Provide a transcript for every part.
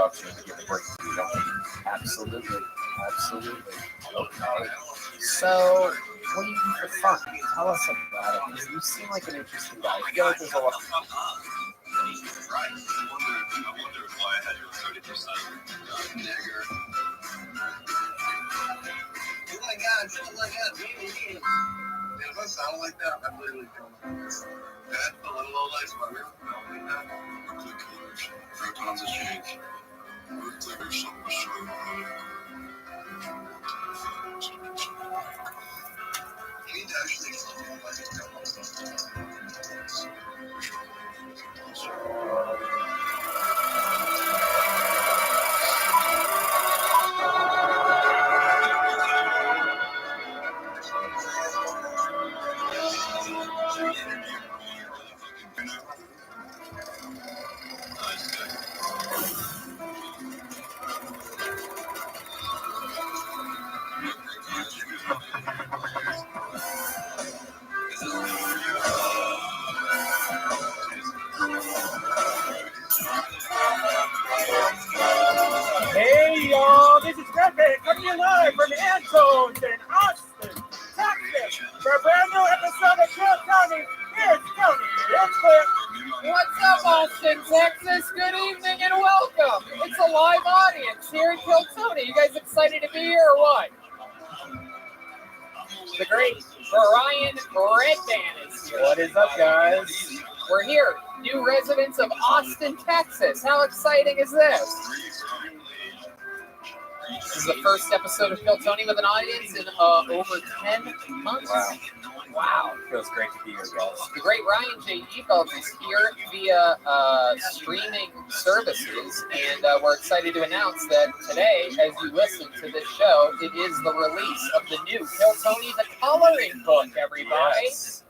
opportunity to get the breakthrough, don't we? Absolutely. Okay. So, what do you do for fun? Tell us about it, because you seem like an interesting guy. I feel like there's a lot. Right. I wonder why I had your 30%. Nigger. Oh my God, if I sound like that, I literally don't know. That's a little low lights, but we're like that. Quick colors, protons exchange. We're clear, something short. You need to actually explain what it's Hey y'all, this is Redman coming to you live from Antones in Austin, Texas, for a brand new episode of Kill Tony. Here's Tony. It's clear. What's up, Austin, Texas? Good evening and welcome. It's a live audience here at Kill Tony. You guys excited to be here or what? The great Brian Redman is here. What is up, guys? We're here, new residents of Austin, Texas. How exciting is this? This is the first episode of Kill Tony with an audience in over 10 months. Wow. Feels great to be here, guys. The great Ryan J. Eagles is here via streaming services, and we're excited to announce that today, as you listen to this show, it is the release of the new Kill Tony the Coloring Book, everybody. Yes.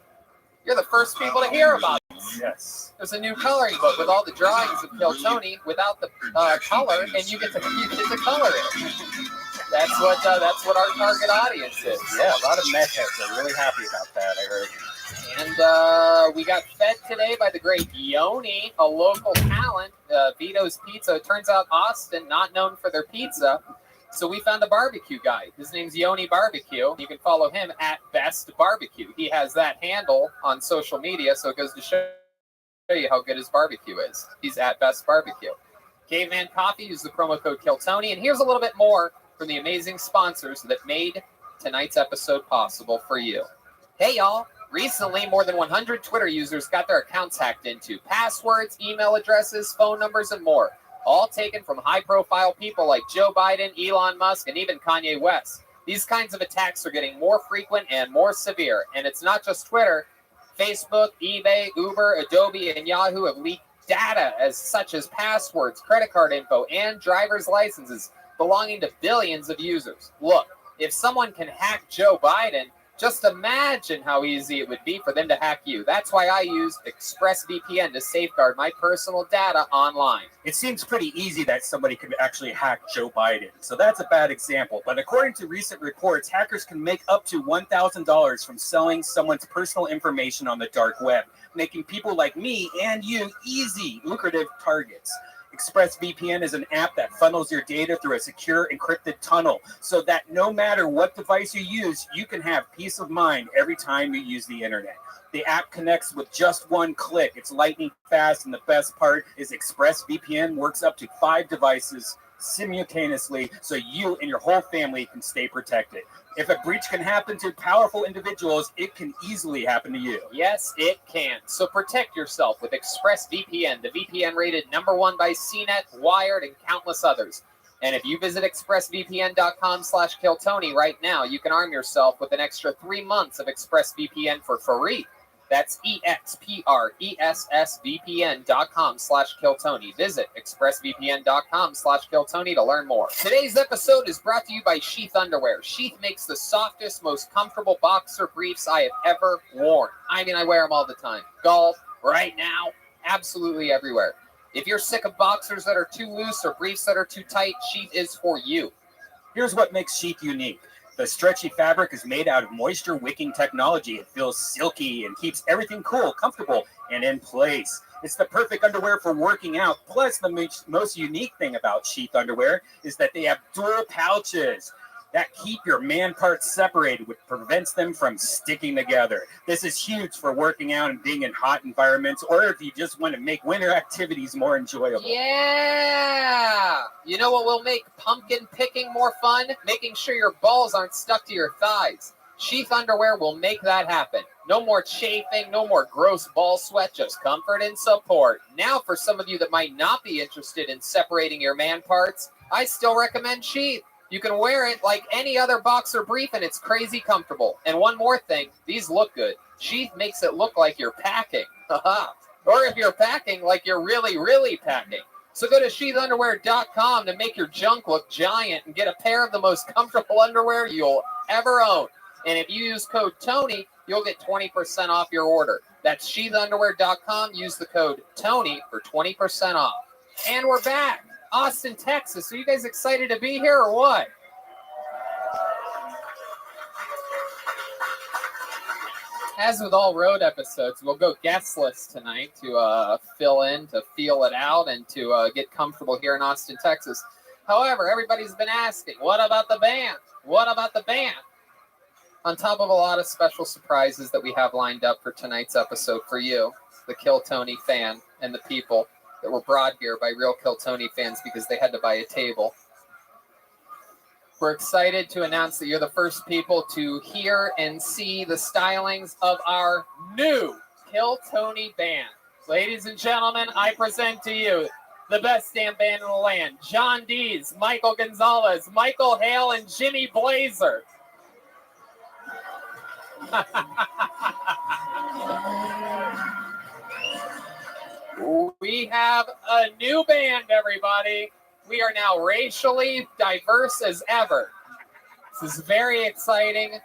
You're the first people to hear about it. Yes. There's a new coloring book with all the drawings of Kill Tony without the color, and you get to color it. That's what our target audience is. Yeah, a lot of meth heads are really happy about that, I heard. And we got fed today by the great Yoni, a local talent, Vito's Pizza. It turns out Austin, not known for their pizza. So we found a barbecue guy. His name's Yoni Barbecue. You can follow him at Best Barbecue. He has that handle on social media, so it goes to show you how good his barbecue is. He's at Best Barbecue. Caveman Coffee, use the promo code KillTony. And here's a little bit more from the amazing sponsors that made tonight's episode possible for you. Hey, y'all. Recently, more than 100 Twitter users got their accounts hacked into. Passwords, email addresses, phone numbers, and more. All taken from high-profile people like Joe Biden, Elon Musk, and even Kanye West. These kinds of attacks are getting more frequent and more severe. And it's not just Twitter. Facebook, eBay, Uber, Adobe, and Yahoo have leaked data such as passwords, credit card info, and driver's licenses belonging to billions of users. Look, if someone can hack Joe Biden, just imagine how easy it would be for them to hack you. That's why I use ExpressVPN to safeguard my personal data online. It seems pretty easy that somebody could actually hack Joe Biden, so that's a bad example. But according to recent reports, hackers can make up to $1,000 from selling someone's personal information on the dark web, making people like me and you easy, lucrative targets. ExpressVPN is an app that funnels your data through a secure encrypted tunnel so that no matter what device you use, you can have peace of mind every time you use the internet. The app connects with just one click. It's lightning fast, and the best part is ExpressVPN works up to 5 devices simultaneously so you and your whole family can stay protected. If a breach can happen to powerful individuals, it can easily happen to you. Yes, it can. So protect yourself with ExpressVPN, the VPN rated #1 by CNET, Wired, and countless others. And if you visit expressvpn.com/KillTony right now, you can arm yourself with an extra 3 months of ExpressVPN for free. That's expressvpn.com/KillTony. Visit expressvpn.com/KillTony to learn more. Today's episode is brought to you by Sheath Underwear. Sheath makes the softest, most comfortable boxer briefs I have ever worn. I mean, I wear them all the time. Golf, right now, absolutely everywhere. If you're sick of boxers that are too loose or briefs that are too tight, Sheath is for you. Here's what makes Sheath unique. The stretchy fabric is made out of moisture wicking technology. It feels silky and keeps everything cool, comfortable, and in place. It's the perfect underwear for working out. Plus, the most unique thing about Sheath underwear is that they have dual pouches that keep your man parts separated, which prevents them from sticking together. This is huge for working out and being in hot environments, or if you just want to make winter activities more enjoyable. Yeah! You know what will make pumpkin picking more fun? Making sure your balls aren't stuck to your thighs. Sheath underwear will make that happen. No more chafing, no more gross ball sweat, just comfort and support. Now, for some of you that might not be interested in separating your man parts, I still recommend Sheath. You can wear it like any other boxer brief, and it's crazy comfortable. And one more thing, these look good. Sheath makes it look like you're packing. Or if you're packing, like you're really, really packing. So go to sheathunderwear.com to make your junk look giant and get a pair of the most comfortable underwear you'll ever own. And if you use code TONY, you'll get 20% off your order. That's sheathunderwear.com. Use the code TONY for 20% off. And we're back. Austin, Texas. Are you guys excited to be here or what? As with all road episodes, we'll go guestless tonight to fill in, to feel it out, and to get comfortable here in Austin, Texas. However, everybody's been asking, what about the band? What about the band? On top of a lot of special surprises that we have lined up for tonight's episode for you, the Kill Tony fan, and the people that were brought here by real Kill Tony fans because they had to buy a table. We're excited to announce that you're the first people to hear and see the stylings of our new Kill Tony band. Ladies and gentlemen, I present to you the best damn band in the land. John Dees, Michael Gonzalez, Michael Hale, and Jimmy Blazer. We have a new band, everybody. We are now racially diverse as ever. This is very exciting.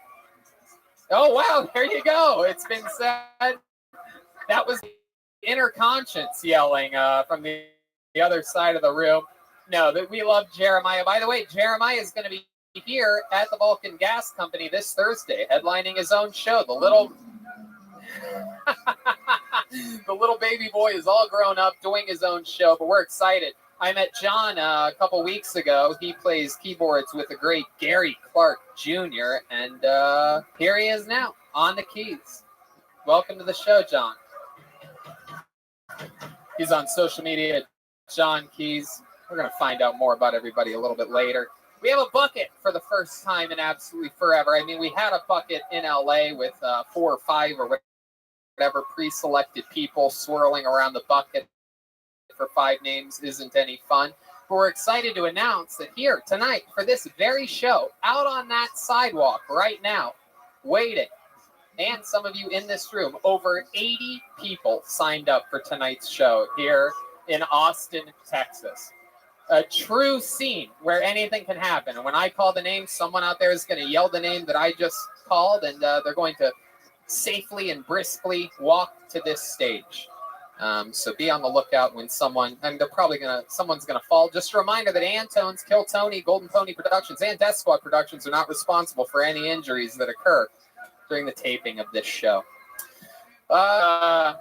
Oh, wow, there you go. It's been said. That was inner conscience yelling from the other side of the room. No, that we love Jeremiah. By the way, Jeremiah is going to be here at the Vulcan Gas Company this Thursday, headlining his own show. The little baby boy is all grown up doing his own show, but we're excited. I met John a couple weeks ago. He plays keyboards with the great Gary Clark Jr., and here he is now on the keys. Welcome to the show, John. He's on social media, John Keys. We're going to find out more about everybody a little bit later. We have a bucket for the first time in absolutely forever. I mean, we had a bucket in LA with 4 or 5 or whatever pre-selected people swirling around the bucket for 5 names isn't any fun. But we're excited to announce that here tonight for this very show, out on that sidewalk right now, waiting, and some of you in this room, over 80 people signed up for tonight's show here in Austin, Texas. A true scene where anything can happen. And when I call the name, someone out there is going to yell the name that I just called, and they're going to safely and briskly walk to this stage. So be on the lookout when someone's going to fall. Just a reminder that Antone's, Kill Tony, Golden Pony Productions, and Death Squad Productions are not responsible for any injuries that occur during the taping of this show. Live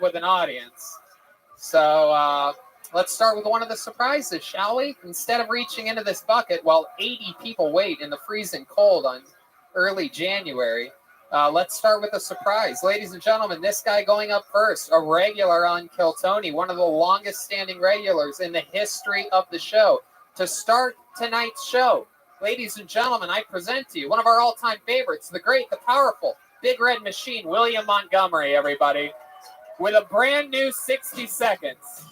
with an audience. So let's start with one of the surprises, shall we? Instead of reaching into this bucket while 80 people wait in the freezing cold on early January, let's start with a surprise. Ladies and gentlemen, this guy going up first, a regular on Kill Tony, one of the longest standing regulars in the history of the show. To start tonight's show, ladies and gentlemen, I present to you one of our all-time favorites, the great, the powerful, Big Red Machine, William Montgomery, everybody, with a brand new 60 seconds.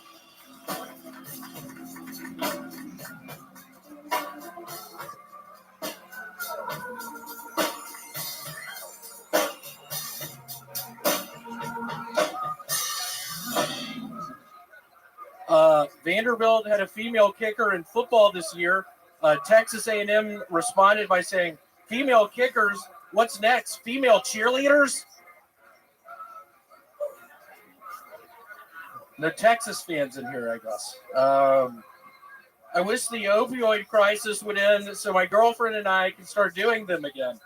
Vanderbilt had a female kicker in football this year. Texas A&M responded by saying, female kickers, what's next? Female cheerleaders? No Texas fans in here, I guess. I wish the opioid crisis would end so my girlfriend and I can start doing them again.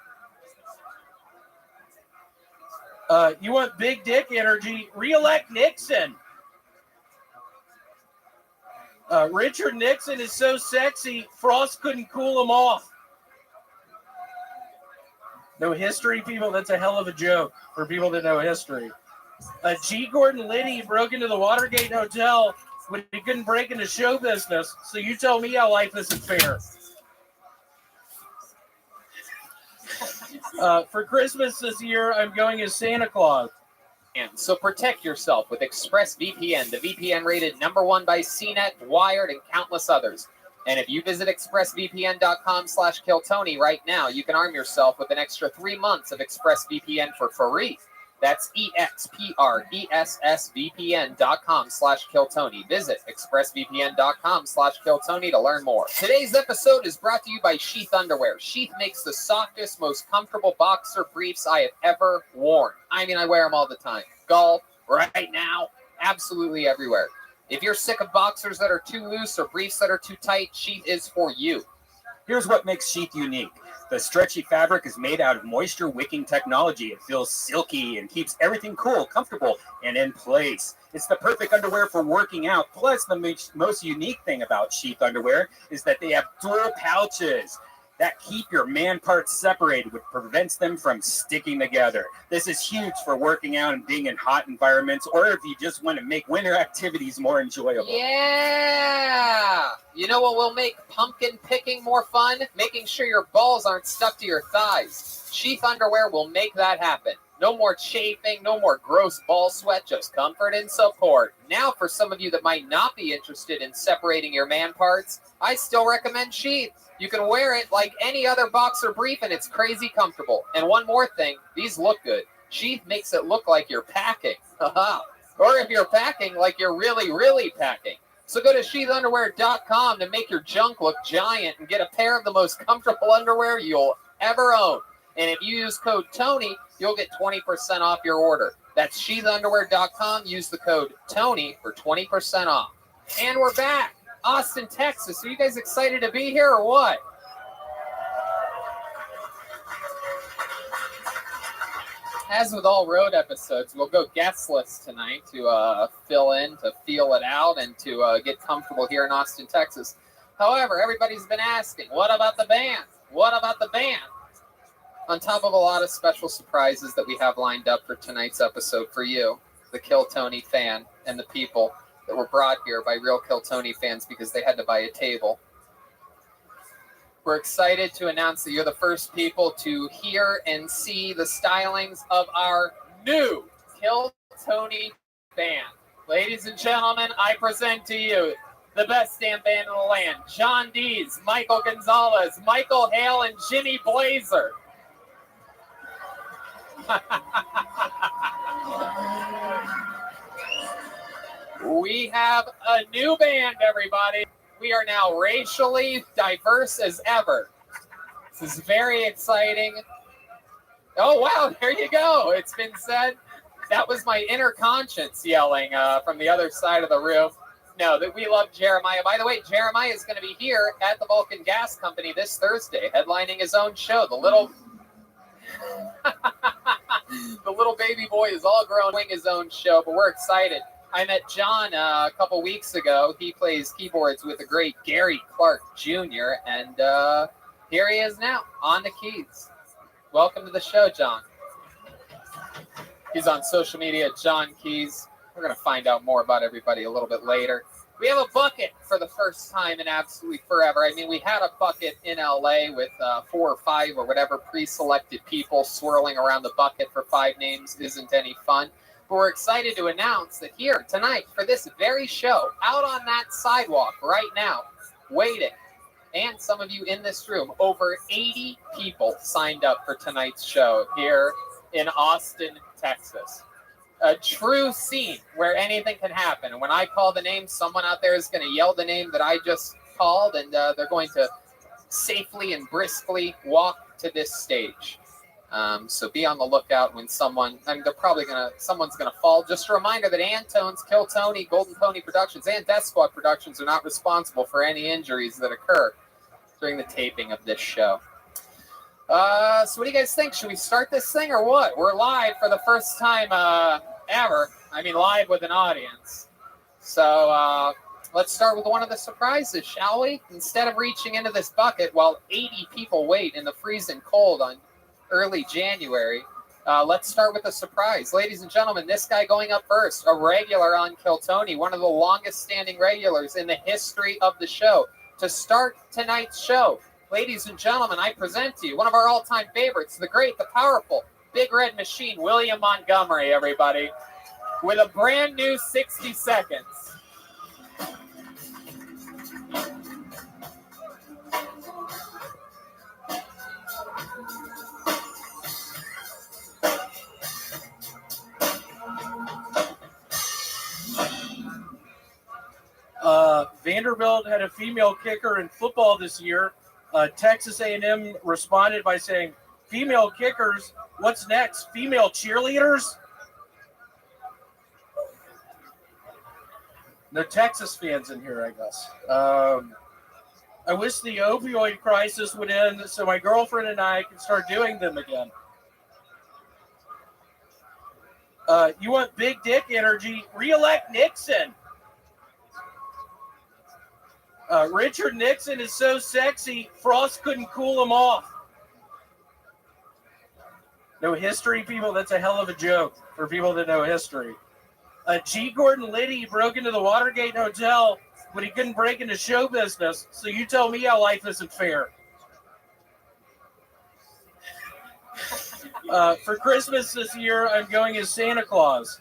You want big dick energy? Re-elect Nixon. Richard Nixon is so sexy, Frost couldn't cool him off. No history, people? That's a hell of a joke for people that know history. G. Gordon Liddy broke into the Watergate Hotel when he couldn't break into show business. So you tell me how life isn't fair. For Christmas this year, I'm going as Santa Claus. And so protect yourself with ExpressVPN, the VPN rated #1 by CNET, Wired, and countless others. And if you visit expressvpn.com/KillTony right now, you can arm yourself with an extra 3 months of ExpressVPN for free. That's expressvpn.com/KillTony. Visit expressvpn.com/KillTony to learn more. Today's episode is brought to you by Sheath Underwear. Sheath makes the softest, most comfortable boxer briefs I have ever worn. I mean, I wear them all the time. Golf, right now, absolutely everywhere. If you're sick of boxers that are too loose or briefs that are too tight, Sheath is for you. Here's what makes Sheath unique. The stretchy fabric is made out of moisture-wicking technology. It feels silky and keeps everything cool, comfortable, and in place. It's the perfect underwear for working out. Plus, the most unique thing about Sheath underwear is that they have dual pouches that keep your man parts separated, which prevents them from sticking together. This is huge for working out and being in hot environments, or if you just want to make winter activities more enjoyable. Yeah! You know what will make pumpkin picking more fun? Making sure your balls aren't stuck to your thighs. Sheath underwear will make that happen. No more chafing, no more gross ball sweat, just comfort and support. Now, for some of you that might not be interested in separating your man parts, I still recommend Sheath. You can wear it like any other boxer brief, and it's crazy comfortable. And one more thing, these look good. Sheath makes it look like you're packing. Or if you're packing, like you're really, really packing. So go to sheathunderwear.com to make your junk look giant and get a pair of the most comfortable underwear you'll ever own. And if you use code TONY, you'll get 20% off your order. That's sheathunderwear.com. Use the code TONY for 20% off. And we're back. Austin, Texas. Are you guys excited to be here or what? As with all road episodes, we'll go guestless tonight to fill in, to feel it out, and to get comfortable here in Austin, Texas. However, everybody's been asking, what about the band? What about the band? On top of a lot of special surprises that we have lined up for tonight's episode for you, the Kill Tony fan, and the people that were brought here by real Kill Tony fans because they had to buy a table. We're excited to announce that you're the first people to hear and see the stylings of our new Kill Tony band. Ladies and gentlemen, I present to you the best damn band in the land. John Dees, Michael Gonzalez, Michael Hale, and Jimmy Blazer. We have a new band, everybody. We are now racially diverse as ever. This is very exciting. Oh, wow, there you go. It's been said. That was my inner conscience yelling from the other side of the room. No, that we love Jeremiah. By the way, Jeremiah is going to be here at the Vulcan Gas Company this Thursday, headlining his own show. The little baby boy is all grown, doing his own show, but we're excited. I met John a couple weeks ago. He plays keyboards with the great Gary Clark Jr., and here he is now on the keys. Welcome to the show, John. He's on social media at John Keys. We're going to find out more about everybody a little bit later. We have a bucket for the first time in absolutely forever. I mean, we had a bucket in LA with 4 or 5 or whatever pre-selected people swirling around the bucket for 5 names. Isn't any fun. But we're excited to announce that here tonight for this very show, out on that sidewalk right now, waiting, and some of you in this room, over 80 people signed up for tonight's show here in Austin, Texas. A true scene where anything can happen. And when I call the name, someone out there is going to yell the name that I just called, and they're going to safely and briskly walk to this stage. So be on the lookout when someone's going to fall. Just a reminder that Antone's, Kill Tony, Golden Pony Productions, and Death Squad Productions are not responsible for any injuries that occur during the taping of this show. So what do you guys think? Should we start this thing or what? We're live for the first time ever. I mean, live with an audience. So let's start with one of the surprises, shall we? Instead of reaching into this bucket while 80 people wait in the freezing cold on early January, let's start with a surprise. Ladies and gentlemen, this guy going up first, a regular on Kill Tony, one of the longest standing regulars in the history of the show. To start tonight's show, ladies and gentlemen, I present to you one of our all-time favorites, the great, the powerful, Big Red Machine, William Montgomery, everybody, with a brand new 60 seconds. Vanderbilt had a female kicker in football this year. Texas A&M responded by saying, female kickers, what's next? Female cheerleaders? No Texas fans in here, I guess. I wish the opioid crisis would end so my girlfriend and I can start doing them again. You want big dick energy? Re-elect Nixon. Richard Nixon is so sexy, Frost couldn't cool him off. No history, people? That's a hell of a joke for people that know history. G. Gordon Liddy broke into the Watergate Hotel, but he couldn't break into show business, so you tell me how life isn't fair. For Christmas this year, I'm going as Santa Claus.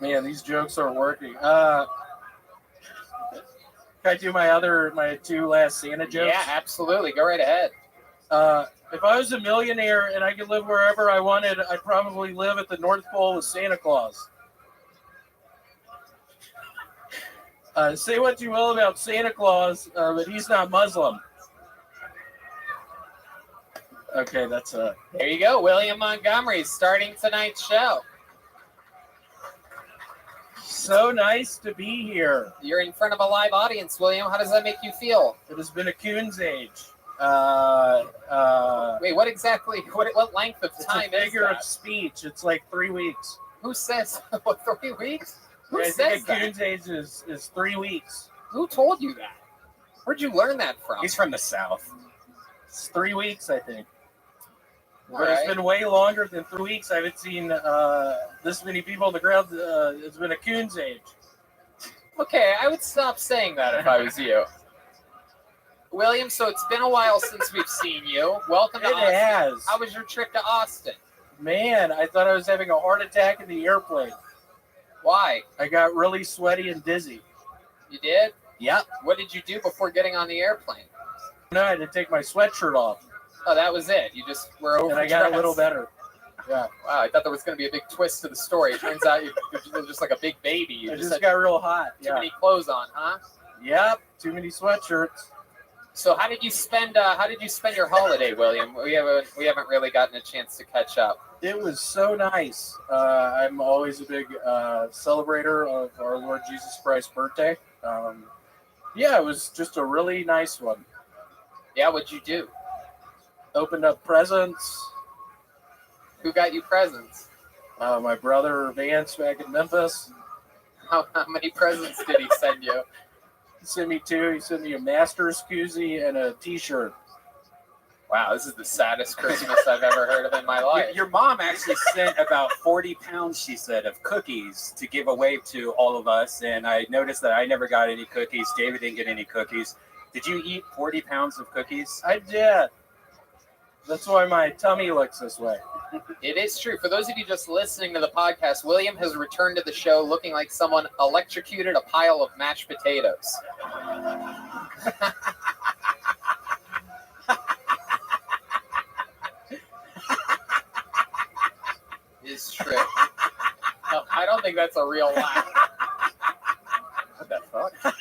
Man, these jokes aren't working. Can I do my two last Santa jokes? Yeah, absolutely. Go right ahead. If I was a millionaire and I could live wherever I wanted, I'd probably live at the North Pole with Santa Claus. Say what you will about Santa Claus, but he's not Muslim. Okay, that's There you go. William Montgomery starting tonight's show. so nice to be here. You're in front of a live audience, William. How does that make you feel? It has been a coon's age. Wait, what exactly? What length of It's time a is figure of that? speech. It's like 3 weeks. Who says? What, 3 weeks? Who I says think a that? coon's age is 3 weeks. Who told you that? Where'd you learn that from? He's from the South. It's 3 weeks, I think. All But right. it's been way longer than 3 weeks. I haven't seen this many people on the ground. It's been a coon's age. Okay, I would stop saying that if I was you. William, so it's been a while since we've seen you. Welcome to It Austin. has. How was your trip to Austin? Man, I thought I was having a heart attack in the airplane. Why? I got really sweaty and dizzy. You did? Yep. What did you do before getting on the airplane? No, I had to take my sweatshirt off, Oh, that was it. You just were over. and I got a little better. Yeah, Wow, I thought there was going to be a big twist to the story. It turns out you're just like a big baby. You I just just had got real hot. too Yeah. many clothes on, huh? Yep. Too many sweatshirts. So how did you spend your holiday, William? We haven't really gotten a chance to catch up. It was so nice. I'm always a big celebrator of our Lord Jesus Christ's birthday. Yeah, it was just a really nice one. Yeah, what'd you do? Opened up presents. Who got you presents? My brother Vance back in Memphis. How many presents did he send you? He sent me 2. He sent me a Masters koozie and a T-shirt. Wow, this is the saddest Christmas I've ever heard of in my life. Your mom actually sent about 40 pounds, she said, of cookies to give away to all of us. And I noticed that I never got any cookies. David didn't get any cookies. Did you eat 40 pounds of cookies? I did. That's why my tummy looks this way. It is true. For those of you just listening to the podcast, William has returned to the show looking like someone electrocuted a pile of mashed potatoes. It's true. No, I don't think that's a real laugh. What the fuck?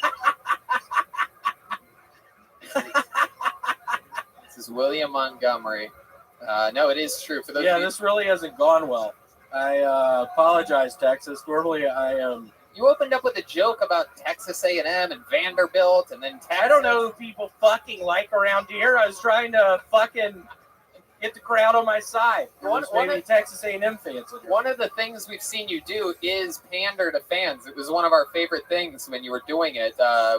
This is William Montgomery. No, it is true. For those Yeah, of you, this really hasn't gone well. I apologize, Texas. Normally, I am You opened up with a joke about Texas A&M and Vanderbilt, and then Texas. I don't know who people fucking like around here. I was trying to fucking get the crowd on my side. Maybe Texas A&M fans. In here. One of the things we've seen you do is pander to fans. It was one of our favorite things when you were doing it.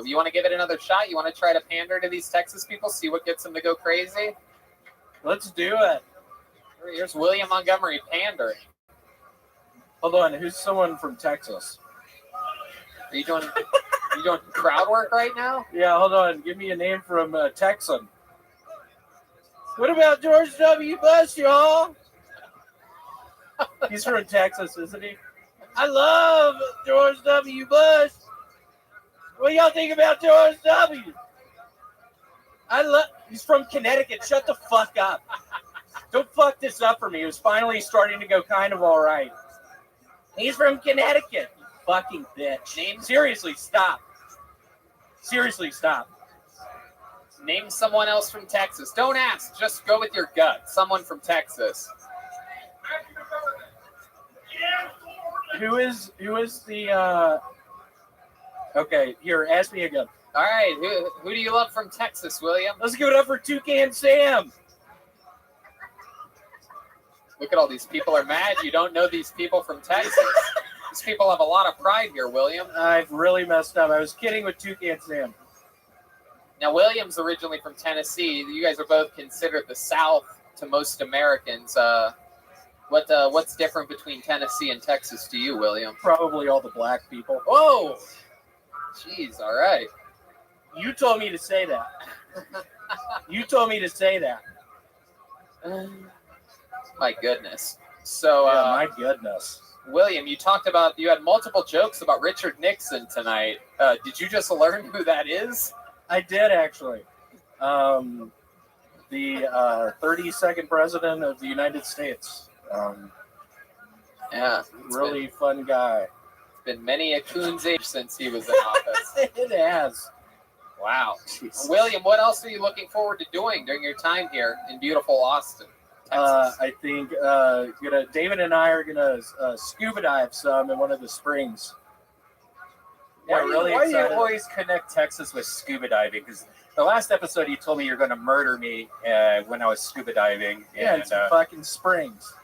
You want to give it another shot? You want to try to pander to these Texas people, see what gets them to go crazy? Let's do it. Here's William Montgomery pandering. Hold on, who's someone from Texas? Are you doing crowd work right now? Yeah, hold on. Give me a name from Texan. What about George W. Bush, y'all? He's from Texas, isn't he? I love George W. Bush. What do y'all think about George W.? He's from Connecticut. Shut the fuck up. Don't fuck this up for me. It was finally starting to go kind of all right. He's from Connecticut. You fucking bitch. Seriously, stop. Seriously, stop. Name someone else from Texas. Don't ask. Just go with your gut. Someone from Texas. Who is the Okay, here, ask me again. All right, who do you love from Texas, William? Let's give it up for Toucan Sam. Look at all these people are mad. You don't know these people from Texas. These people have a lot of pride here, William. I've really messed up. I was kidding with Toucan Sam. Now, William's originally from Tennessee. You guys are both considered the South to most Americans. What's different between Tennessee and Texas to you, William? Probably all the black people. Whoa! Jeez, all right. You told me to say that. You told me to say that. My goodness. So, my goodness. William, you had multiple jokes about Richard Nixon tonight. Did you just learn who that is? I did, actually. The 32nd president of the United States. Yeah. Really fun guy. It's been many a coon's age since he was in office. It has. Wow. Jesus. William, what else are you looking forward to doing during your time here in beautiful Austin, Texas? I think David and I are gonna scuba dive some in one of the springs. Yeah, Yeah, really why do you excited. always connect Texas with scuba diving? Because the last episode you told me you're going to murder me when I was scuba diving. Yeah, And, it's fucking springs.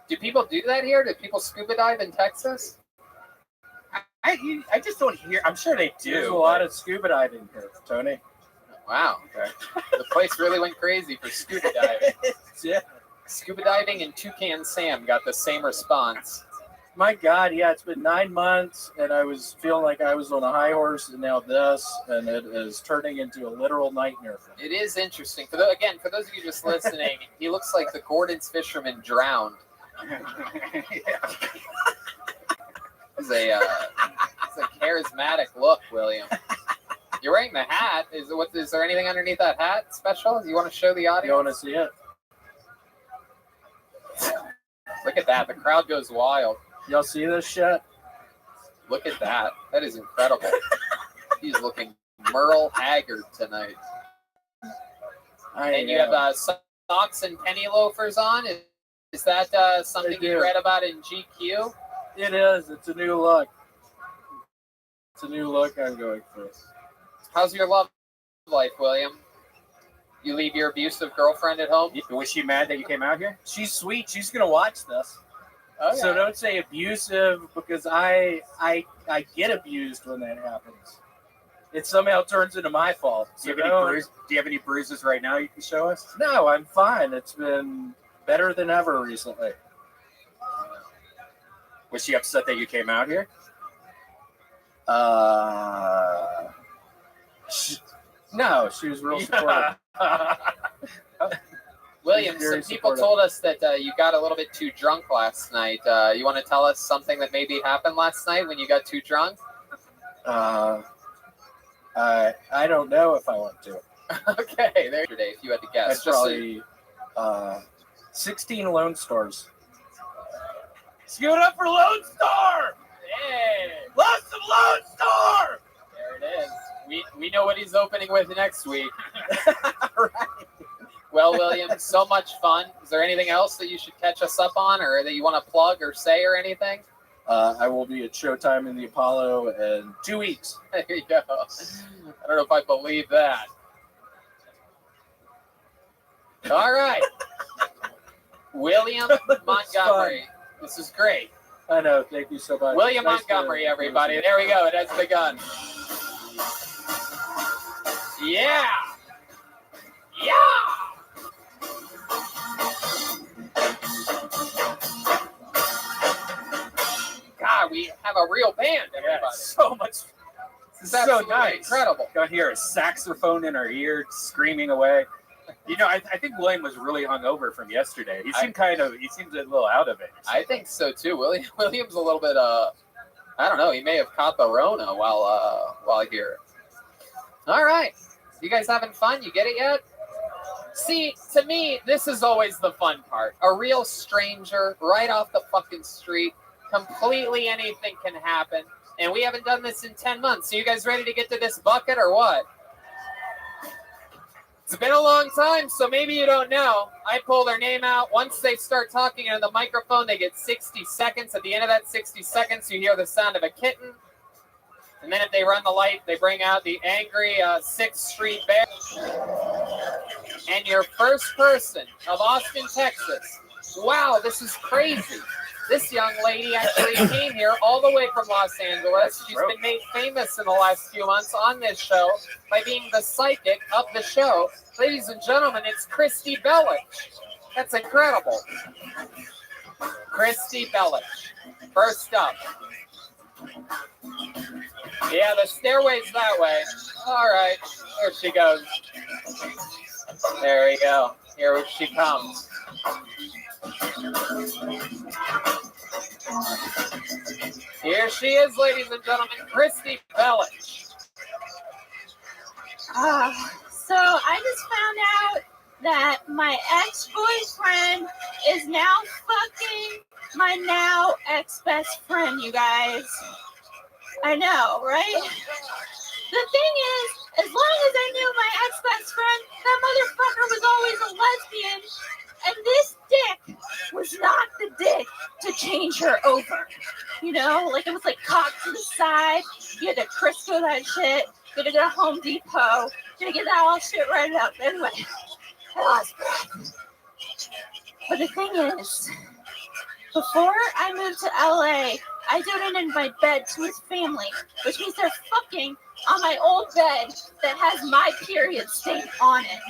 Do people do that here? Do people scuba dive in Texas? I just don't hear. I'm sure they do. There's a lot of scuba diving here, Tony. Wow. Okay. The place really went crazy for scuba diving. Yeah. Scuba diving and Toucan Sam got the same response. My God, yeah, it's been 9 months, and I was feeling like I was on a high horse, and now this, and it is turning into a literal nightmare for me. It is interesting. For those of you just listening, he looks like the Gordon's fisherman drowned. It's a charismatic look, William. You're wearing the hat. Is there anything underneath that hat special? You want to show the You audience? want to see it? Look at that. The crowd goes wild. Y'all see this shit? Look at that. That is incredible. He's looking Merle Haggard tonight. And you have socks and penny loafers on. Is that something I do. you read about in GQ? It is. It's a new look. It's a new look I'm going for. How's your love life, William? You leave your abusive girlfriend at home? Was she mad that you came out here? She's sweet. She's gonna watch this. Oh, yeah. So don't say abusive, because I get abused when that happens. It somehow turns into my fault. Do So you have any bruises right now you can show us? no, I'm fine. It's been better than ever recently. Was she upset that you came out here? No, she was real supportive. William, He's very some people supportive. told us that you got a little bit too drunk last night. You want to tell us something that maybe happened last night when you got too drunk? I don't know if I want to. Okay, there today, if you had to guess. That's probably 16 Lone Stars. Let's give it up for Lone Star! Hey, Love some Lone Star! there it is. We know what he's opening with next week. Right. Well, William, so much fun. Is there anything else that you should catch us up on or that you want to plug or say or anything? I will be at Showtime in the Apollo in 2 weeks. There you go. I don't know if I believe that. All right. William Montgomery. This is great. I know. Thank you so much. William Nice to- Montgomery, everybody. There we go. It has begun. Yeah. Yeah. God, we have a real band, Yeah, everybody. so much. This is so absolutely nice. incredible. Got here a saxophone in our ear, screaming away. You know, I think William was really hungover from yesterday. He seemed he seemed a little out of it. I think so too. William's a little bit I don't know, he may have caught the Rona while here. All right. You guys having fun? You get it yet? See, to me, this is always the fun part. A real stranger right off the fucking street. Completely anything can happen. And we haven't done this in 10 months. So you guys ready to get to this bucket or what? It's been a long time, so maybe you don't know. I pull their name out. Once they start talking into the microphone, they get 60 seconds. At the end of that 60 seconds, you hear the sound of a kitten. And then if they run the light, they bring out the angry 6th Street Bear. And your first person of Austin, Texas. Wow, this is crazy. This young lady actually came here all the way from Los Angeles. She's been made famous in the last few months on this show by being the psychic of the show. Ladies and gentlemen, it's Christy Bellich. That's incredible. Christy Bellich. First up. Yeah, the stairway's that way. All right, there she goes. There we go. Here she comes. Here she is, ladies and gentlemen, Christy Bellich. So I just found out that my ex-boyfriend is now fucking my now ex-best friend, you guys. I know, right? The thing is, as long as I knew my ex-best friend, that motherfucker was always a lesbian, and this dick was not the dick to change her over. You know, like it was like cocked to the side. You had to Crisco that shit. You had to go to Home Depot. You had to get that all shit right up. Anyway, I lost breath. But the thing is, before I moved to LA, I donated my bed to his family, which means they're fucking on my old bed that has my period stain on it.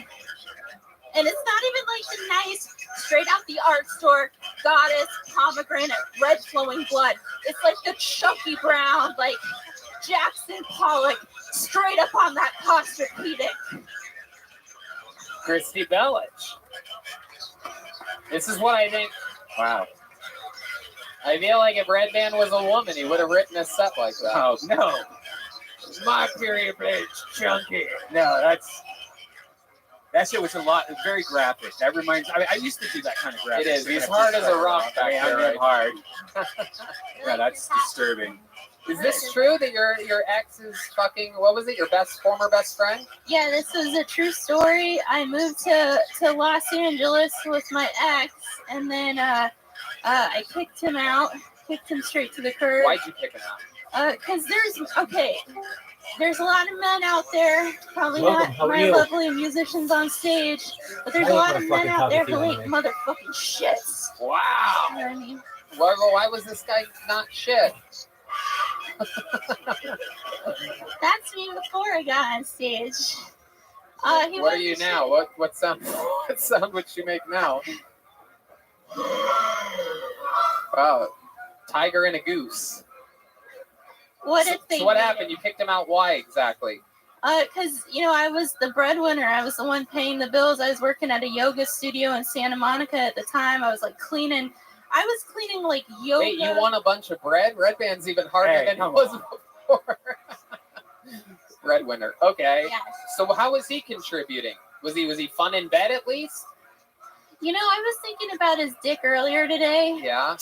And it's not even like the nice, straight out the art store, goddess, pomegranate, red flowing blood. It's like the chunky brown, like Jackson Pollock, straight up on that Posturpedic. Christy Bellich. This is what I think. Wow. I feel like if Redman was a woman, he would have written a set like that. Oh no, My period bitch, chunky. no, that shit was very graphic. That reminds. I used to do that kind of graphic. It is. shit. He's hard as a rock back Yeah, there, I'm hard. Yeah, that's disturbing. Is this true that your ex is fucking, what was it, your former best friend? Yeah, this is a true story. I moved to Los Angeles with my ex, and then I kicked him out, kicked him straight to the curb. Why'd you kick him out? Because there's a lot of men out there, probably Welcome, not how are my you? lovely musicians on stage, but there's I a look lot like of a men fucking out there coffee who bean ain't motherfucking shits. Wow. You know what I mean? Why was this guy not shit? That's me before I got on stage. He What are wasn't you shit. now? What sound would you make now? Wow. Tiger and a goose. What if they? So what happened? You kicked him out. Why exactly? Because I was the breadwinner. I was the one paying the bills. I was working at a yoga studio in Santa Monica at the time. I was like cleaning. I was cleaning like yoga. Wait, you want a bunch of bread? Red Band's even harder Hey, than it come was on. before. Breadwinner. Okay. Yeah. So how was he contributing? Was he fun in bed at least? I was thinking about his dick earlier today. Yeah.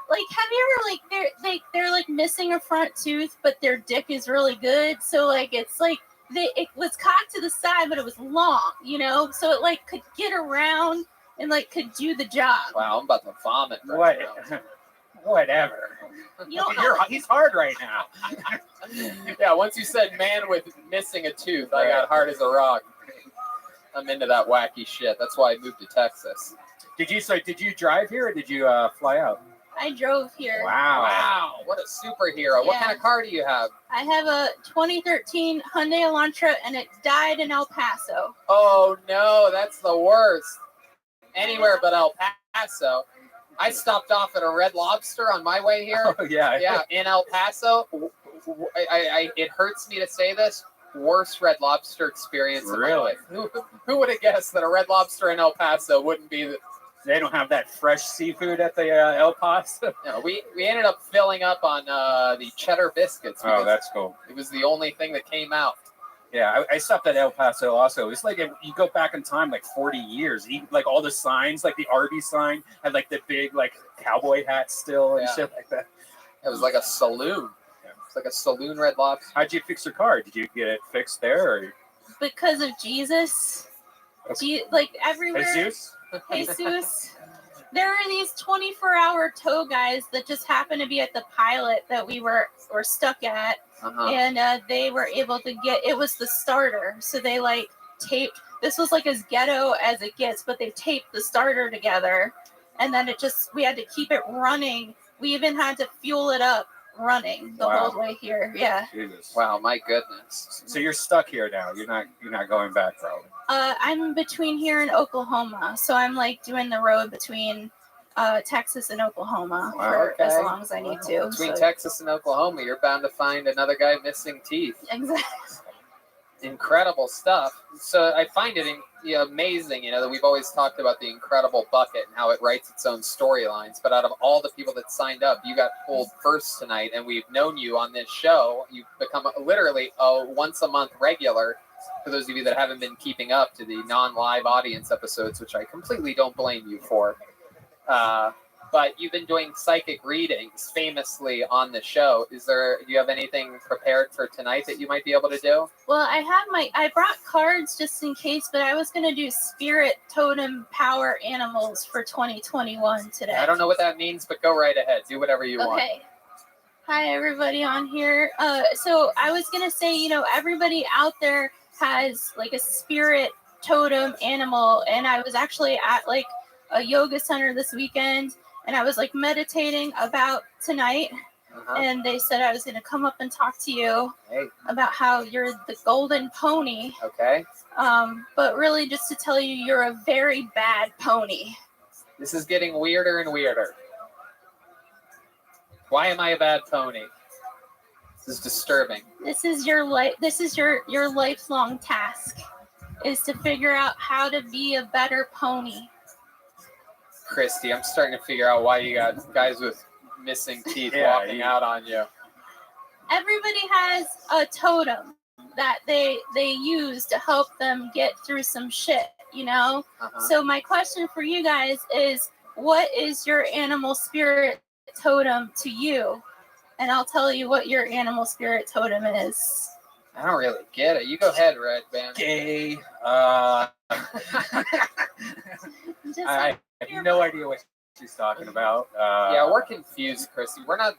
Like, have you ever they're like missing a front tooth, but their dick is really good. So like it's like it was cocked to the side, but it was long. So it like could get around and like could do the job. Wow, I'm about to vomit right What? now. Whatever. You don't He's hard right now. Yeah, once you said man with missing a tooth, I got hard as a rock. I'm into that wacky shit. That's why I moved to Texas. Did you drive here or did you fly out? I drove here. Wow, what a superhero. What Yeah. kind of car do you have? I have a 2013 Hyundai Elantra, and it died in El Paso. Oh no, that's the worst. Anywhere but El Paso. I stopped off at a Red Lobster on my way here. Oh yeah. Yeah, in El Paso. It hurts me to say this. Worst Red Lobster experience of my Really? life. Who would have guessed that a Red Lobster in El Paso wouldn't be the, They don't have that fresh seafood at the El Paso. no, we ended up filling up on the cheddar biscuits Oh, because that's cool. it was the only thing that came out. Yeah, I stopped at El Paso also. It's like if you go back in time like 40 years. Like all the signs, like the Arby's sign had like the big like cowboy hats still and Yeah. shit like that. It was like a saloon. It's like a saloon Red Lobster. How'd you fix your car? Did you get it fixed there or Because of Jesus. Like everywhere. Jesus? Jesus. There are these 24-hour tow guys that just happen to be at the pilot that we were stuck at. Uh-huh. And they were able to get, it was the starter. So they like taped, this was like as ghetto as it gets, but they taped the starter together. And then we had to keep it running. We even had to fuel it up running the Wow. whole way here. Yeah. Jesus. Wow, my goodness. So you're stuck here now. You're not going back probably. I'm between here and Oklahoma. So I'm like doing the road between Texas and Oklahoma Wow, for as okay. long as I need to. Between So- Texas and Oklahoma, you're bound to find another guy missing teeth. Exactly. Incredible stuff. So I find it amazing, that we've always talked about the incredible bucket and how it writes its own storylines. But out of all the people that signed up, you got pulled first tonight, and we've known you on this show. You've become literally a once a month regular. For those of you that haven't been keeping up to the non-live audience episodes, which I completely don't blame you for. But you've been doing psychic readings famously on the show. Do you have anything prepared for tonight that you might be able to do? Well, I brought cards just in case, but I was going to do spirit totem power animals for 2021 today. I don't know what that means, but go right ahead. Do whatever you want. Okay. Hi, everybody on here. So I was going to say, everybody out there has like a spirit totem animal. And I was actually at like a yoga center this weekend, and I was like meditating about tonight. Uh-huh. And they said I was going to come up and talk to you Hey, about how you're the golden pony. okay. But really just to tell you, you're a very bad pony. This is getting weirder and weirder. Why am I a bad pony? This is disturbing. This is your your lifelong task, is to figure out how to be a better pony. Christy, I'm starting to figure out why you got guys with missing teeth walking out on you. Everybody has a totem that they use to help them get through some shit, Uh-huh. So my question for you guys is, what is your animal spirit totem to you? And I'll tell you what your animal spirit totem is. I don't really get it. You go ahead, Red Band. Gay. Just I have no idea what she's talking about. Yeah, we're confused, Christy. We're not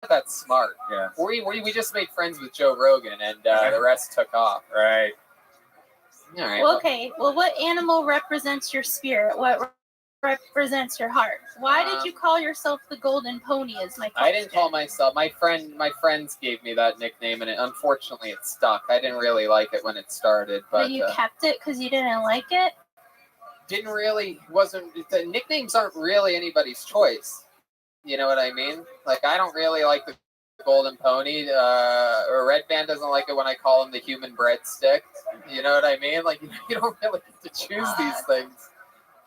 that smart. Yeah. We just made friends with Joe Rogan, and the rest took off. Right. All right. Well, okay. Well, what animal represents your spirit? What represents your heart? Why did you call yourself the golden pony? Is my question. I didn't call myself. My friends gave me that nickname, and unfortunately, it stuck. I didn't really like it when it started, but you kept it because you didn't like it. The nicknames aren't really anybody's choice. You know what I mean? Like, I don't really like the golden pony. Or Red Band doesn't like it when I call him the human breadstick. You know what I mean? Like, you don't really get to choose these things.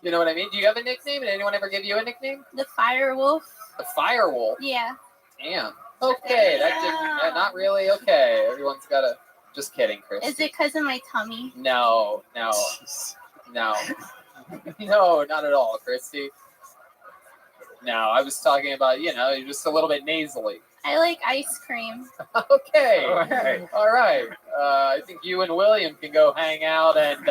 You know what I mean? Do you have a nickname? Did anyone ever give you a nickname? The fire wolf. The Firewolf. Yeah. Damn. Okay, not really. Okay, everyone's got a. Just kidding, Chris. Is it because of my tummy? No, no, not at all, Christy. No, I was talking about, you're just a little bit nasally. I like ice cream. Okay. Okay. All right. I think you and William can go hang out and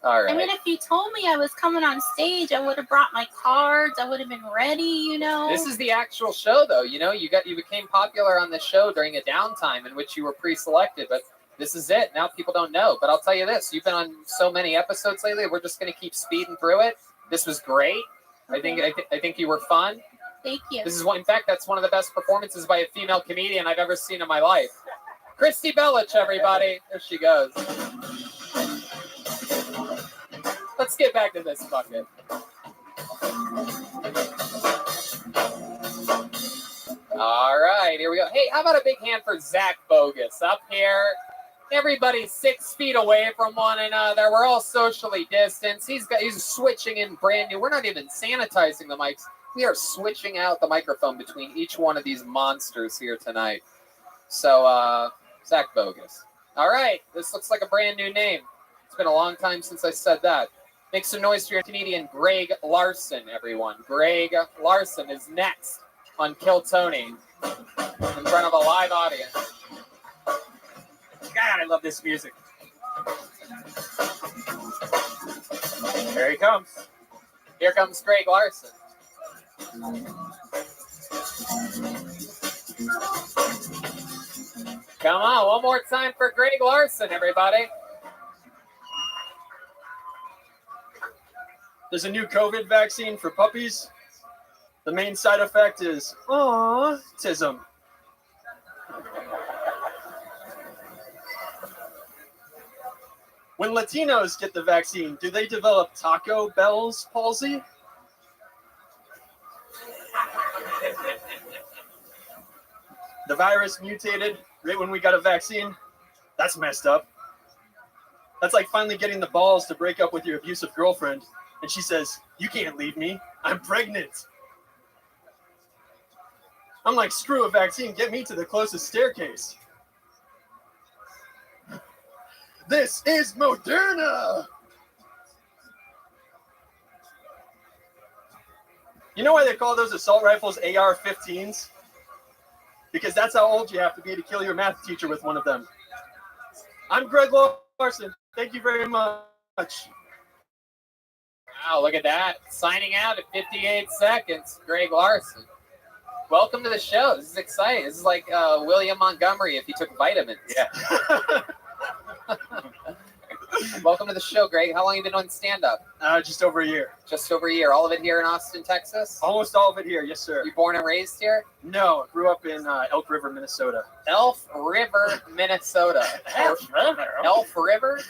All right. I mean, if you told me I was coming on stage, I would have brought my cards. I would have been ready, you know. This is the actual show, though. You know, you became popular on the show during a downtime in which you were pre-selected, but this is it. Now people don't know. But I'll tell you this: you've been on so many episodes lately. We're just going to keep speeding through it. This was great. I think you were fun. Thank you. This is one. In fact, that's one of the best performances by a female comedian I've ever seen in my life. Christy Bellich, everybody. There she goes. Let's get back to this bucket. All right, here we go. Hey, how about a big hand for Zach Bogus up here? Everybody's 6 feet away from one another. We're all socially distanced. He's switching in brand new. We're not even sanitizing the mics. We are switching out the microphone between each one of these monsters here tonight. So, Zach Bogus. All right, this looks like a brand new name. It's been a long time since I said that. Make some noise for your comedian, Greg Larson, everyone. Greg Larson is next on Kill Tony in front of a live audience. God, I love this music. There he comes. Here comes Greg Larson. Come on, one more time for Greg Larson, everybody. There's a new COVID vaccine for puppies. The main side effect is autism. When Latinos get the vaccine, do they develop Taco Bell's palsy? The virus mutated right when we got a vaccine. That's messed up. That's like finally getting the balls to break up with your abusive girlfriend. And she says, "You can't leave me. I'm pregnant." I'm like, screw a vaccine. Get me to the closest staircase. This is Moderna. You know why they call those assault rifles AR-15s? Because that's how old you have to be to kill your math teacher with one of them. I'm Greg Larson. Thank you very much. Wow, look at that. Signing out at 58 seconds, Greg Larson. Welcome to the show. This is exciting. This is like William Montgomery if he took vitamins. Yeah. Welcome to the show, Greg. How long have you been doing stand-up? Just over a year. Just over a year. All of it here in Austin, Texas? Almost all of it here, yes, sir. You born and raised here? No, grew up in Elk River, Minnesota. Elk River, Minnesota. Elk River?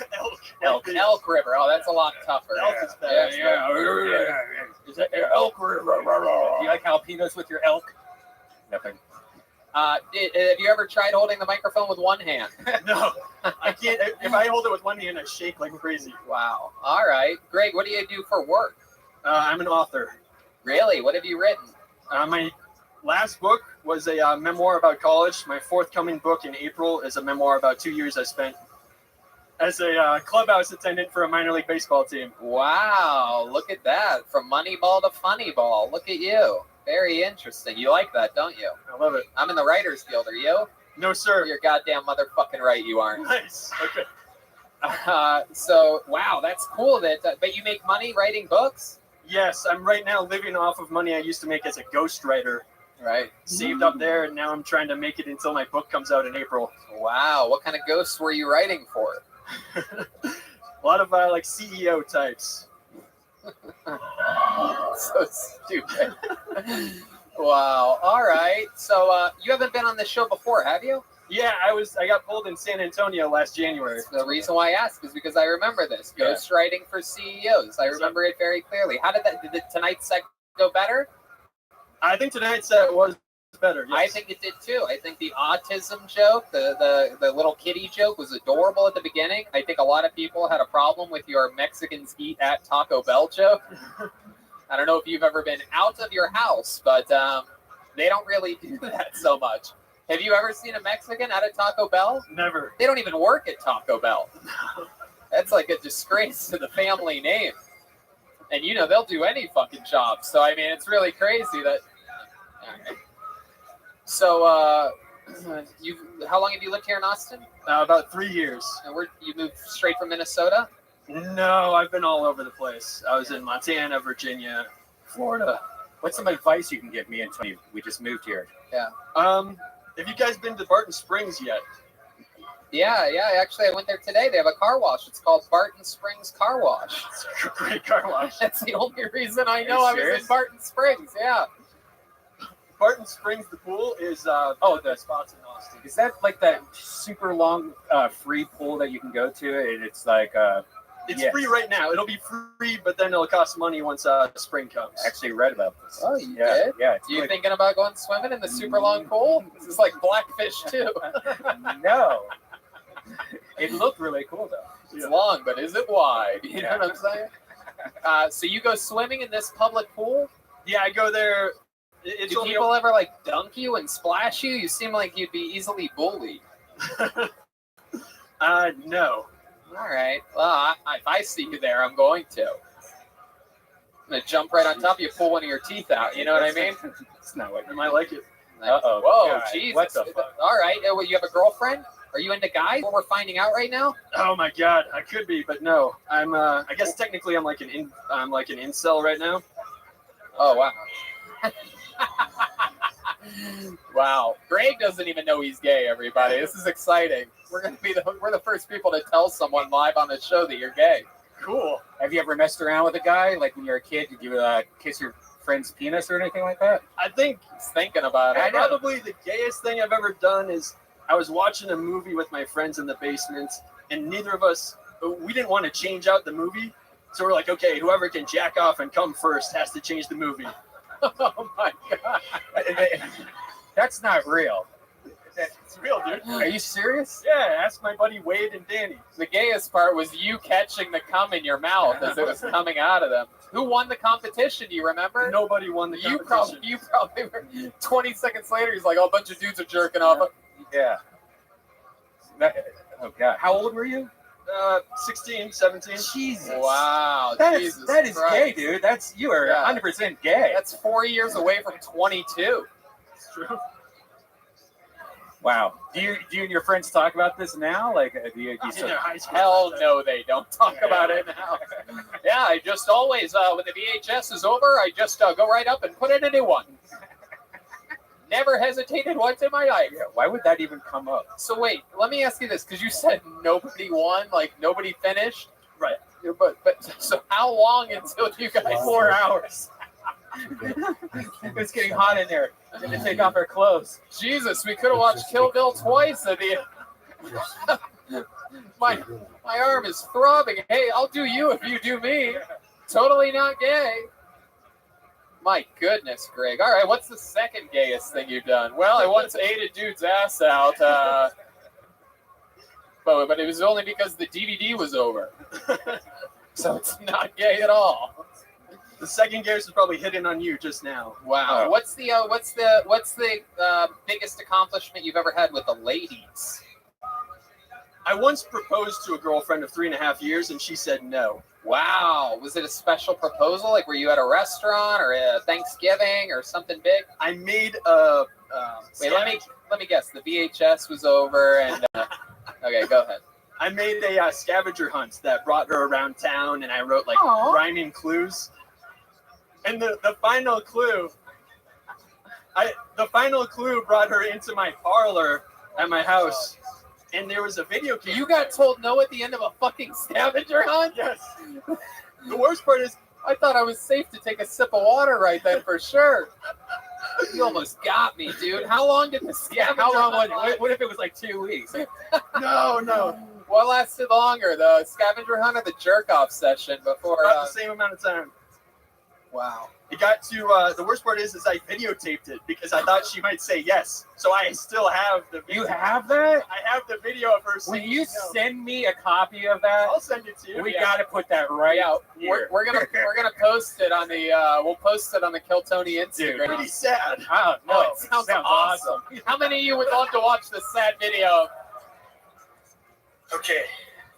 Elk River. Oh, that's a lot tougher. Elk is better. Yeah. Is that Elk River? Do you like jalapenos with your elk? Nothing. Have you ever tried holding the microphone with one hand? No, I can't. If I hold it with one hand, I shake like crazy. Wow. All right. Greg, what do you do for work? I'm an author. Really? What have you written? My last book was a memoir about college. My forthcoming book in April is a memoir about 2 years I spent as a clubhouse attendant for a minor league baseball team. Wow. Look at that. From Moneyball to Funnyball. Look at you. Very interesting. You like that, don't you? I love it. I'm in the Writers Guild. Are you? No, sir. You're goddamn motherfucking right you aren't. Nice. Okay. So, wow, that's cool. But you make money writing books? Yes, I'm right now living off of money I used to make as a ghostwriter. Right. Saved up there, and now I'm trying to make it until my book comes out in April. Wow. What kind of ghosts were you writing for? A lot of like CEO types. So stupid. Wow. All right. So you haven't been on this show before, have you? Yeah, I got pulled in San Antonio last January. The reason why I ask is because I remember this. Yeah. Ghostwriting for CEOs. I remember it very clearly. Did tonight's set go better? I think tonight's set was better. Yes. I think it did too. I think the autism joke, the little kitty joke was adorable at the beginning. I think a lot of people had a problem with your Mexicans eat at Taco Bell joke. I don't know if you've ever been out of your house, but they don't really do that so much. Have you ever seen a Mexican at a Taco Bell? Never. They don't even work at Taco Bell. That's like a disgrace to the family name. And you know, they'll do any fucking job. So, I mean, it's really crazy that... Okay. So, how long have you lived here in Austin? About 3 years. And you moved straight from Minnesota? No, I've been all over the place. I was in Montana, Virginia, Florida. What's some advice you can give me and Tony? We just moved here. Have you guys been to Barton Springs yet? Yeah. Actually, I went there today. They have a car wash. It's called Barton Springs Car Wash. It's a great car wash. That's the only reason I know you I was serious? in Barton Springs. Yeah. Barton Springs, the pool is the spots in Austin. Is that like that super long free pool that you can go to? And it's like It's yes. free right now. It'll be free, but then it'll cost money once spring comes. I actually read about this. Oh, you yeah, did? yeah. It's You really- thinking about going swimming in the super long pool? This is like Blackfish too. No. It looked really cool though. It's long, but is it wide? You know what I'm saying? So you go swimming in this public pool? Yeah, I go there. It's Do only people ever like dunk you and splash you? You seem like you'd be easily bullied. no. All right. Well, if I see you there, I'm going to. I'm gonna jump right on top of you, pull one of your teeth out. You know what I mean? It's not what I might like it. Uh-oh. Whoa, God, Jesus. what the fuck? All right. Well, you have a girlfriend? Are you into guys? What we're finding out right now? Oh my god, I could be, but no. I'm. I guess technically I'm like an incel right now. Oh wow. Wow. Greg doesn't even know he's gay, everybody. This is exciting. We're the first people to tell someone live on the show that you're gay. Cool. Have you ever messed around with a guy? Like when you were a kid, did you kiss your friend's penis or anything like that? I think He's thinking about it. probably the gayest thing I've ever done is I was watching a movie with my friends in the basement, and neither of us we didn't want to change out the movie, so we're like, okay, whoever can jack off and come first has to change the movie. Oh my god. That's not real. It's real, dude. Are you serious? Yeah, ask my buddy Wade and Danny. The gayest part was you catching the cum in your mouth as it was coming out of them. Who won the competition? Do you remember? Nobody won the You competition. probably were. 20 seconds later, he's like, oh, a bunch of dudes are jerking off. Yeah. Oh god. How old were you? 16, 17. Jesus. Wow. That is Jesus gay, Christ. dude. You are Yeah. 100% gay. That's 4 years away from 22. It's true. Wow. Do you and your friends talk about this now? Like, do you In their high school. Hell no, they don't talk about it now. Yeah, I just always, when the VHS is over, I just go right up and put in a new one. Never hesitated once in my life. Yeah, why would that even come up? So wait, let me ask you this, because you said nobody won, like nobody finished. Right. But so how long until you guys? 4 hours. It's getting hot in there. We're gonna take off our clothes. Jesus, we could have watched Kill Bill twice at the. my arm is throbbing. Hey, I'll do you if you do me. Totally not gay. My goodness, Greg. All right, what's the second gayest thing you've done? Well, I once ate a dude's ass out, but it was only because the DVD was over. So it's not gay at all. The second gayest is probably hitting on you just now. Wow. Oh. What's the biggest accomplishment you've ever had with the ladies? I once proposed to a girlfriend of 3.5 years, and she said no. Wow. Was it a special proposal? Like, were you at a restaurant or a Thanksgiving or something big? I made a. Wait, let me guess. The VHS was over, and okay, go ahead. I made a scavenger hunt that brought her around town, and I wrote like Aw. rhyming clues. And the final clue, the final clue brought her into my parlor at my house, and there was a video camera. You got told no at the end of a fucking scavenger hunt? Yes. The worst part is, I thought I was safe to take a sip of water right then for sure. You almost got me, dude. How long did the scavenger How long was hunt it? What if it was like 2 weeks? no, What lasted longer, the scavenger hunt or the jerk off session before? about the same amount of time. Wow. It got to the worst part is I videotaped it because I thought she might say yes. So I still have the video. You have that? I have the video of her Will saying you no. send me a copy of that? I'll send it to you. We Yeah. gotta put that right Yeah, here. we're gonna post it on the we'll post it on the Kill Tony Instagram. Pretty sad. Oh, no. Oh, it sounds awesome. How many of you would love to watch this sad video? Okay,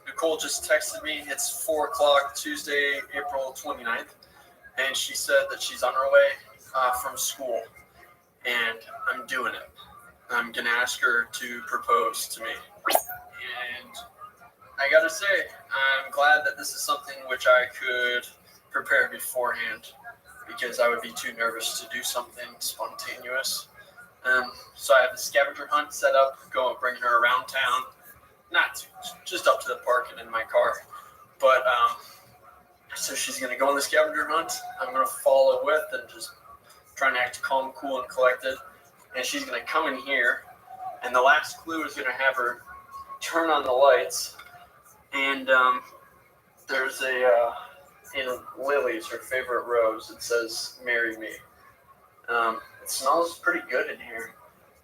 Nicole just texted me. It's 4 o'clock, Tuesday, April 29th, and she said that she's on her way from school, and I'm doing it. I'm going to ask her to propose to me. And I gotta say, I'm glad that this is something which I could prepare beforehand, because I would be too nervous to do something spontaneous. So I have the scavenger hunt set up, bringing her around town, just up to the park and in my car. But so she's gonna go on the scavenger hunt. I'm gonna follow with and just trying to act calm, cool, and collected. And she's gonna come in here, and the last clue is gonna have her turn on the lights. And there's in Lily's, her favorite rose, it says "Marry Me." It smells pretty good in here,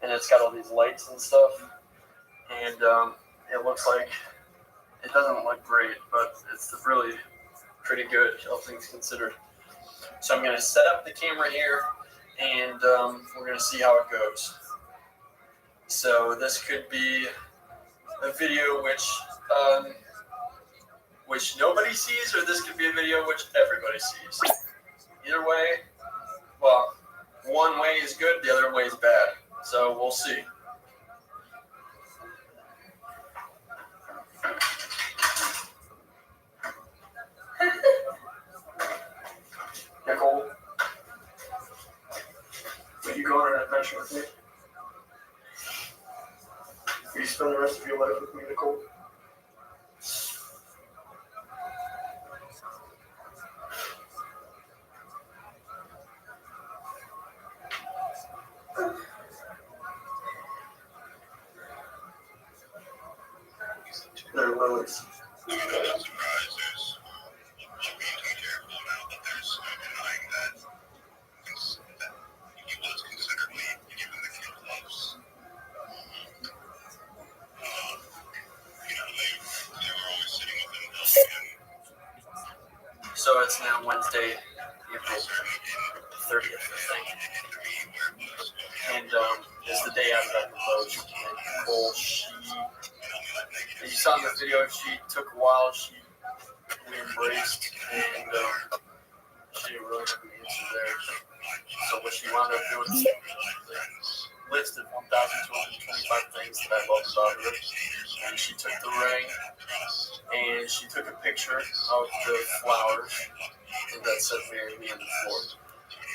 and it's got all these lights and stuff. And it looks like it doesn't look great, but it's really pretty good, all things considered. So I'm gonna set up the camera here, and we're gonna see how it goes. So this could be a video which nobody sees, or this could be a video which everybody sees. Either way, well, one way is good, the other way is bad. So we'll see. Nicole, will you go on an adventure with me? Will you spend the rest of your life with me, Nicole? They're lilies. So it's now Wednesday, April 30th, I think. And it's the day after I proposed. And Nicole, as you saw in the video, she took a while. We embraced, and she didn't really have the answer there. So what she wound up doing is listed 1,225 things that I love about her. And she took the ring, and she took a picture of the flowers that said "Marry Me" on the floor.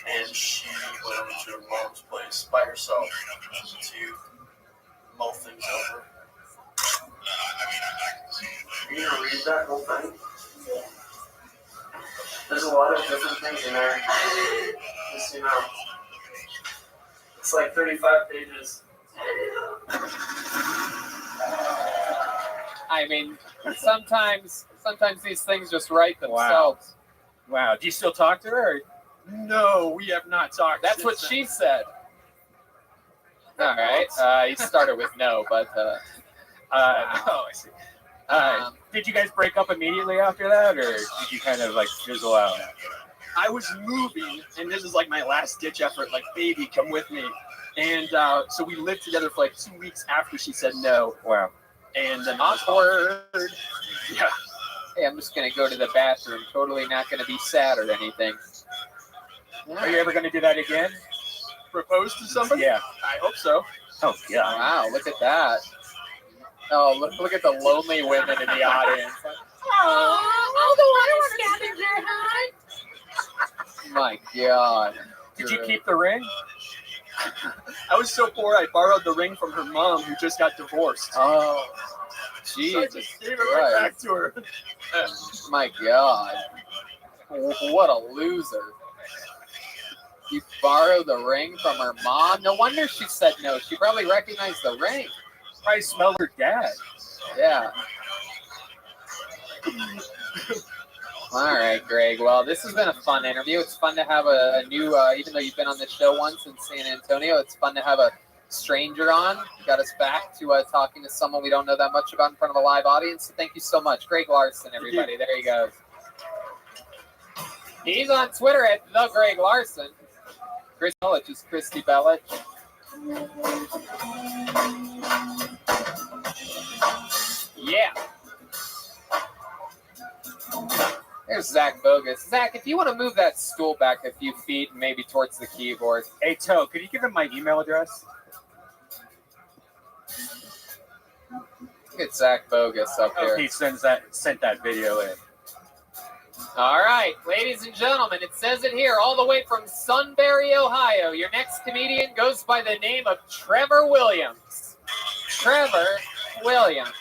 And she went over to her mom's place by herself to mull things over. Are you gonna read that whole thing? Yeah. There's a lot of different things in there. Just, it's like 35 pages. I mean, sometimes these things just write themselves. Wow. Do you still talk to her? Or? No, we have not talked. That's what she said. All right. You started with no, but oh, I see. Did you guys break up immediately after that, or did you kind of like fizzle out? I was moving, and this is like my last ditch effort. Like, baby, come with me. And so we lived together for like 2 weeks after she said no. Wow. And then awkward. Yeah. Hey, I'm just gonna go to the bathroom. Totally not gonna be sad or anything. Are you ever gonna do that again? Propose to somebody? Yeah. I hope so. Oh yeah. Wow, look at that. Oh, look at the lonely women in the audience. I'll go on a scavenger hunt. My God. Did you keep the ring? I was so poor, I borrowed the ring from her mom, who just got divorced. Oh, So I Jesus just gave it right Christ. back to her. My God. What a loser. You borrowed the ring from her mom? No wonder she said no. She probably recognized the ring. Probably smelled her dad. Yeah. All right, Greg. Well, this has been a fun interview. It's fun to have a new, even though you've been on this show once in San Antonio, it's fun to have a stranger on. You got us back to talking to someone we don't know that much about in front of a live audience. So thank you so much. Greg Larson, everybody. There he goes. He's on Twitter at the Greg Larson. Chris Bellich is Christy Bellich. Yeah. There's Zach Bogus. Zach, if you want to move that stool back a few feet, maybe towards the keyboard. Hey, Toe, could you give him my email address? at Zach Bogus up Oh, here. he sent that video in. All right, ladies and gentlemen, it says it here, all the way from Sunbury, Ohio. Your next comedian goes by the name of Trevor Williams. Trevor Williams.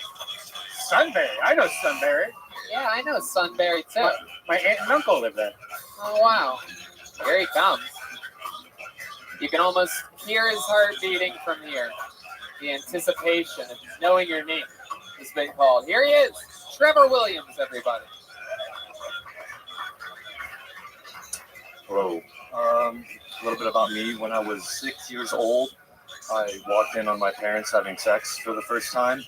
Sunbury. I know Sunbury. Yeah, I know Sunbury too. My aunt and uncle live there. Oh, wow. Here he comes. You can almost hear his heart beating from here. The anticipation of knowing your name has been called. Here he is, Trevor Williams, everybody. Hello. A little bit about me. When I was 6 years old, I walked in on my parents having sex for the first time.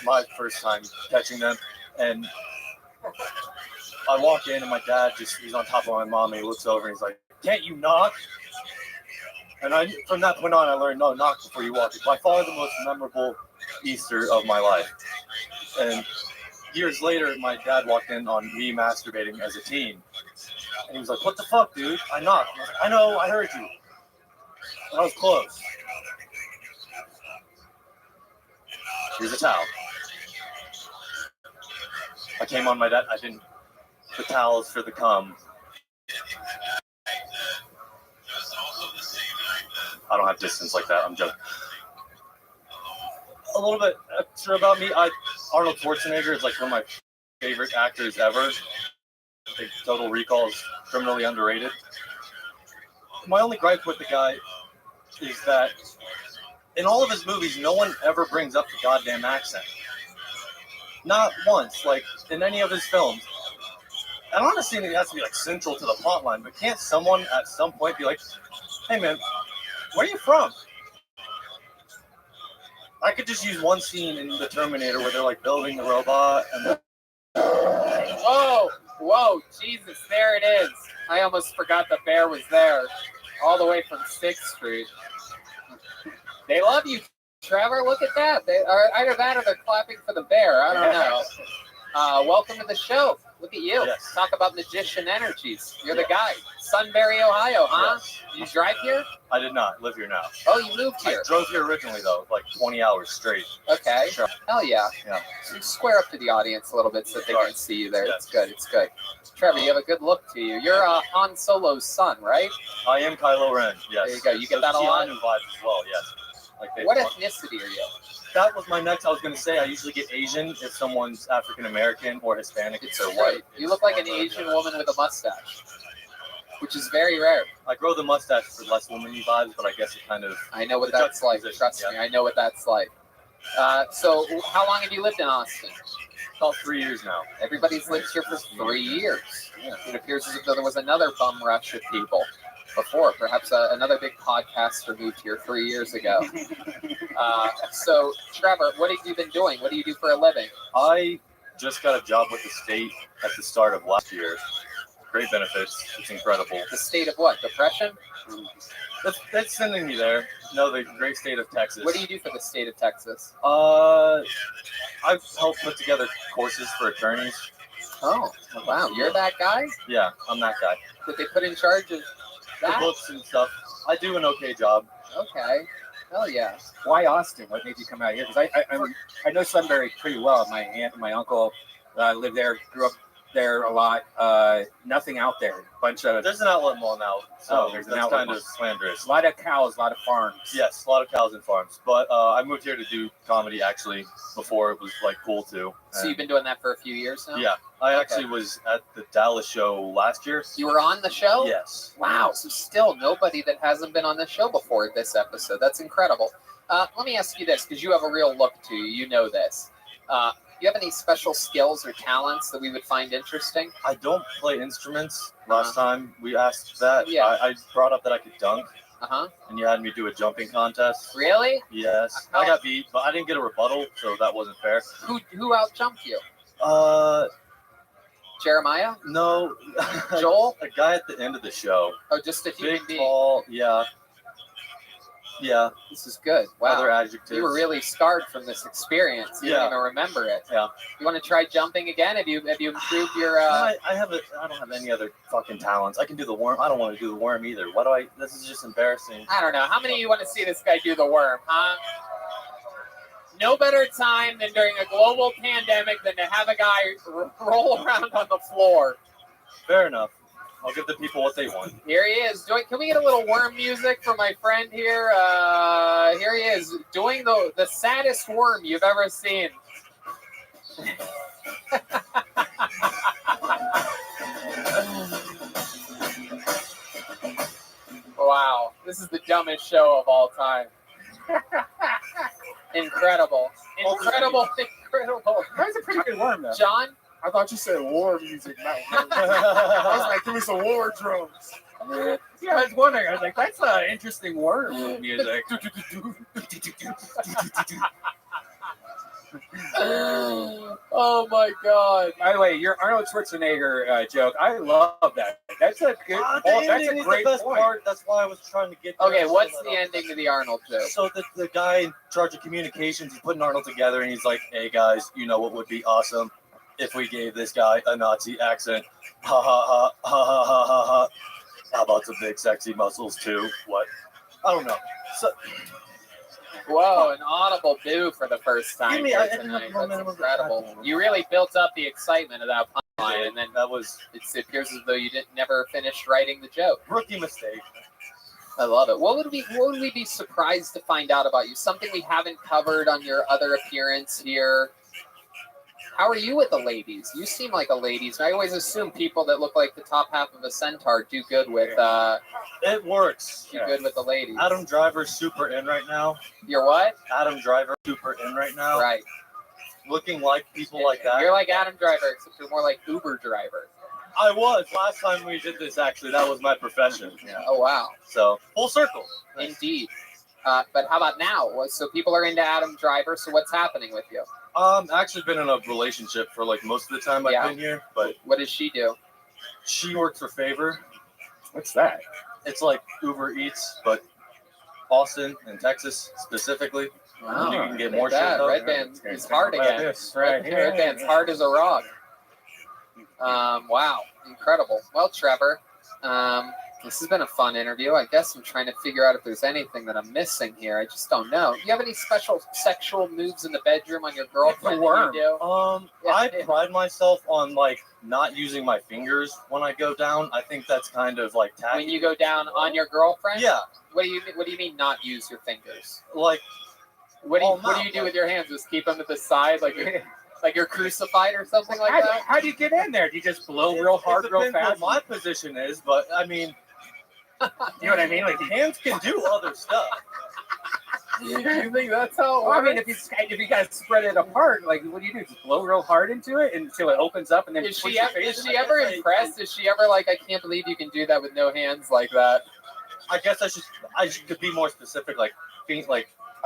My first time catching them. And I walk in and my dad he's on top of my mom and he looks over and he's like, "Can't you knock?" And from that point on, I learned, no, knock before you walk. It's by far the most memorable Easter of my life. And years later, my dad walked in on me masturbating as a teen. And he was like, "What the fuck, dude? I knocked." I was like, "I know, I heard you." And I was close. Here's a towel. I came on my dad. The towels for the cum. I don't have distance like that. I'm joking. A little bit extra about me. Arnold Schwarzenegger is like one of my favorite actors ever. I think Total Recall is criminally underrated. My only gripe with the guy is that in all of his movies, no one ever brings up the goddamn accent. Not once, like in any of his films. And I'm not saying it has to be like central to the plot line, but can't someone at some point be like, "Hey man, where are you from?" I could just use one scene in The Terminator where they're like building the robot and Whoa, Jesus, there it is. I almost forgot the bear was there, all the way from 6th Street. They love you, Trevor. Look at that. They are either that or they're clapping for the bear. I don't know. Welcome to the show. Look at you. Yes. Talk about magician energies. You're the guy. Sunbury, Ohio, huh? Yes. Did you drive here? I did not live here now. Oh, you moved I here. drove here originally though, like 20 hours straight. Okay. Sure. Hell yeah. Yeah. So square up to the audience a little bit so that they can see you there. It's good. It's good. Trevor, you have a good look to you. You're Han Solo's son, right? I am Kylo Ren. Yes. There you go. You get that a lot? Keanu vibes as well. Yes. Like What ethnicity are you? That was my next. I was gonna say I usually get Asian if someone's African American or Hispanic if It's they're right. white. You look like an Asian woman with a mustache, which is very rare. I grow the mustache for less womanly vibes, but I guess it kind of. I know what The that's like. juxtaposition, Trust me, I know what that's like. So, how long have you lived in Austin? About 3 years now. Everybody's lived here for 3 years. It appears as if there was another bum rush of people before. Perhaps another big podcaster moved here 3 years ago. So, Trevor, what have you been doing? What do you do for a living? I just got a job with the state at the start of last year. Great benefits. It's incredible. The state of what? Depression? That's sending me there. No, the great state of Texas. What do you do for the state of Texas? I've helped put together courses for attorneys. Oh, wow. You're that guy Yeah, I'm that guy. that they put in charge of The that? books and stuff. I do an okay job. Okay. Hell yeah. Why Austin? What made you come out here? Because I know Sunbury pretty well. My aunt and my uncle lived there, grew up there a lot. Nothing out there. Bunch of There's an outlet mall now, so there's an that's outlet kind mall. of slanderous. a lot of cows, a lot of farms. Yes, a lot of cows and farms. But I moved here to do comedy actually before it was like cool too. So you've been doing that for a few years now? Yeah, I actually was at the Dallas show last year. You were on the show? Yes. Wow. So still nobody that hasn't been on the show before this episode. That's incredible. Let me ask you this, because you have a real look to you. You know this. Do you have any special skills or talents that we would find interesting? I don't play instruments. Last time we asked that, Yeah. I brought up that I could dunk, Uh-huh. and you had me do a jumping contest. Really? Yes, How- I got beat, but I didn't get a rebuttal, so that wasn't fair. Who out-jumped you? Jeremiah? No, Joel? a guy at the end of the show, Oh, just a human big, being. tall, yeah. This is good. Other Wow. adjectives. You were really scarred from this experience. You Yeah. don't even remember it. Yeah. You want to try jumping again? Have you improved your I don't have any other fucking talents. I can do the worm. I don't want to do the worm either. Why do I? This is just embarrassing. I don't know. How many of you want to see this guy do the worm, huh? no better time than during a global pandemic than to have a guy roll around on the floor. Fair enough. I'll give the people what they want. Here he is. Can we get a little worm music from my friend here? Here he is, doing the saddest worm you've ever seen. Wow, this is the dumbest show of all time. Incredible. Incredible. That's a pretty good worm, though. John? I thought you said war music. I was like, give me some war drums. Yeah, I was wondering. I was like, that's an interesting worm music. Oh my God. By the way, your Arnold Schwarzenegger joke, I love that. That's a good. That's a great point. part. That's why I was trying to get. Okay, what's the ending to the Arnold joke? So the guy in charge of communications, he's putting Arnold together, and he's like, "Hey guys, you know what would be awesome if we gave this guy a Nazi accent? Ha ha ha ha ha ha ha ha. How about some big sexy muscles too? What? I don't know. So Whoa, an audible boo for the first time Give me- here I- tonight. I- That's incredible. You really built up the excitement of that punchline, and then that was it appears as though you never finished writing the joke. rookie mistake. I love it. What would we be surprised to find out about you? Something we haven't covered on your other appearance here. How are you with the ladies? You seem like a ladies. I always assume people that look like the top half of a centaur do good with It works. good with the ladies. Adam Driver's super in right now. You're what? Adam Driver super in right now. Right. Looking like people like that. You're like Adam Driver, except you're more like Uber driver. I was last time we did this. Actually, that was my profession. Yeah. Oh wow. So full circle. Indeed. But how about now? So people are into Adam Driver. So what's happening with you? Actually been in a relationship for like most of the time I've Yeah. been here, but What does she do? she works for Favor. What's that? It's like Uber Eats, but Austin and Texas specifically. Wow. You can get Look more at shit that. done. Red Band is hard again. This right here. Red Band's hard as a rock. Wow, incredible. Well, Trevor, this has been a fun interview. I guess I'm trying to figure out if there's anything that I'm missing here. I just don't know. Do you have any special sexual moves in the bedroom on your girlfriend? worm. That you do? I pride myself on like not using my fingers when I go down. I think that's kind of like tacky. When you go down on your girlfriend? Yeah, What do you mean not use your fingers? like What do you Oh, what do no. you do with your hands? Just keep them at the side like you're crucified or something like that? How do you get in there? Do you just blow real hard, it real depends fast? what my position is, but I mean, You know what I mean? Like, hands can do other stuff. You think that's how it well, I works? mean, if you guys spread it apart, like, what do? Just blow real hard into it until it opens up, and then Is push she, your is face she in? ever impressed? Is she ever like, I can't believe you can do that with no hands like that? I guess I should be more specific, like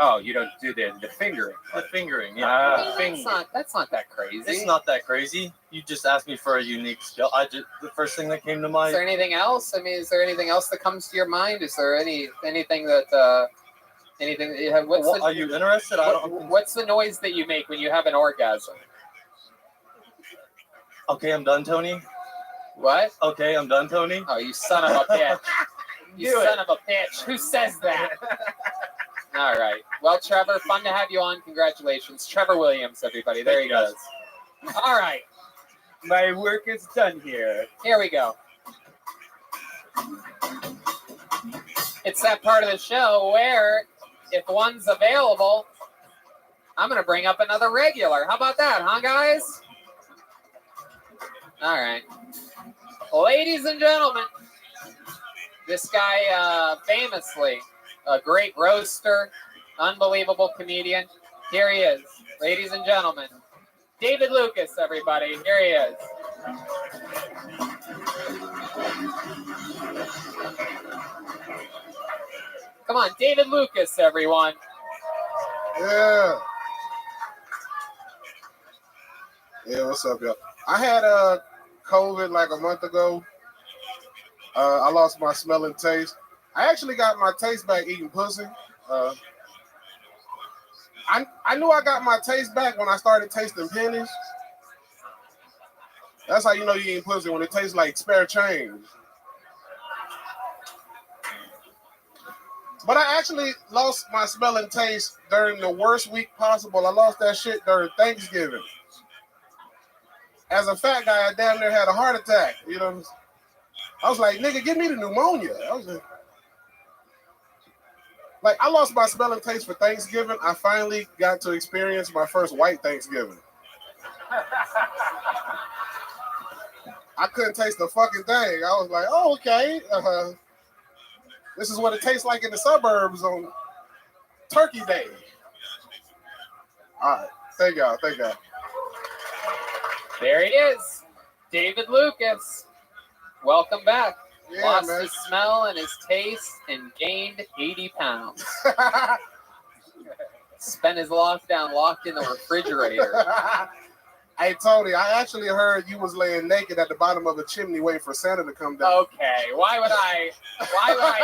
Oh, you don't do the fingering. the fingering. Yeah, Ah. the fingering. That's not that crazy. It's not that crazy. You just asked me for a unique skill. The first thing that came to Is mind. there anything else? I mean, is there anything else that comes to your mind? Is there anything that anything that you have? Are you interested? What's the noise that you make when you have an orgasm? Okay, I'm done, Tony. What? Okay, I'm done, Tony. Oh, you son of a bitch! You Do it. son of a bitch! Who says that? All right. Well, Trevor, fun to have you on. Congratulations, Trevor Williams, everybody. There he Thank goes. All right. My work is done here. Here we go. It's that part of the show where, if one's available, I'm going to bring up another regular. How about that, huh, guys? All right. Ladies and gentlemen, this guy famously a great roaster, unbelievable comedian. Here he is. Ladies and gentlemen, David Lucas, everybody. Here he is. Come on, David Lucas, everyone. Yeah. Yeah, what's up, y'all? I had COVID like a month ago. I lost my smell and taste. I actually got my taste back eating pussy. I knew I got my taste back when I started tasting pennies. That's how you know you eating pussy, when it tastes like spare change. But I actually lost my smell and taste during the worst week possible. I lost that shit during Thanksgiving. As a fat guy, I damn near had a heart attack. You know, I was like, nigga, give me the pneumonia. I was like, I lost my smell and taste for Thanksgiving. I finally got to experience my first white Thanksgiving. I couldn't taste the fucking thing. I was like, oh, okay. This is what it tastes like in the suburbs on Turkey Day. All right. Thank y'all. There he is, David Lucas. Welcome back. Yeah, Lost man. his smell and his taste and gained 80 pounds. Spent his lockdown locked in the refrigerator. Hey, Tony, I actually heard you was laying naked at the bottom of a chimney waiting for Santa to come down. Okay, why would I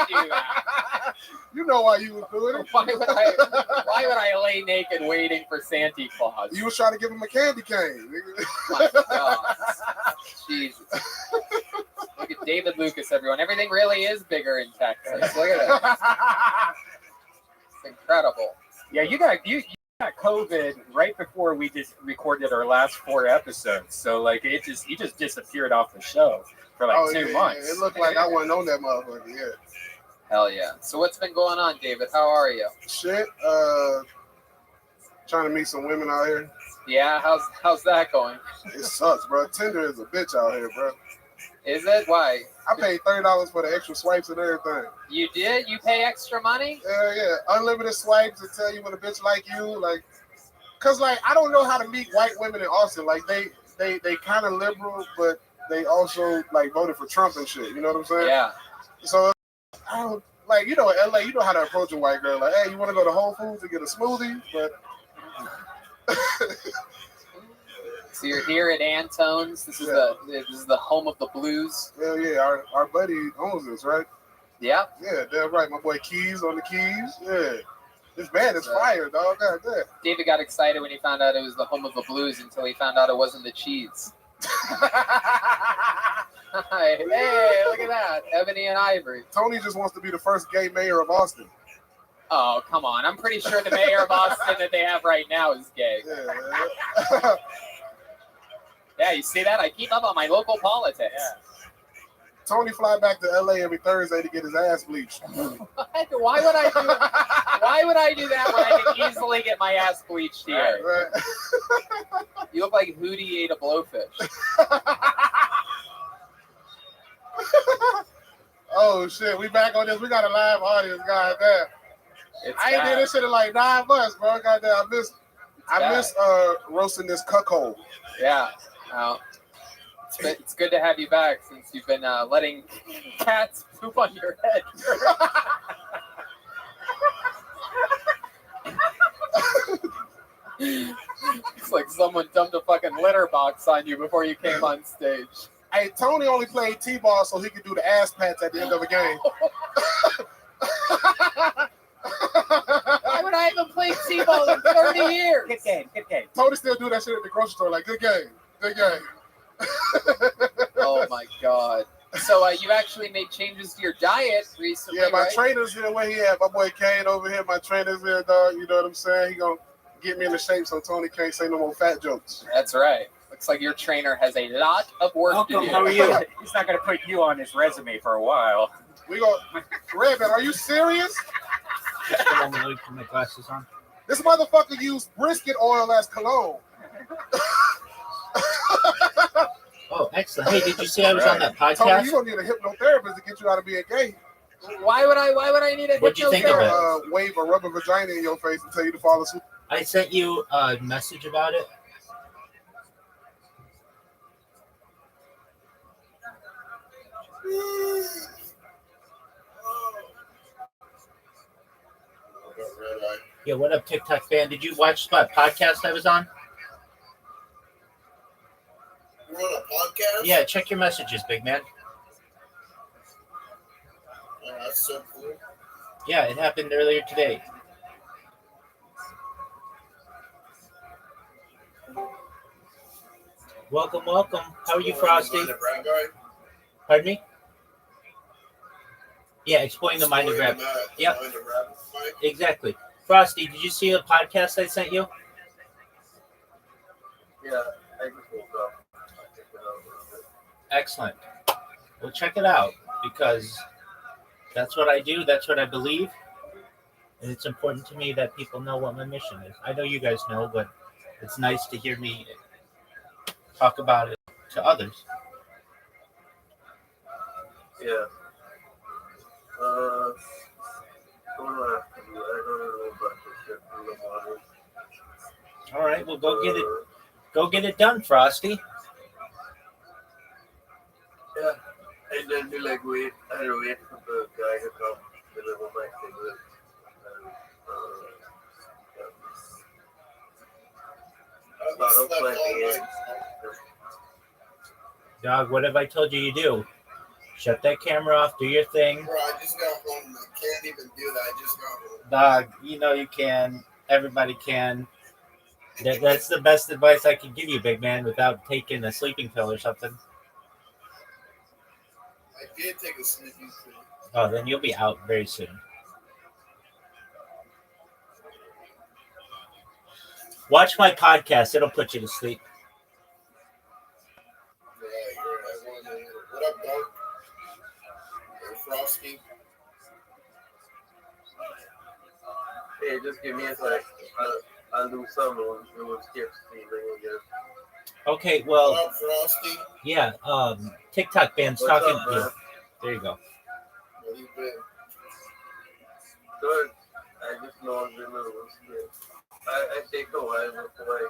do that? You know why you was doing it. Why would I lay naked waiting for Santa Claus? You was trying to give him a candy cane. My God. Jesus. Look at David Lucas, everyone. Everything really is bigger in Texas. Look at that. It's incredible. Yeah, you got COVID right before we just recorded our last 4 episodes. So like you just disappeared off the show for like 2 months. Yeah. It looked like I wasn't on that motherfucker yet. Hell yeah. So what's been going on, David? How are you? Shit. Trying to meet some women out here. Yeah, how's that going? It sucks, bro. Tinder is a bitch out here, bro. Is it? Why? I paid $30 for the extra swipes and everything. You did? You pay extra money? Yeah. Unlimited swipes to tell you when a bitch like you, like, cause like I don't know how to meet white women in Austin. Like they kind of liberal, but they also like voted for Trump and shit. You know what I'm saying? Yeah. So I don't like, you know, in LA, you know how to approach a white girl. Like, hey, you want to go to Whole Foods and get a smoothie? But So you're here at Antone's. This is the home of the blues. hell yeah, our buddy owns this, right? Yeah. Yeah, damn right. My boy Keys on the keys. Yeah. This band is fire, dog. God damn. David got excited when he found out it was the home of the blues until he found out it wasn't the Cheats. Hey, look at that. Ebony and Ivory. Tony just wants to be the first gay mayor of Austin. Oh, come on. I'm pretty sure the mayor of Austin that they have right now is gay. Yeah. Yeah, you see that? I keep up on my local politics. Yeah. Tony fly back to LA every Thursday to get his ass bleached. Why would I do that when I can easily get my ass bleached here? Right. You look like Hootie ate a blowfish. Oh shit, we back on this. We got a live audience, goddamn. I ain't did this shit in like 9 months, bro. Goddamn, I miss roasting this cuckold. Yeah. It's good to have you back since you've been letting cats poop on your head. It's like someone dumped a fucking litter box on you before you came on stage. Hey, Tony only played T-ball so he could do the ass pats at the end of a game. Why would I haven't played T-ball in 30 years? Good game. Tony still do that shit at the grocery store, like, good game. Oh my God. So you actually made changes to your diet recently, Yeah, my right? trainer's here. Where he at? My boy Kane over here. My trainer's here, dog. You know what I'm saying? He gonna get me in the shape so Tony can't say no more fat jokes. That's right. Looks like your trainer has a lot of work to do. How are you? He's not going to put you on his resume for a while. We go, Redman, are you serious? Just a moment, let me put my glasses on. This motherfucker used brisket oil as cologne. Oh, excellent. Hey, did you see I was on that Tony, podcast? you gonna need a hypnotherapist to get you out of being gay. Why would I need a What'd you think of hypnotherapist? it? Wave a rubber vagina in your face and tell you to fall asleep. I sent you a message about it. Yeah, what up, TikTok fan? Did you watch what podcast I was on? We're on a podcast? Yeah, check your messages, big man. Oh, that's so cool. Yeah, it happened earlier today. Welcome. How are you, Frosty? Pardon me? Yeah, exploring the mind of Exploring rabbit. the Yep. mind of rabbit. Fine. Exactly. Frosty, did you see the podcast I sent you? Yeah, I just woke up. I checked it out a little bit. Excellent. Well, check it out because that's what I do. That's what I believe. And it's important to me that people know what my mission is. I know you guys know, but it's nice to hear me talk about it to others. Yeah. What do I have to do? I don't know about this shit in the morning. All right, well, go get it done, Frosty. Yeah. And then be like, wait for the guy to come deliver my cigarettes. And, I start slept up my all day. night. Dog, what have I told you do? Shut that camera off, do your thing. Bro, I just got home. I can't even do that. I just got home. Dog, you know you can. Everybody can. That's the best advice I can give you, big man, without taking a sleeping pill or something. I did take a sleeping pill. Oh, then you'll be out very soon. Watch my podcast. It'll put you to sleep. Yeah, you're everyone. What up, Dark? Hey, Frosty. Hey, just give me a sec. I'll do some. It will skip stealing again. Okay, well, What up, Frosty? yeah, TikTok band's What's talking. up, man? Yeah, there you go. What you been? Good. I just know I'm gonna lose it. I take a while before I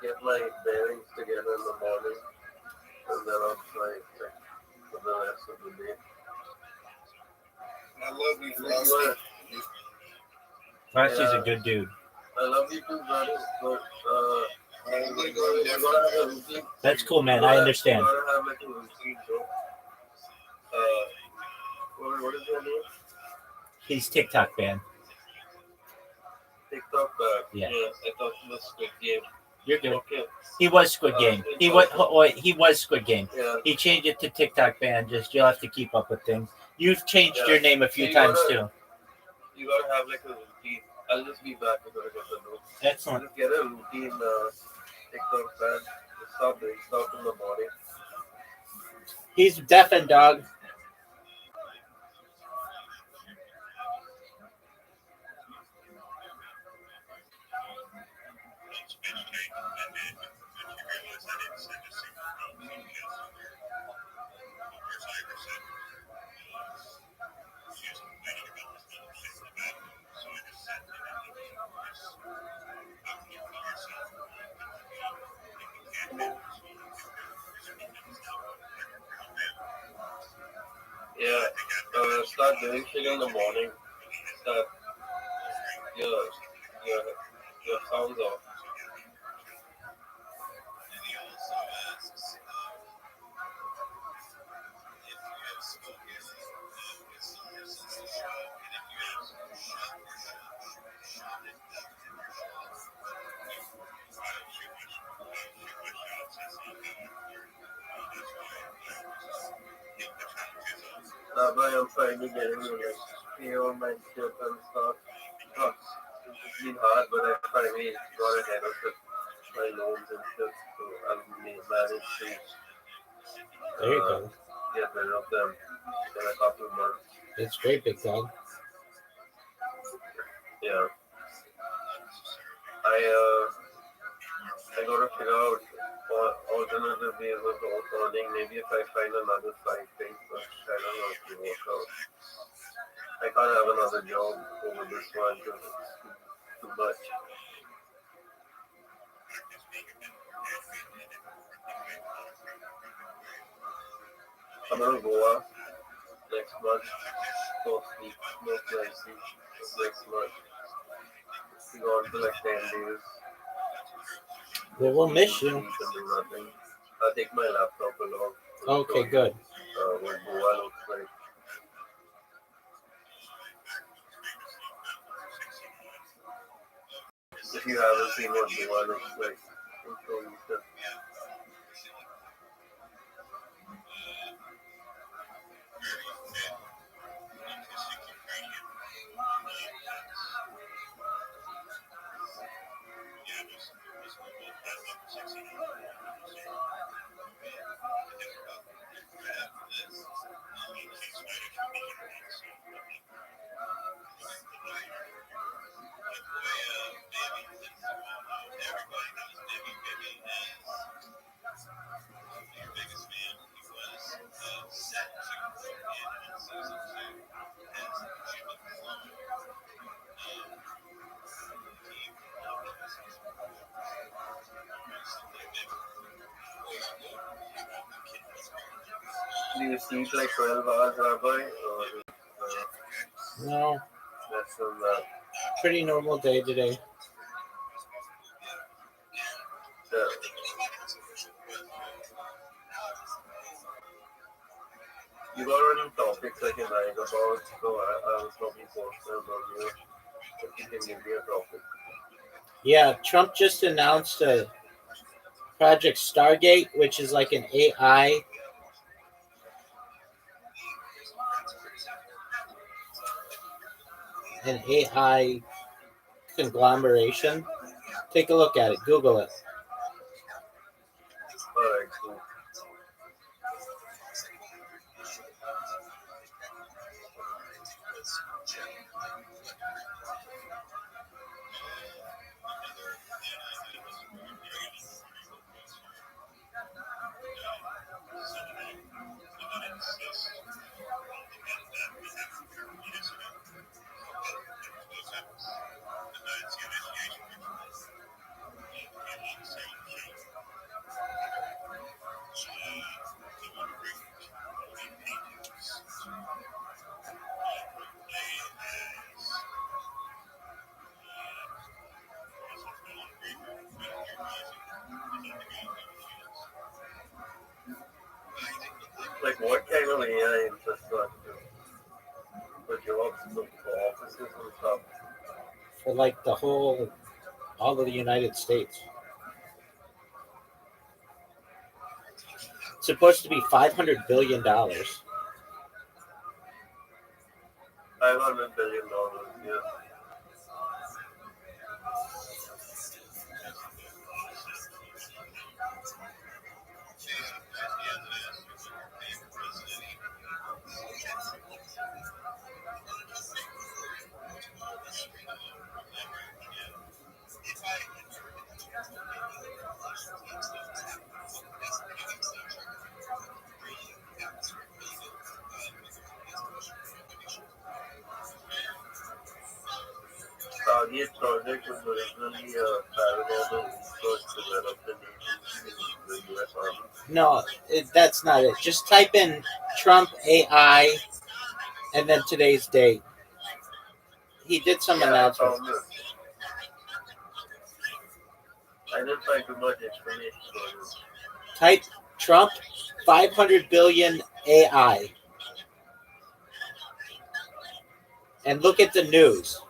get my bearings together in the morning, and then I'll try check for the rest of the day. I love you, You are- Frosty. Frosty's a Yeah. good dude. I love you too, brother. But I'm gonna go you gotta have a routine. That's cool, man. You I gotta- understand. You gotta have like a routine, so. What is that name? He's TikTok band. TikTok. Yeah. I thought it was Squid Game. You're good. Okay. He was Squid Game. He was Squid Game. Yeah. He changed it to TikTok band. Just you'll have to keep up with things. You've changed Yeah. your name a few You times gotta- too. You gotta have like a routine. I'll just be back. I gotta get the notes. Excellent. Just get a routine. TikTok band. Stop in the morning. He's deaf and dog. Yeah. Start doing shit in the morning. Start your sounds off. That's why I'm trying to get into like pay all my shit and stuff. It's been hard, but I finally got ahead of it. My loans and shit, so I'll manage to There you go. get rid of them in a couple of months. It's great, big dog. Yeah. I gotta figure out alternative ways of earning. Maybe if I find another side thing, but I don't know if it will work out. I can't have another job over this one because it's too much. I'm gonna Goa next month. Most likely next month. We go on for like 10 days. Well, we'll miss you. Can do nothing. I'll take my laptop along. Okay, good. What Goa looks like. If you haven't seen what Goa looks like, we'll show you stuff. Do you sleep like 12 hours, Rabbi? Or, No, that's so pretty normal day today. You got any topics I can write about? So I was talking posters on you. If you can give me a topic. Yeah, Trump just announced a Project Stargate, which is like an AI conglomeration. Take a look at it. Google it. Alright, cool. Like what kind of AI infrastructure for jobs, for offices and stuff? For like all of the United States. It's supposed to be $500 billion. $500 billion, yeah. Stargate project was originally a paranormal research developed in the US Army. No, that's not it. Just type in Trump AI and then today's date. He did some announcements. I didn't find too much explanation for this. Type Trump 500 billion AI and look at the news.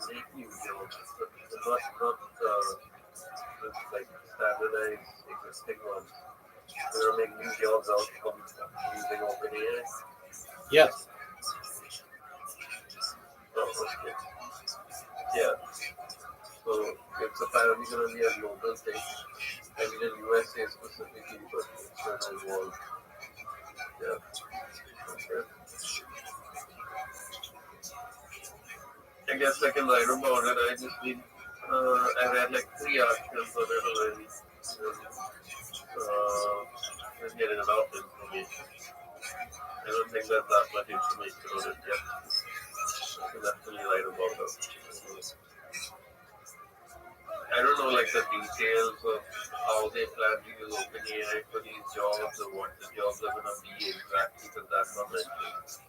make new jobs, but not like standardized existing ones. We're gonna make new jobs out from using OpenAI. Yep. Oh, okay. Yeah. So it's apparently gonna be a global thing. I mean, in USA specifically, but it's gonna evolve. Yeah. Okay. I guess I can write about it. I just need, I read like 3 articles on it already. Just getting enough information. I don't think there's that much information on it yet. I can definitely write about it. I don't know like the details of how they plan to use OpenAI for these jobs or what the jobs are gonna be exactly, because that's not mentioned.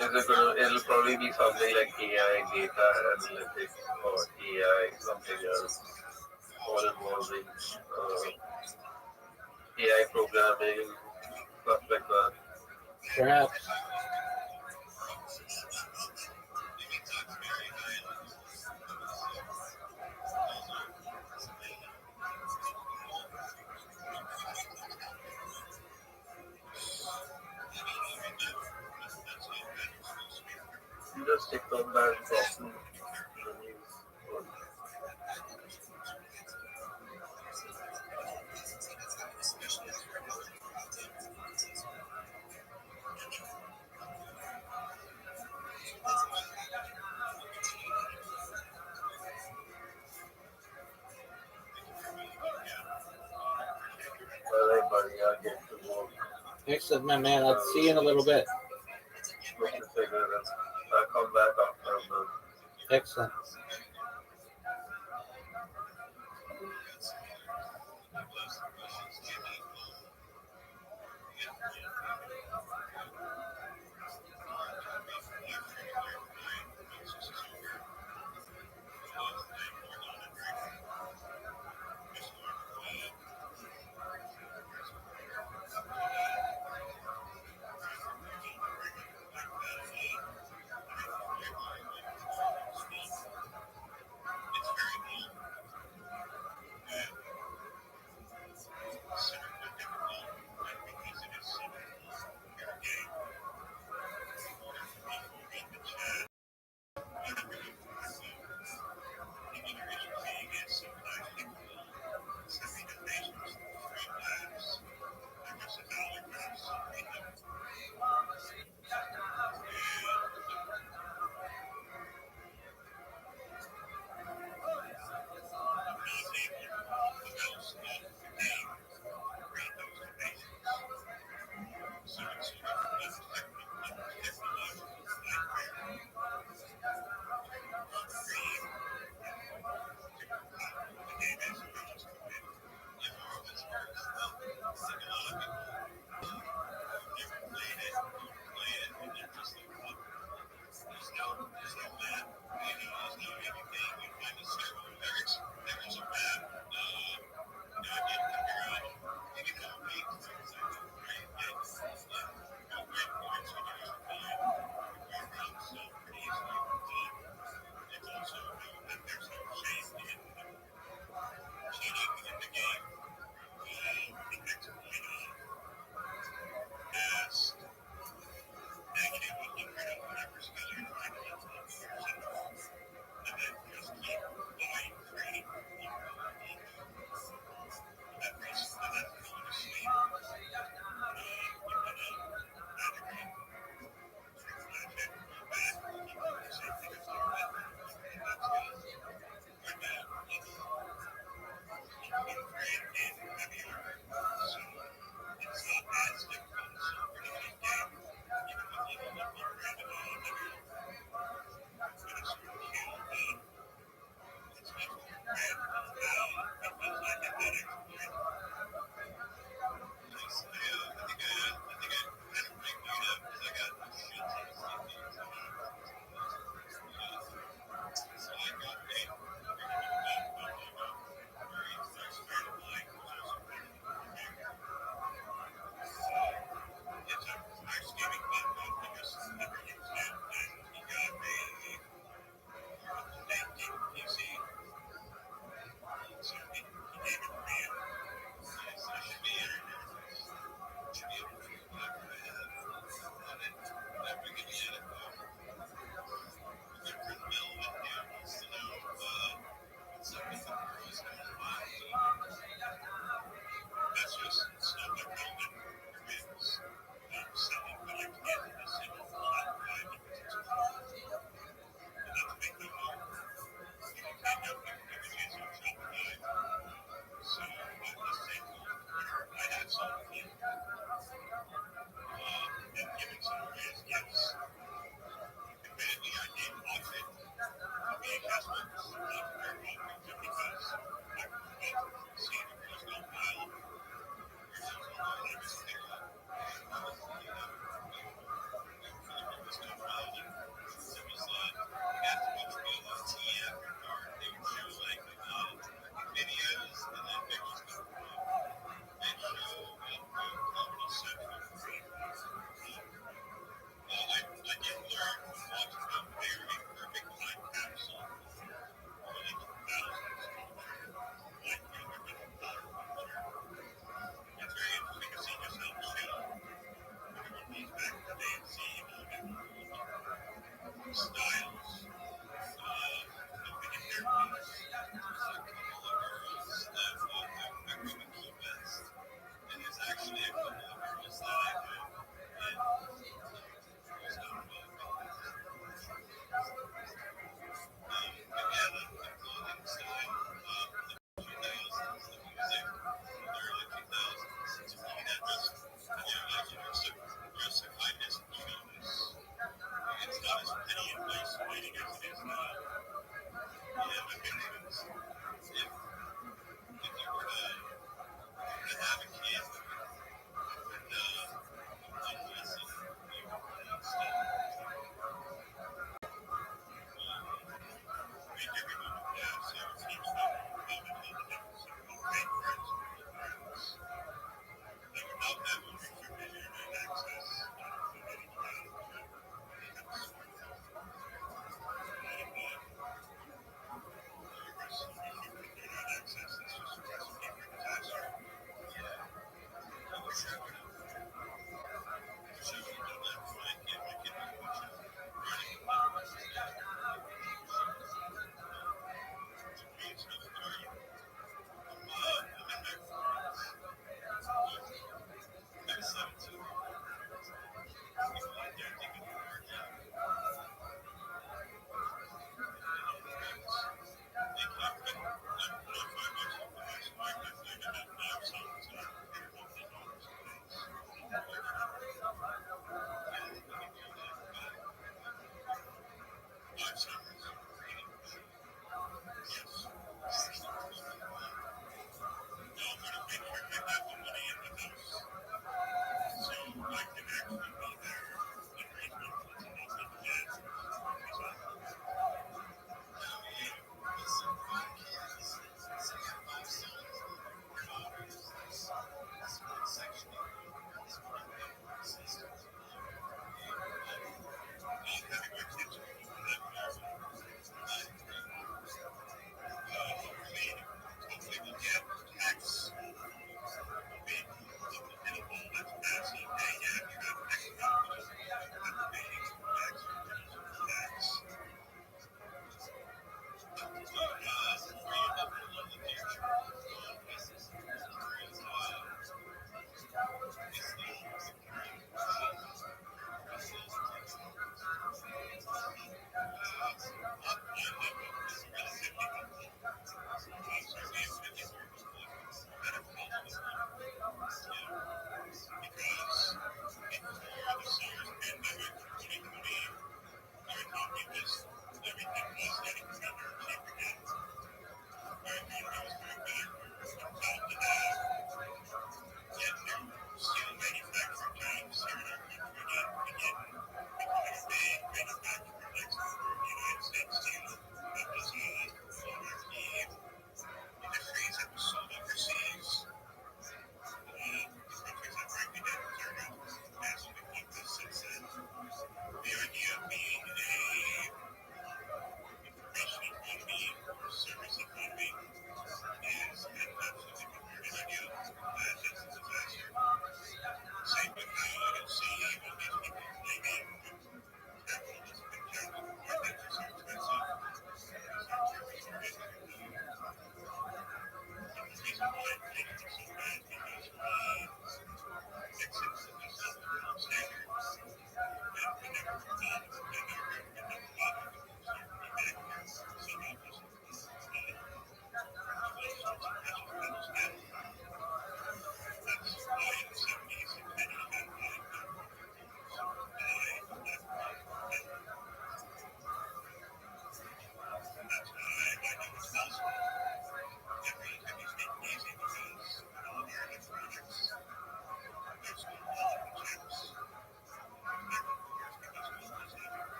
It'll probably be something like AI data analytics or AI something else, all involving AI programming, stuff like that. Perhaps. You just take on that problem. Alright, buddy, I'll get to work. Excellent, my man. I'll see you in a little bit. Smoke a cigarette. I'll come back after I'm done. Excellent.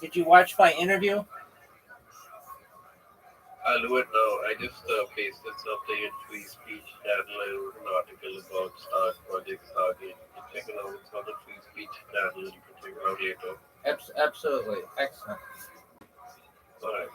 Did you watch my interview? I'll do it now. I just pasted something in Free Speech channel. I wrote an article about Project Stargate. You can check it out. It's on the Free Speech channel. You can check it out later. Absolutely. Excellent. All right.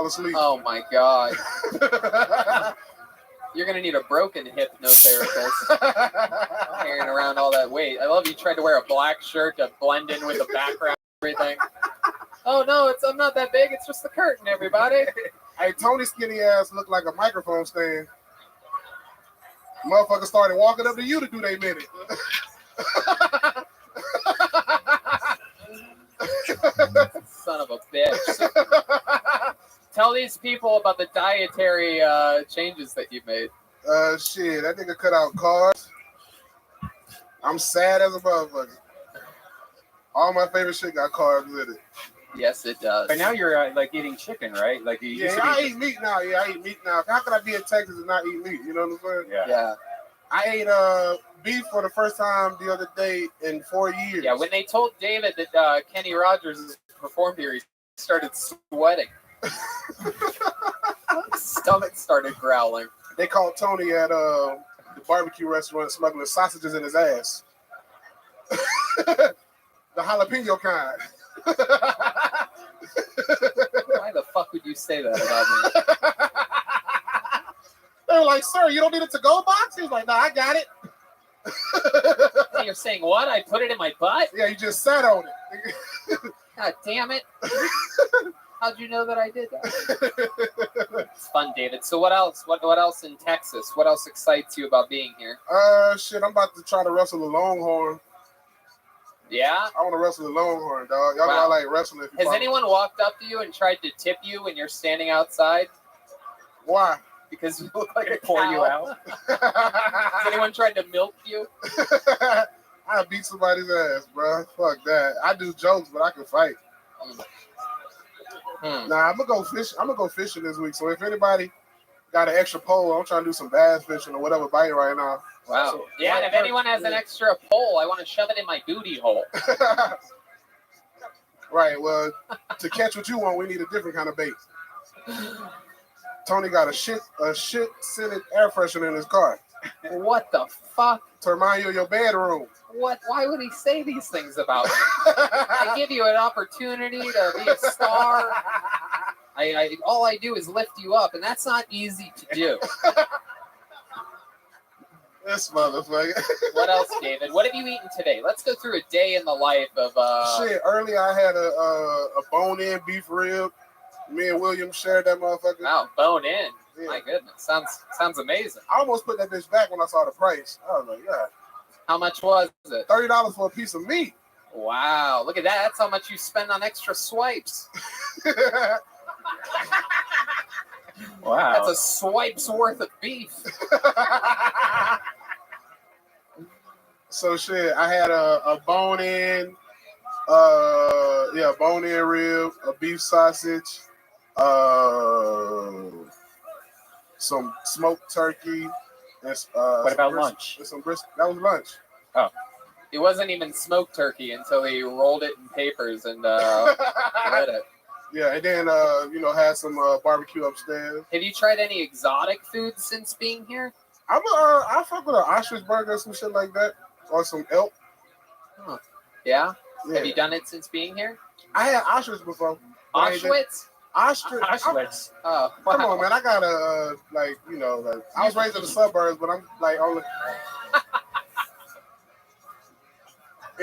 fall asleep. Oh my god. You're gonna need a broken hypnotherapist carrying around all that weight. I love you tried to wear a black shirt to blend in with the background and everything. Oh no, I'm not that big. It's just the curtain, everybody. Hey, Tony's skinny ass looked like a microphone stand. Motherfucker started walking up to you to do their minute. Son of a bitch. Tell these people about the dietary changes that you've made. Shit, that nigga cut out carbs. I'm sad as a motherfucker. All my favorite shit got carbs in it. Yes, it does. But now you're like eating chicken, right? Like you used Yeah, to I be. eat meat now. Yeah, I eat meat now. How can I be in Texas and not eat meat? You know what I'm saying? Yeah. Yeah. I ate beef for the first time the other day in 4 years. Yeah, when they told David that Kenny Rogers performed here, he started sweating. Stomach started growling. They called Tony at the barbecue restaurant smuggling sausages in his ass. The jalapeno kind. Why the fuck would you say that about me? They were like, "Sir, you don't need a to-go box?" He was like, "No, I got it." Hey, you're saying what? I put it in my butt? Yeah, you just sat on it. God damn it. How'd you know that I did that? It's fun, David. So what else? What else in Texas? What else excites you about being here? Shit, I'm about to try to wrestle a longhorn. Yeah? I want to wrestle a longhorn, dog. Y'all know Wow. I like wrestling. If you Has follow- anyone walked up to you and tried to tip you when you're standing outside? Why? Because you look like a Pour cow. you out. Has anyone tried to milk you? I beat somebody's ass, bro. Fuck that. I do jokes, but I can fight. Nah, I'm gonna go fish. I'm gonna go fishing this week. So if anybody got an extra pole, I'm trying to do some bass fishing or whatever bite right now. Wow. So- Yeah, and if anyone has an extra pole, I want to shove it in my booty hole. Right. Well, to catch what you want, we need a different kind of bait. Tony got a shit scented air freshener in his car What the fuck? to remind you of your bedroom. What? Why would he say these things about me? I give you an opportunity to be a star. All I do is lift you up, and that's not easy to do. This motherfucker. What else, David? What have you eaten today? Let's go through a day in the life of. Shit, earlier I had a bone-in beef rib. Me and William shared that motherfucker. Wow, bone in. Yeah. My goodness, sounds amazing. I almost put that bitch back when I saw the price. I was like, yeah, How much was it? $30 for a piece of meat. Wow, look at that. That's how much you spend on extra swipes. Wow. That's a swipe's worth of beef. So shit, I had a bone-in, bone-in rib, a beef sausage, some smoked turkey, and What about lunch? And some brisket. That was lunch. It wasn't even smoked turkey until he rolled it in papers and lit it. Yeah, and then had some barbecue upstairs. Have you tried any exotic foods since being here? I fuck with an ostrich burger or some shit like that, or some elk. Yeah? Yeah. Have you done it since being here? I had ostrich before. Auschwitz? Ostrich. Auschwitz. Oh, wow. Come on, man. I got a I was raised in the suburbs, but I'm like only.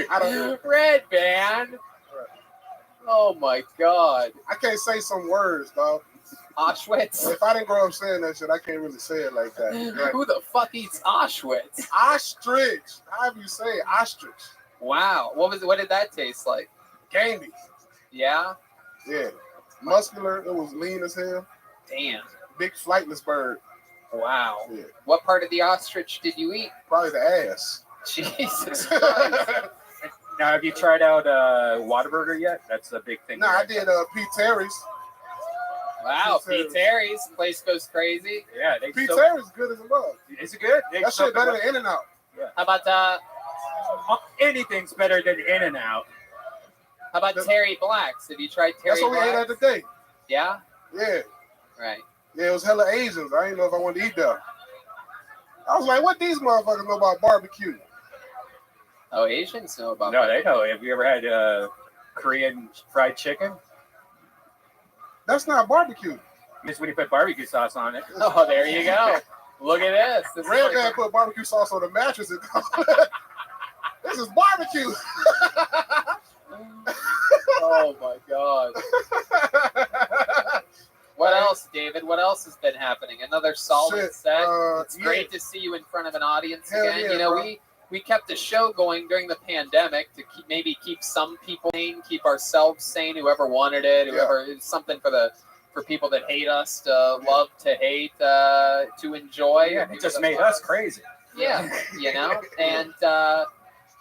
I don't. Red band. Oh my god. I can't say some words, dog. Auschwitz. If I didn't grow up saying that shit, I can't really say it like that. Like, Who the fuck eats Auschwitz? ostrich. How do you say it? Ostrich? Wow. What did that taste like? Candy. Yeah? Yeah. Muscular. It was lean as hell. Damn. Big flightless bird. Wow. Yeah. What part of the ostrich did you eat? Probably the ass. Jesus Christ. Now, have you tried out Whataburger yet? That's a big thing. Nah, I here. did Pete Terry's. Wow, Pete Pete Terry's. Place goes crazy. Yeah, Pete Terry's good as a mug. Is it good? That shit better than In-N-Out. How about anything's better than In-N-Out. how about Terry Black's? Have you tried Terry That's what we ate at Black's? today. Yeah? Yeah. Right. Yeah, it was hella Asians. I didn't know if I wanted to eat that. I was like, what these motherfuckers know about barbecue? Oh, Asians know about No, they know. Have you ever had Korean fried chicken? That's not barbecue. Just when you put barbecue sauce on it. Oh, there you go. Look at this. This is Red like- Man put barbecue sauce on the mattress. And this is barbecue. Oh my god. What else, David? What else has been happening? Another solid Shit, set. It's yeah. great to see you in front of an audience Hell again. yeah, You know, bro. we kept the show going during the pandemic to keep some people sane, keep ourselves sane. Whoever wanted it, whoever it's something for people that hate us to love, to hate, to enjoy. Yeah, it just made us crazy. Yeah, you know, and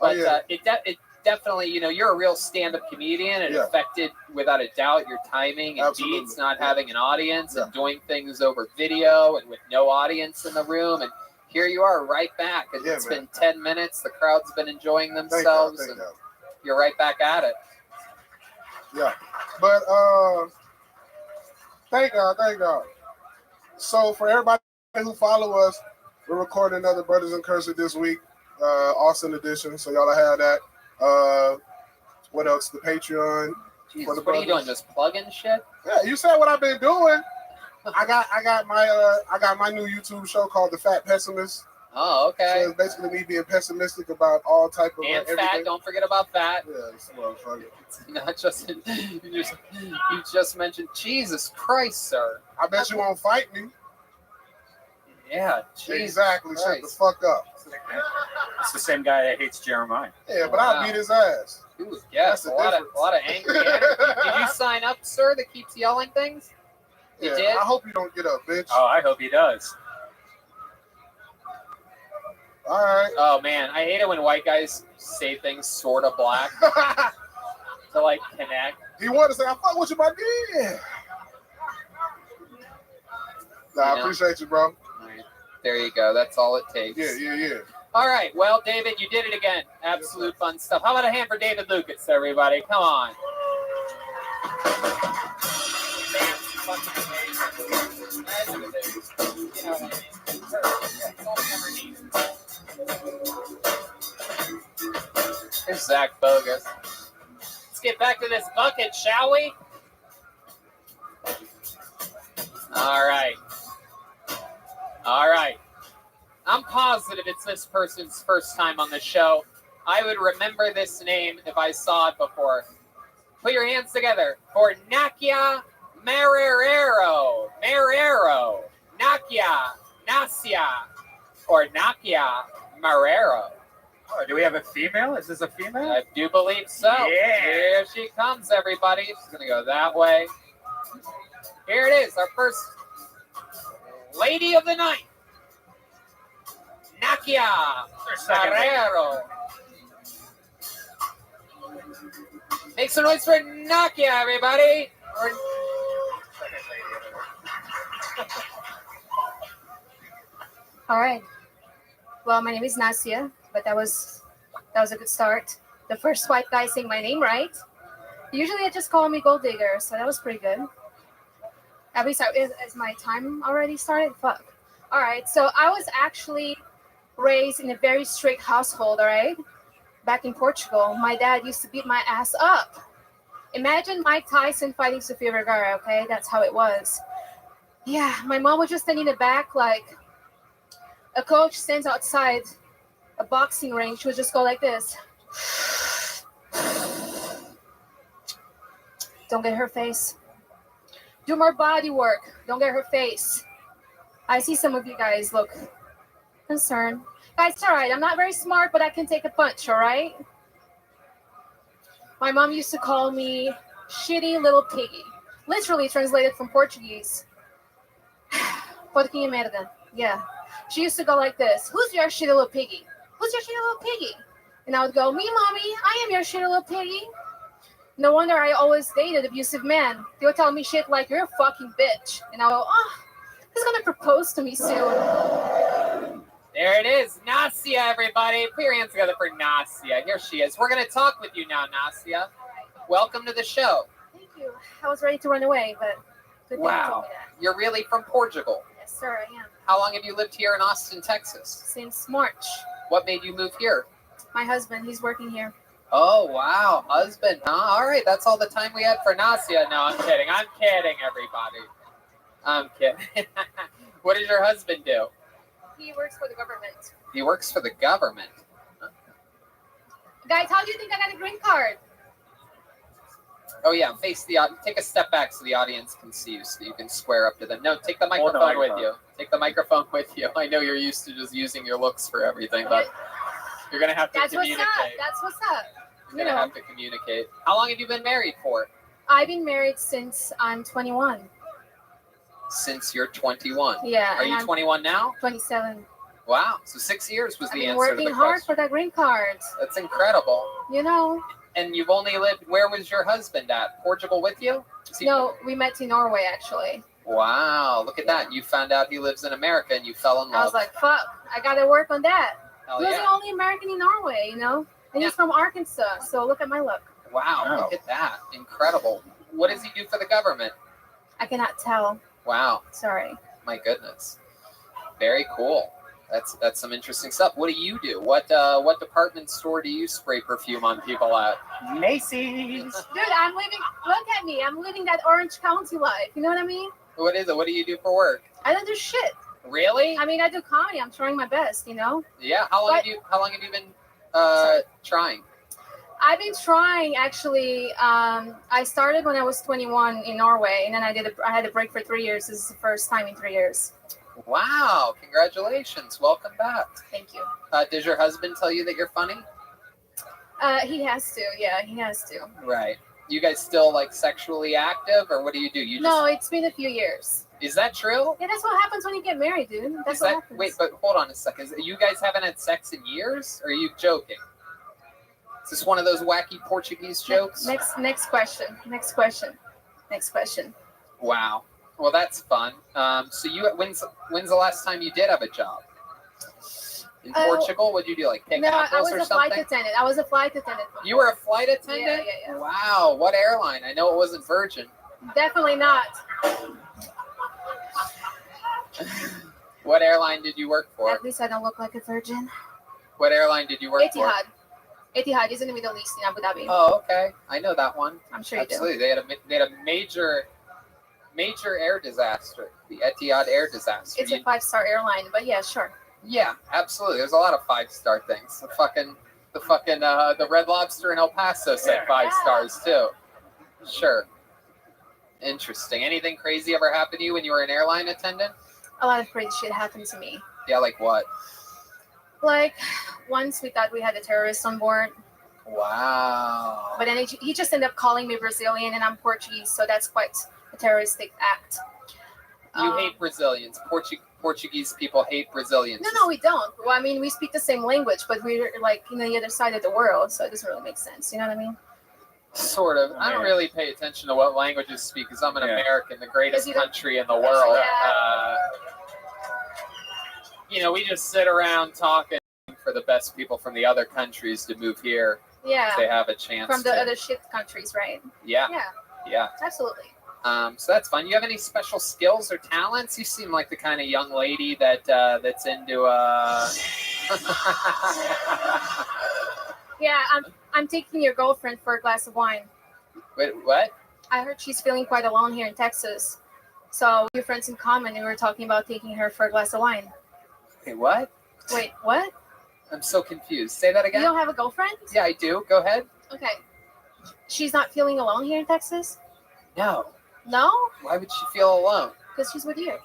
but it definitely, you know, you're a real stand-up comedian. It Yeah. affected, without a doubt, your timing and Absolutely. beats, not having an audience and Yeah. doing things over video and with no audience in the room. And here you are, right back. And Yeah, it's man. been 10 minutes. The crowd's been enjoying Thank themselves, God, thank and God. you're right back at it. Yeah. But thank God. So for everybody who follow us, we're recording another Brothers and Cursor this week, Austin edition. So y'all have that. What else? The Patreon. Jeez, For the what are you doing? brothers. Just plugging shit? Yeah, you said what I've been doing. I got my new YouTube show called The Fat Pessimist. Oh, okay. So it's basically me being pessimistic about all type of And everything. fat. Don't forget about fat. Yeah, it's motherfucker. It's not just you just mentioned Jesus Christ, sir. I bet you won't fight me. Yeah, Jesus Exactly. Shut the Christ. fuck up. It's the same guy that hates Jeremiah. Yeah, but Wow. I'll beat his ass. Ooh, yes, That's a the lot of difference. angry energy. Did you sign up, sir, that keeps yelling things? You Yeah, did? I hope you don't get up, bitch. Oh, I hope he does. All right. Oh man, I hate it when white guys say things sort of black to like connect. He wanted to say, I fuck with you, my dude. Nah, I Yeah. appreciate you, bro. All right, there you go. That's all it takes. Yeah. All right. Well, David, you did it again. Absolute fun stuff. How about a hand for David Lucas, everybody? Come on. There's Zach Bogus. Let's get back to this bucket, shall we? All right. I'm positive it's this person's first time on the show. I would remember this name if I saw it before. Put your hands together for Nakia Marrero. Nacia, or Nakia Marrero. Oh, do we have a female? Is this a female? I do believe so. Yeah. Here she comes, everybody. She's going to go that way. Here it is, our first lady of the night. Nakia Marrero. Make some noise for Nakia, everybody. All right. Well, my name is Nasia, but that was a good start. The first white guy saying my name right. Usually they just call me Gold Digger, so that was pretty good. At least is my time already started? Fuck. All right. So I was actually raised in a very strict household, all right? Back in Portugal, my dad used to beat my ass up. Imagine Mike Tyson fighting Sofia Vergara, okay? That's how it was. Yeah, my mom was just standing in the back like a coach stands outside a boxing ring. She would just go like this. Don't get her face. Do more body work. Don't get her face. I see some of you guys look concerned. Guys, it's all right. I'm not very smart, but I can take a punch, all right? My mom used to call me shitty little piggy. Literally translated from Portuguese. Porquinha merda. Yeah. She used to go like this. Who's your shitty little piggy? Who's your shitty little piggy? And I would go, me, mommy. I am your shitty little piggy. No wonder I always dated abusive men. They would tell me shit like, you're a fucking bitch. And I'll go, oh, he's going to propose to me soon. There it is. Nasia, everybody. Put your hands together for Nasia. Here she is. We're going to talk with you now, Nasia. Welcome to the show. Thank you. I was ready to run away, but good thing you told Wow. me that. You're really from Portugal. Yes, sir, I am. How long have you lived here in Austin, Texas? Since March. What made you move here? My husband, he's working here. Oh, wow. Husband, huh? All right. That's all the time we had for Nasia. No, I'm kidding. I'm kidding, everybody. I'm kidding. What does your husband do? He works for the government. He works for the government. Guys, how do you think I got a green card? Oh yeah, face the take a step back so the audience can see you, so you can square up to them. No, take the Hold the microphone with microphone. you. Take the microphone with you. I know you're used to just using your looks for everything, but you're gonna have to That's what's communicate. up. That's what's up. You're gonna have to communicate. How long have you been married for? I've been married since I'm 21. Since you're 21. Yeah. Are and you I'm 21 now? 27. Wow. So 6 years was I've the been answer to working the hard question. for that green card. That's incredible. You know. And you've only lived. Where was your husband at? Portugal with you? Is he- No, we met in Norway actually. Wow. Look at that. You found out he lives in America and you fell in love. I was like, fuck, I gotta work on that. Hell He was yeah. the only American in Norway, you know? And he's from Arkansas, so look at my look. Wow. Look at that. Incredible. What does he do for the government? I cannot tell. Wow. Sorry. My goodness. Very cool. That's some interesting stuff. What do you do? What department store do you spray perfume on people at? Macy's. Dude, I'm living, look at me. I'm living that Orange County life. You know what I mean? What is it? What do you do for work? I don't do shit. Really? I mean, I do comedy. I'm trying my best, you know? Yeah. How long But- have you been trying? I've been trying actually. I started when I was 21 in Norway, and then I had a break for 3 years. This is the first time in 3 years. Wow. Congratulations. Welcome back. Thank you. Does your husband tell you that you're funny? He has to. Yeah, he has to. Right. You guys still like sexually active, or what do? You No, it's been a few years. Is that true? Yeah, that's what happens when you get married, dude. That's Is what that happens. wait? But hold on a second. You guys haven't had sex in years? Or are you joking? Is this one of those wacky Portuguese jokes? Next question. Next question. Next question. Wow. Well, that's fun. So when's the last time you did have a job? In Portugal? What'd you do? Like pick No, I apples was or a something? flight attendant. I was a flight attendant. before. You were a flight attendant? Yeah. Wow. What airline? I know it wasn't Virgin. Definitely not. What airline did you work for? At least I don't look like a virgin. What airline did you work for? Etihad. Etihad is in the Middle East in Abu Dhabi. Oh, okay. I know that one. I'm sure you do. Absolutely. They had a major air disaster. The Etihad air disaster. It's a 5-star airline, but yeah, sure. Yeah, absolutely. There's a lot of 5-star things. The Red Lobster in El Paso said 5 stars too. Sure. Interesting. Anything crazy ever happened to you when you were an airline attendant? A lot of crazy shit happened to me. Yeah, like what? Like, once we thought we had a terrorist on board, Wow. but then he just ended up calling me Brazilian, and I'm Portuguese, so that's quite a terroristic act. You hate Brazilians. Portuguese people hate Brazilians. No, we don't. Well, I mean, we speak the same language, but we're like the other side of the world, so it doesn't really make sense. You know what I mean? Sort of. I don't really pay attention to what languages speak because I'm an American, the greatest you don't- country in the world. Yeah. We just sit around talking for the best people from the other countries to move here. Yeah. If they have a chance. From the to. other shit countries, right? Yeah. Yeah, Yeah. absolutely. So that's fun. You have any special skills or talents? You seem like the kind of young lady that's into. Yeah, I'm taking your girlfriend for a glass of wine. Wait, what? I heard she's feeling quite alone here in Texas. So we're friends in common, and we were talking about taking her for a glass of wine. Hey, what? Wait, what? I'm so confused. Say that again. You don't have a girlfriend? Yeah, I do. Go ahead. Okay. She's not feeling alone here in Texas? No. No? Why would she feel alone? Because she's with you.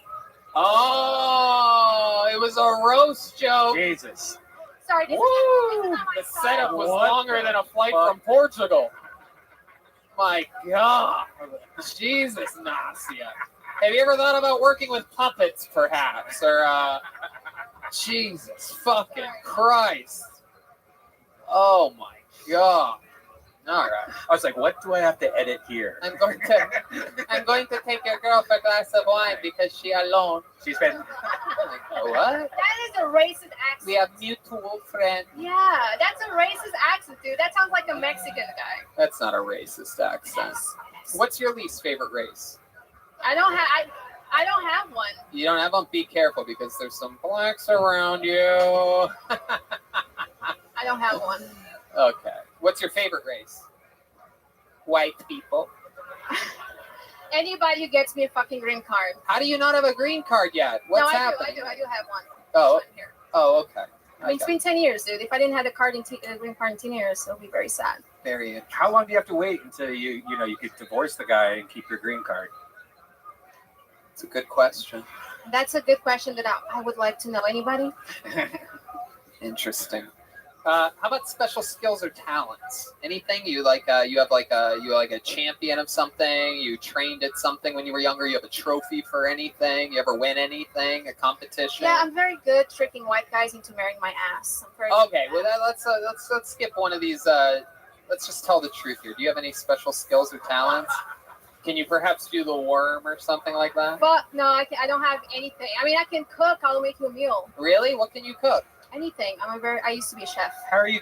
Oh, it was a roast joke. Jesus. Sorry, this Woo! is The setup was What longer the than a flight fuck? from Portugal. My God. Jesus, Nasia. Have you ever thought about working with puppets, perhaps? Or, Jesus fucking Christ. Oh, my God. All right. I was like, what do I have to edit here? I'm going to take your girl for a glass of wine because she alone. She's been. What? That is a racist accent. We have mutual friend. Yeah, that's a racist accent, dude. That sounds like a Mexican guy. That's not a racist accent. What's your least favorite race? I don't have one. You don't have them? Be careful because there's some blacks around you. I don't have one. Okay. What's your favorite race? White people. Anybody who gets me a fucking green card. How do you not have a green card yet? What's no, happening? I do have one. Oh, This one here. oh, okay. I mean, it's been 10 years, dude. If I didn't have the green card in 10 years, it'll be very sad. Very. How long do you have to wait until you could divorce the guy and keep your green card? It's a good question. That's a good question that I would like to know. Anybody? Interesting. How about special skills or talents? Anything you like? You have like a champion of something. You trained at something when you were younger. You have a trophy for anything. You ever win anything? A competition? Yeah, I'm very good tricking white guys into marrying my ass. I'm very Okay, well let's skip one of these. Let's just tell the truth here. Do you have any special skills or talents? Can you perhaps do the worm or something like that? But no, I don't have anything. I mean, I can cook. I'll make you a meal. Really? What can you cook? Anything. I used to be a chef. How are you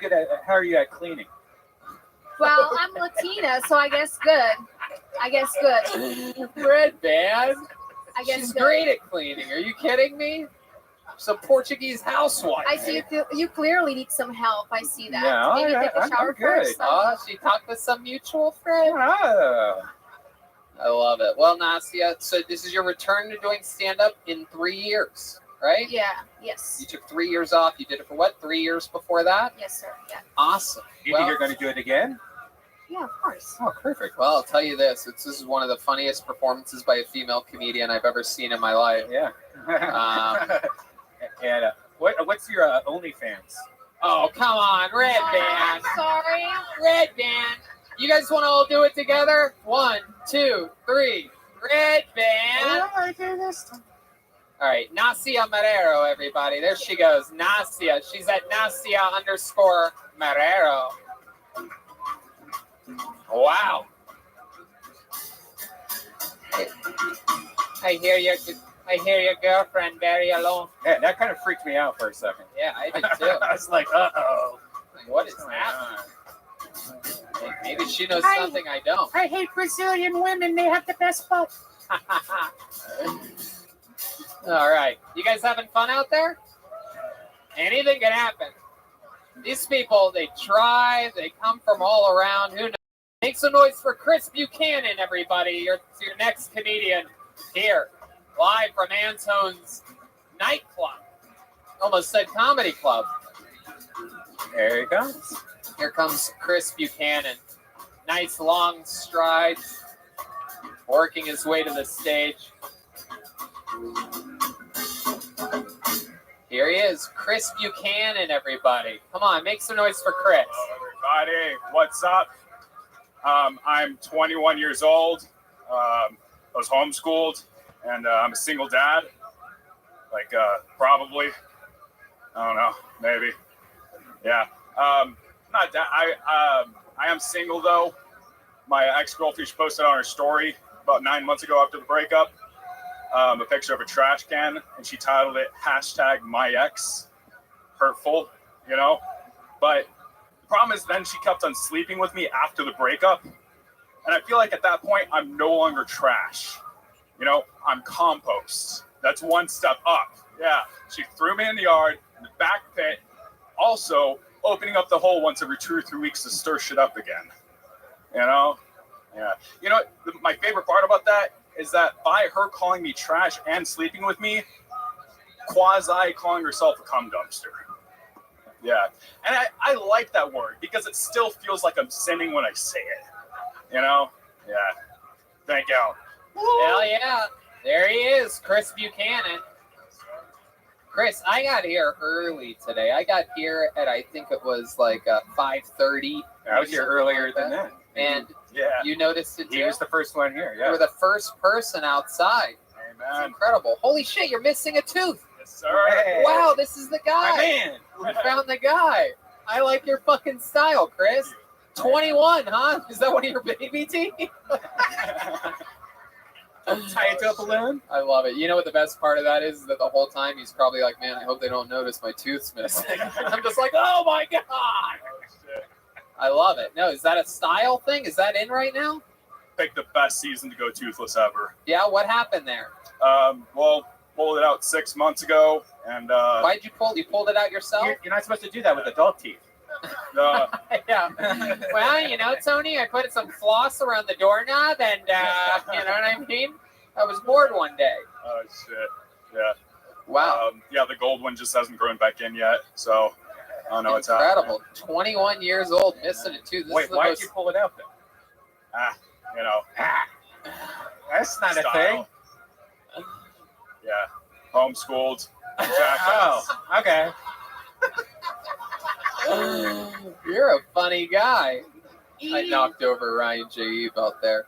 at cleaning? Well, I'm Latina, so I guess good. I guess good. Red band. I guess She's good. great at cleaning. Are you kidding me? She's a Portuguese housewife. I see you clearly need some help. I see that. Yeah, Maybe take a I'm shower good. first. Oh, she talked with some mutual friend. Oh. I love it. Well, Nastia, so this is your return to doing stand-up in 3 years, right? Yeah. Yes. You took 3 years off. You did it for what? 3 years before that? Yes, sir. Yeah. Awesome. You think you're going to do it again? Yeah, of course. Oh, perfect. Well, I'll tell you this. This is one of the funniest performances by a female comedian I've ever seen in my life. Yeah. And what's your OnlyFans? Oh, come on. Red Band. I'm sorry. Red Band. You guys want to all do it together? 1, 2, 3. Red Band. All right. Nasia Marrero, everybody. There she goes. Nasia. She's at Nasia_Marrero. Wow. I hear your girlfriend very alone. Yeah, that kind of freaked me out for a second. Yeah, I did too. I was like, uh-oh. Like, what is happening? Maybe she knows something I don't. I hate Brazilian women. They have the best butt. All right. You guys having fun out there? Anything can happen. These people, they try, they come from all around. Who knows? Make some noise for Chris Buchanan, everybody. Your next comedian here, live from Antone's nightclub. Almost said comedy club. There he comes. Here comes Chris Buchanan. Nice long strides, working his way to the stage. Here he is, Chris Buchanan, everybody. Come on, make some noise for Chris. Hello, everybody. What's up? I'm 21 years old. I was homeschooled, and I'm a single dad. Probably. I don't know. Maybe. Yeah. Not that. I am single though. My ex-girlfriend, she posted on her story about 9 months ago after the breakup, a picture of a trash can, and she titled it #MyEx. Hurtful, you know. But the problem is, then she kept on sleeping with me after the breakup, and I feel like at that point I'm no longer trash. You know, I'm compost. That's one step up. Yeah, she threw me in the yard, in the back pit, also opening up the hole once every 2 or 3 weeks to stir shit up again. You know? Yeah. You know, my favorite part about that is that by her calling me trash and sleeping with me, quasi calling herself a cum dumpster. Yeah. And I like that word because it still feels like I'm sinning when I say it. You know? Yeah. Thank you. Hell yeah. There he is, Chris Buchanan. Chris, I got here early today. I got here at, I think it was like 5:30. I was here earlier than that. And yeah, you noticed it too? He was the first one here, yeah. You were the first person outside. Amen. It's incredible. Holy shit, you're missing a tooth. Yes, sir. Hey. Wow, this is the guy. My man. We found the guy. I like your fucking style, Chris. 21, huh? Is that one of your baby teeth? Tie it to a balloon. I love it. You know what the best part of that is that the whole time he's probably like, man, I hope they don't notice my tooth's missing. I'm just like, oh my God. I love it. No, is that a style thing? Is that in right now? Picked the best season to go toothless ever. Yeah, what happened there? Well, pulled it out 6 months ago, and Why'd you pull? You pulled it out yourself? You're not supposed to do that with adult teeth. No. Yeah. Well, you know, Tony, I put some floss around the doorknob, and you know what I mean. I was bored one day. Oh shit. Yeah. Wow. Yeah, the gold one just hasn't grown back in yet, so I don't know what's happening. Incredible. 21 years old, missing it too. This Wait, is the why most... did you pull it out then? You know. That's not Style. a thing. Yeah. Homeschooled. Oh, okay. You're a funny guy. I knocked over Ryan J. Eve out there.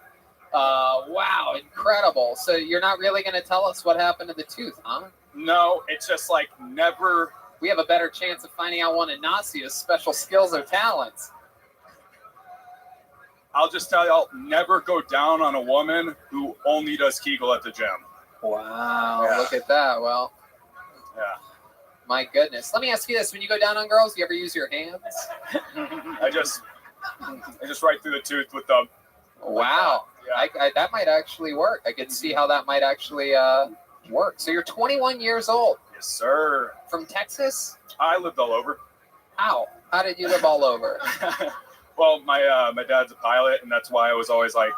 Wow, incredible. So you're not really going to tell us what happened to the tooth, huh? No, it's just like never. We have a better chance of finding out one of Nasia's special skills or talents. I'll just tell y'all, never go down on a woman who only does Kegel at the gym. Wow, Yeah. look at that. Well, Yeah. my goodness. Let me ask you this. When you go down on girls, do you ever use your hands? I just right through the tooth with them. Wow. Yeah. That might actually work. I could see how that might actually work. So you're 21 years old. Yes, sir. From Texas? I lived all over. How? How did you live all over? Well, my dad's a pilot, and that's why I was always like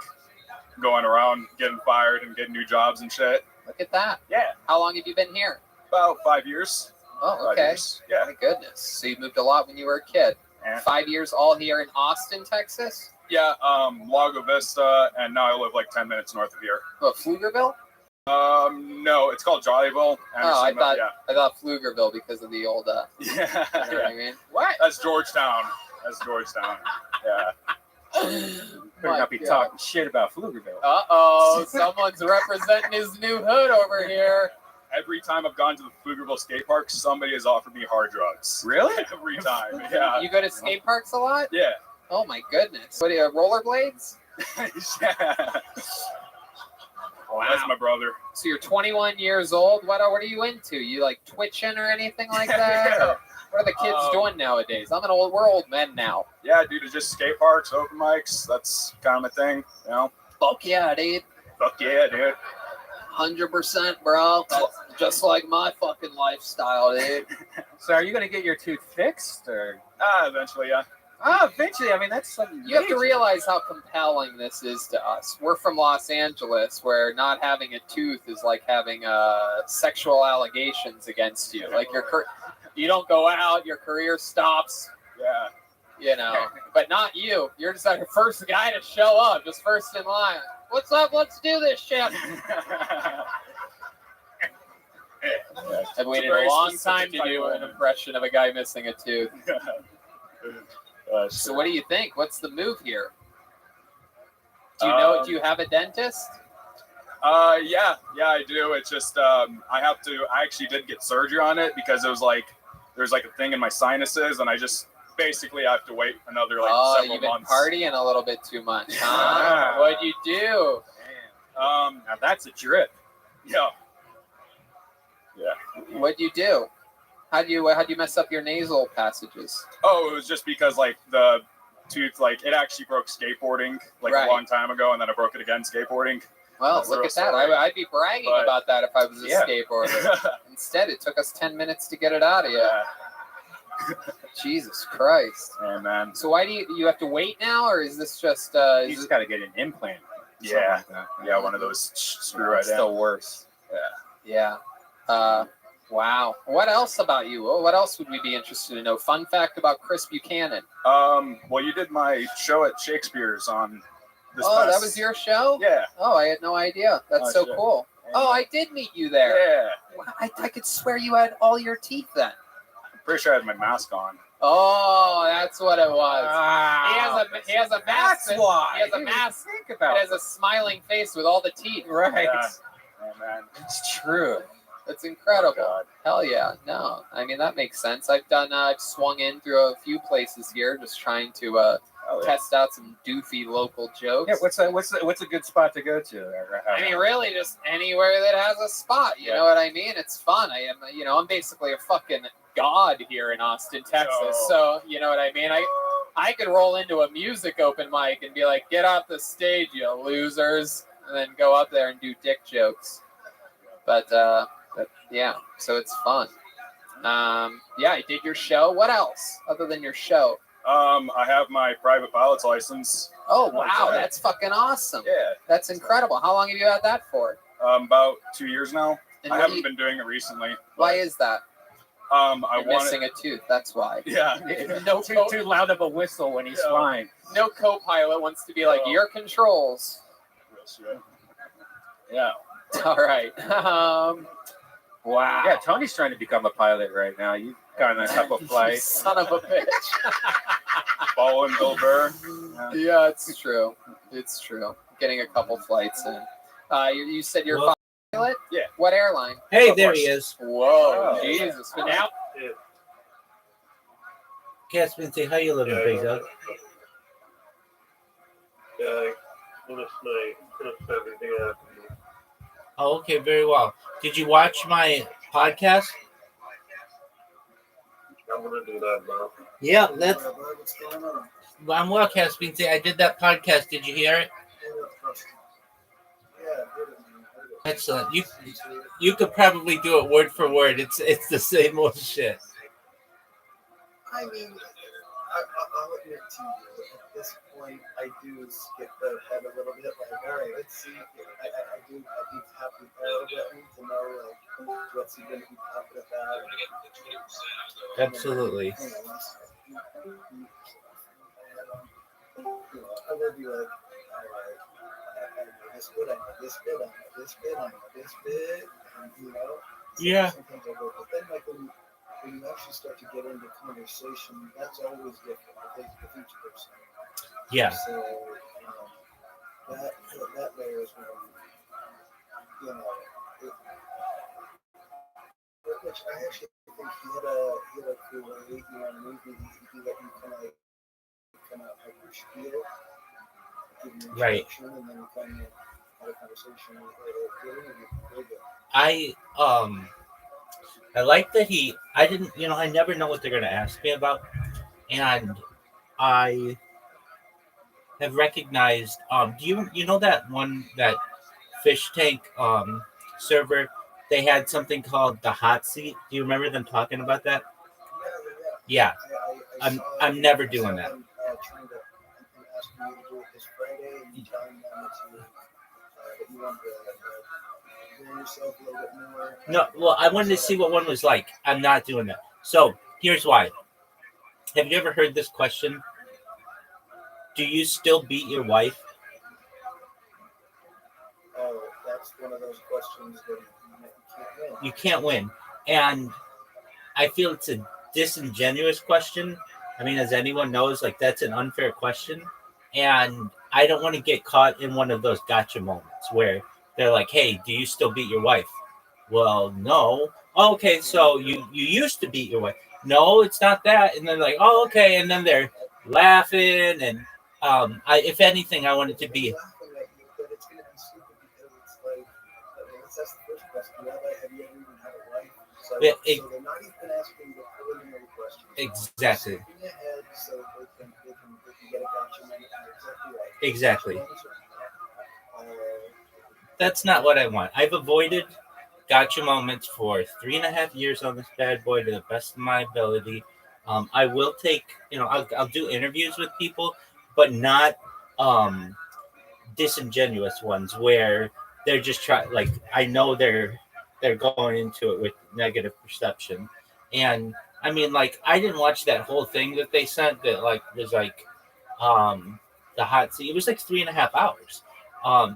going around getting fired and getting new jobs and shit. Look at that. Yeah. How long have you been here? About 5 years. Oh, 5 okay. years. Yeah. My goodness. So you moved a lot when you were a kid. Yeah. 5 years all here in Austin, Texas? Yeah, Lago Vista, and now I live like 10 minutes north of here. What, Pflugerville? No, it's called Jollyville. Oh, I thought yeah. I thought Pflugerville because of the old. Yeah. You know what I mean? What? That's Georgetown. Yeah. Better not be talking shit about Pflugerville. Uh-oh, someone's representing his new hood over here. Every time I've gone to the Pflugerville skate park, somebody has offered me hard drugs. Really? Every time. Yeah. You go to skate parks a lot? Yeah. Oh my goodness. What are you, rollerblades? Yeah. That's my brother. So you're 21 years old. What are you into? You like twitching or anything like that? Yeah. Or what are the kids doing nowadays? We're old men now. Yeah, dude, it's just skate parks, open mics. That's kind of my thing, you know? Fuck yeah, dude. Fuck yeah, dude. 100%, bro. That's just like my fucking lifestyle, dude. So are you going to get your tooth fixed or? Eventually, yeah. Oh, eventually. I mean, that's something. You have to realize how compelling this is to us. We're from Los Angeles, where not having a tooth is like having sexual allegations against you. Like you don't go out, your career stops. Yeah. You know, but not you. You're just like the first guy to show up, just first in line. What's up? Let's do this shit. I've waited a long time to do an impression of a guy missing a tooth. So what do you think? What's the move here? Do you know? Do you have a dentist? Yeah, I do. It's just I actually did get surgery on it because it was like there's like a thing in my sinuses, and I just basically have to wait another several you've been months. partying a little bit too much, huh? What'd you do? Now that's a drip. Yeah. What'd you do? How'd you mess up your nasal passages? Oh, it was just because like the tooth, like it actually broke skateboarding like Right. a long time ago, and then I brook it again skateboarding. Well, That's the look real at that. story. I'd be bragging But- about that if I was a Yeah. skateboarder. Instead, it took us 10 minutes to get it out of you. Yeah. Jesus Christ. Yeah, man. So why do you have to wait now, or is this just You just got to get an implant. Yeah. Something like that. Yeah, one of those screw right It's in. still worse. Yeah. Wow. What else about you? What else would we be interested to know? Fun fact about Chris Buchanan. Well, you did my show at Shakespeare's on this That past- was your show? Yeah. Oh, I had no idea. That's Oh, so shit. cool. Oh, I did meet you there. Yeah. Wow, I could swear you had all your teeth then. I'm pretty sure I had my mask on. Oh, that's what it was. Ah, He has a mask. That's why. He has a Didn't mask. Think It about has a smiling face with all the teeth. right. Yeah. Oh, man. It's true. That's incredible. God. Hell yeah. No, I mean, that makes sense. I've swung in through a few places here just trying to Oh, yeah. test out some doofy local jokes. Yeah. What's a good spot to go to? I mean, really, just anywhere that has a spot. You know what I mean? It's fun. I'm basically a fucking god here in Austin, Texas. So, you know what I mean? I could roll into a music open mic and be like, get off the stage, you losers, and then go up there and do dick jokes. But yeah, so it's fun. Yeah, I did your show. What else other than your show? I have my private pilot's license. Oh wow, that's fucking awesome. Yeah. That's incredible. How long have you had that for? About 2 years now. And I what do haven't you- been doing it recently. Why is that? I You're want missing a tooth. That's why. Yeah. No Too loud of a whistle when he's flying. No co-pilot wants to be like your controls. Yeah. All right. Wow. Yeah, Tony's trying to become a pilot right now. You've gotten a couple flights. Son of a bitch. Following Bill Burr. Yeah, it's true. It's true. Getting a couple flights in. You said you're a pilot? Yeah. What airline? Hey, there he is. Whoa, Oh. Jesus. But now, Caspian, say how you living, Big Dog? Yeah, I finished everything I have to do. Oh, okay, very well. Did you watch my podcast? I'm gonna do that now. Yeah, that's. I'm well, Caspian. Say I did that podcast. Did you hear it? Excellent. You could probably do it word for word. It's the same old shit. I mean, I'll admit to you, at this point, I do skip the head a little bit. Like, all right, let's see. I do have to to know, like, what's he going to be talking about. Absolutely. I will be like, all right, I know this bit, I know this bit, I know this bit, I know this bit, and, you know. Yeah. Sometimes I go, but then, like, when you actually start to get into conversation, that's always different. I think with each person. Yeah. So that layer is when, you know, which I actually think he had a cool way, you know what I mean? He let you kind of have your spiel, give you an Right. introduction, and then kind of have a conversation with very good. I like that I never know what they're gonna ask me about, and I have recognized. Do you know that fish tank server? They had something called the hot seat. Do you remember them talking about that? Yeah, I'm never doing that. Trying to ask you to do it this Friday, and you telling them that you want to hear yourself a little bit more. No, well, I wanted to see what one was like. I'm not doing that. So here's why. Have you ever heard this question? Do you still beat your wife? Oh, that's one of those questions that You can't win. And I feel it's a disingenuous question. I mean, as anyone knows, like, that's an unfair question. And I don't want to get caught in one of those gotcha moments where they're like, hey, do you still beat your wife? Well, no. Oh, okay, so you used to beat your wife. No, it's not that. And they're like, oh, okay. And then they're laughing. And if anything, I want it to be. But it's going to be stupid because it's like, let's ask the first question. Have you ever even had a wife? So they're not even asking the preliminary questions. Exactly. They're skipping ahead so they can get a gotcha moment. Exactly. Right. That's not what I want. I've avoided gotcha moments for 3.5 years on this bad boy to the best of my ability. I will take, I'll do interviews with people, but not disingenuous ones where they're just I know they're going into it with negative perception. And I mean, like, I didn't watch that whole thing that they sent that was the hot seat. It was like 3.5 hours.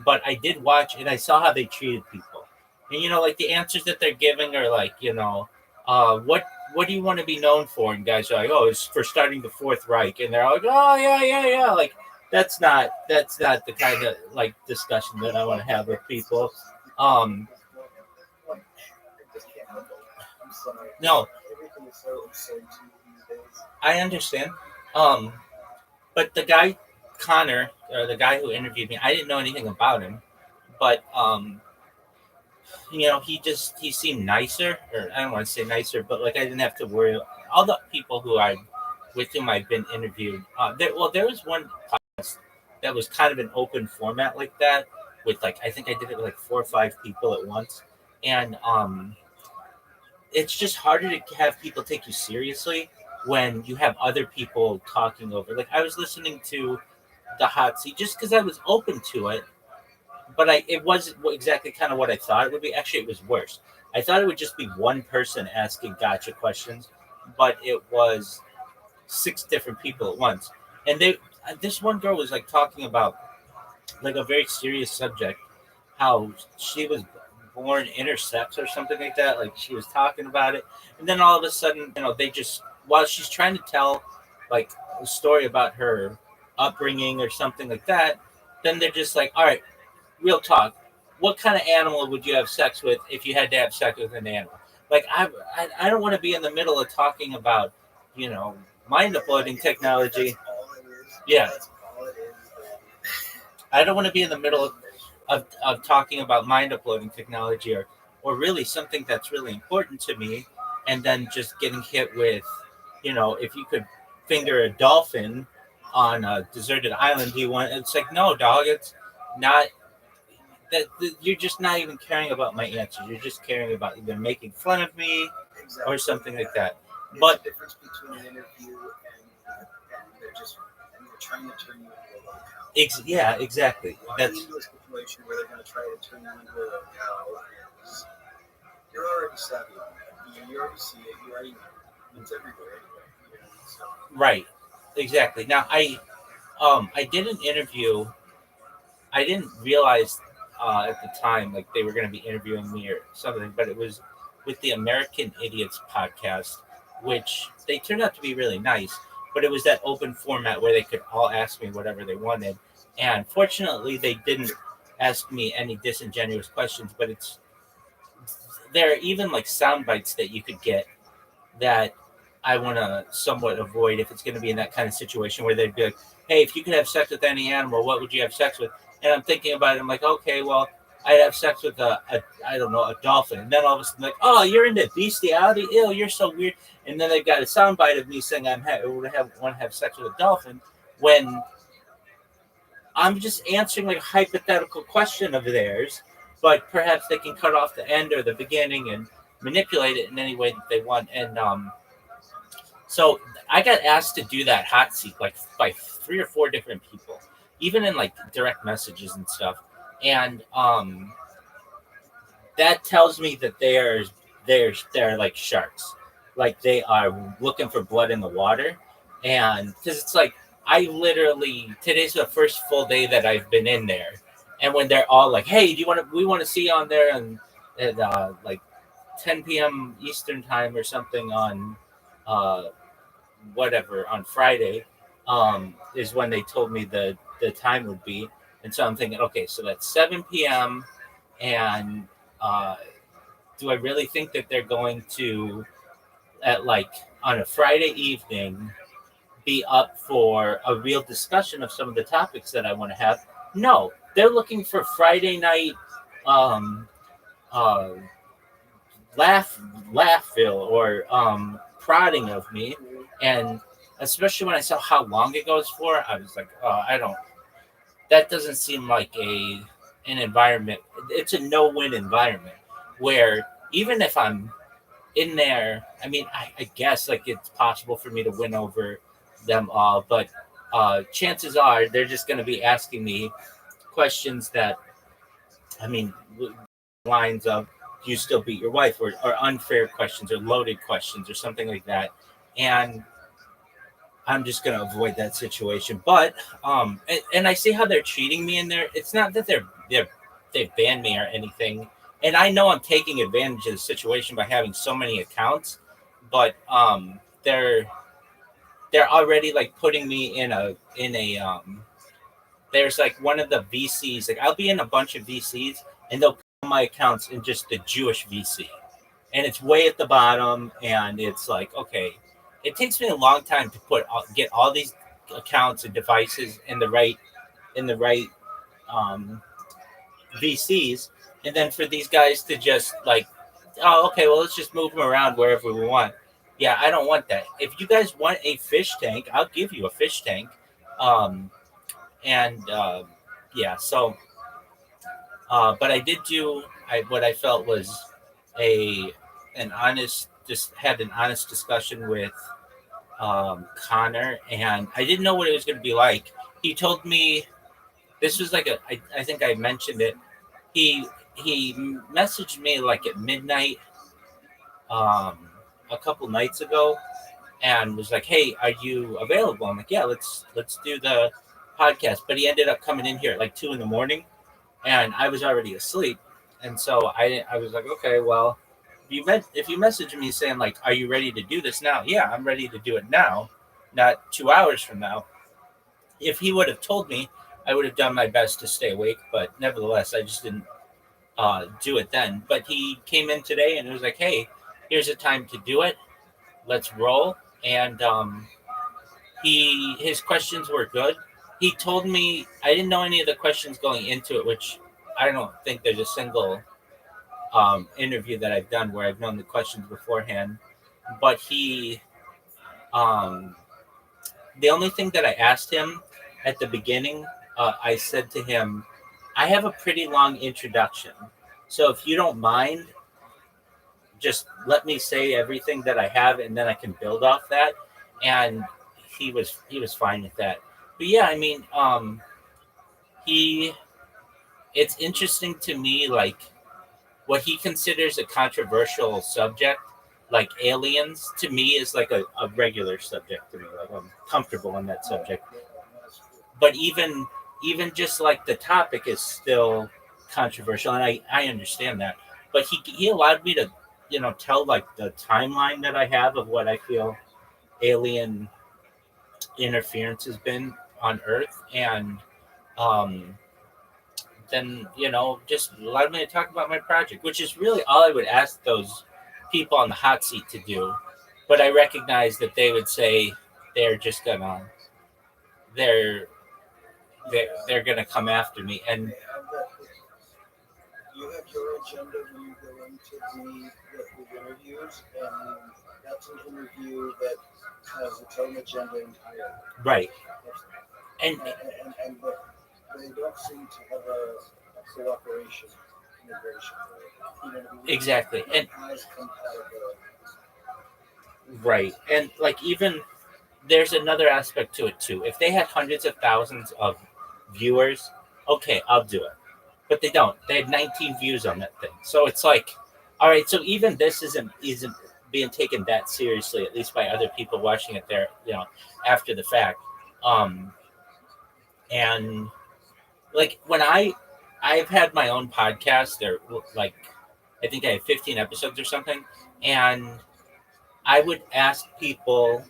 But I did watch and I saw how they treated people. And, like, the answers that they're giving are like, what do you want to be known for? And guys are like, oh, it's for starting the Fourth Reich. And they're like, oh, yeah. Like, that's not the kind of, like, discussion that I want to have with people. No. I understand. But the guy, Connor, or the guy who interviewed me, I didn't know anything about him. But, he seemed nicer, or I don't want to say nicer, but like I didn't have to worry. All the people with whom I've been interviewed, there was one podcast that was kind of an open format like that with I think I did it with like 4 or 5 people at once. And it's just harder to have people take you seriously when you have other people talking over. Like I was listening to the hot seat just because I was open to it, but it wasn't exactly kind of what I thought it would be. Actually, it was worse. I thought it would just be one person asking gotcha questions, but it was 6 different people at once. And this one girl was like talking about like a very serious subject, how she was born intersex or something like that. Like she was talking about it, and then all of a sudden, they just while she's trying to tell like a story about her upbringing or something like that, then they're just like, all right, real talk. What kind of animal would you have sex with if you had to have sex with an animal? Like I don't want to be in the middle of talking about, mind uploading technology. Yeah. I don't want to be in the middle of talking about mind uploading technology or really something that's really important to me, and then just getting hit with, if you could finger a dolphin on a deserted island, it's like, no, dog, it's not. That you're just not even caring about my answers. You're just caring about either making fun of me or something like that. But the difference between an interview and they're trying to turn you into a locale. Yeah, exactly. Walking into a situation where they're going to try to turn you into a locale is you're already savvy. You already see it. You already know. It's everywhere anyway. So. Right. Exactly. Now I did an interview. I didn't realize at the time like they were going to be interviewing me or something, but it was with the American Idiots podcast, which they turned out to be really nice. But it was that open format where they could all ask me whatever they wanted, and fortunately, they didn't ask me any disingenuous questions. But there are even like sound bites that you could get that I want to somewhat avoid if it's going to be in that kind of situation where they'd be like, "Hey, if you could have sex with any animal, what would you have sex with?" And I'm thinking about it. I'm like, okay, well, I'd have sex with a dolphin. And then all of a sudden, like, oh, you're into bestiality? Ew, you're so weird. And then they've got a soundbite of me saying I want to have sex with a dolphin when I'm just answering like a hypothetical question of theirs, but perhaps they can cut off the end or the beginning and manipulate it in any way that they want. And so I got asked to do that hot seat like by 3 or 4 different people, even in like direct messages and stuff. And that tells me that they're like sharks. Like they are looking for blood in the water. And because it's like, today's the first full day that I've been in there. And when they're all like, hey, we want to see you on there and at like 10 p.m. Eastern time or something on whatever on Friday is when they told me the time would be. And so I'm thinking, okay, so that's 7 p.m. And do I really think that they're going to, at like on a Friday evening, be up for a real discussion of some of the topics that I want to have? No, they're looking for Friday night laughville or prodding of me. And especially when I saw how long it goes for, I was like, oh, that doesn't seem like an environment. It's a no-win environment where even if I'm in there, I mean, I guess like it's possible for me to win over them all, but chances are they're just going to be asking me questions that, I mean, lines of, do you still beat your wife, or unfair questions or loaded questions or something like that. And I'm just going to avoid that situation. But, and I see how they're treating me in there. It's not that they've banned me or anything. And I know I'm taking advantage of the situation by having so many accounts, but they're already like putting me in a there's like one of the VCs, like I'll be in a bunch of VCs and they'll put my accounts in just the Jewish VC. And it's way at the bottom, and it's like, okay, it takes me a long time to get all these accounts and devices in the right VCs, and then for these guys to just like, oh, okay, well, let's just move them around wherever we want. Yeah, I don't want that. If you guys want a fish tank, I'll give you a fish tank. Yeah, so, but I did do what I felt was had an honest discussion with Connor, and I didn't know what it was going to be like. He told me this was like I think I mentioned it. He messaged me like at midnight a couple nights ago and was like, "Hey, are you available?" I'm like, "Yeah, let's do the podcast." But he ended up coming in here at like 2 a.m. and I was already asleep, and so I was like, "Okay, well, if you message me saying like, are you ready to do this now?" Yeah, I'm ready to do it now, not 2 hours from now. If he would have told me, I would have done my best to stay awake, but nevertheless, I just didn't do it then. But he came in today and it was like, "Hey, here's a time to do it. Let's roll." And his questions were good. He told me I didn't know any of the questions going into it, which I don't think there's a single interview that I've done where I've known the questions beforehand. But the only thing that I asked him at the beginning, I said to him, "I have a pretty long introduction, so if you don't mind, just let me say everything that I have, and then I can build off that." And he was fine with that. But yeah, I mean, it's interesting to me, like what he considers a controversial subject, like aliens, to me is like a regular subject to me. Like I'm comfortable in that subject. But even just like the topic is still controversial, and I understand that. But he allowed me to, tell like the timeline that I have of what I feel alien interference has been on Earth, and then just allowed me to talk about my project, which is really all I would ask those people on the hot seat to do. But I recognize that they would say they're just gonna they're gonna come after me. And you have your agenda when you go into the interviews, and that's an interview that has its own agenda entirely. Right. And they don't seem to have a cooperation, integration. Exactly. And Eyes compatibility. right. And like even there's another aspect to it too. If they had hundreds of thousands of viewers, okay, I'll do it. But they don't. They had 19 views on that thing. So it's like, all right, so even this isn't being taken that seriously, at least by other people watching it there, after the fact. And like when I've had my own podcast, there like I think I had 15 episodes or something, and I would ask people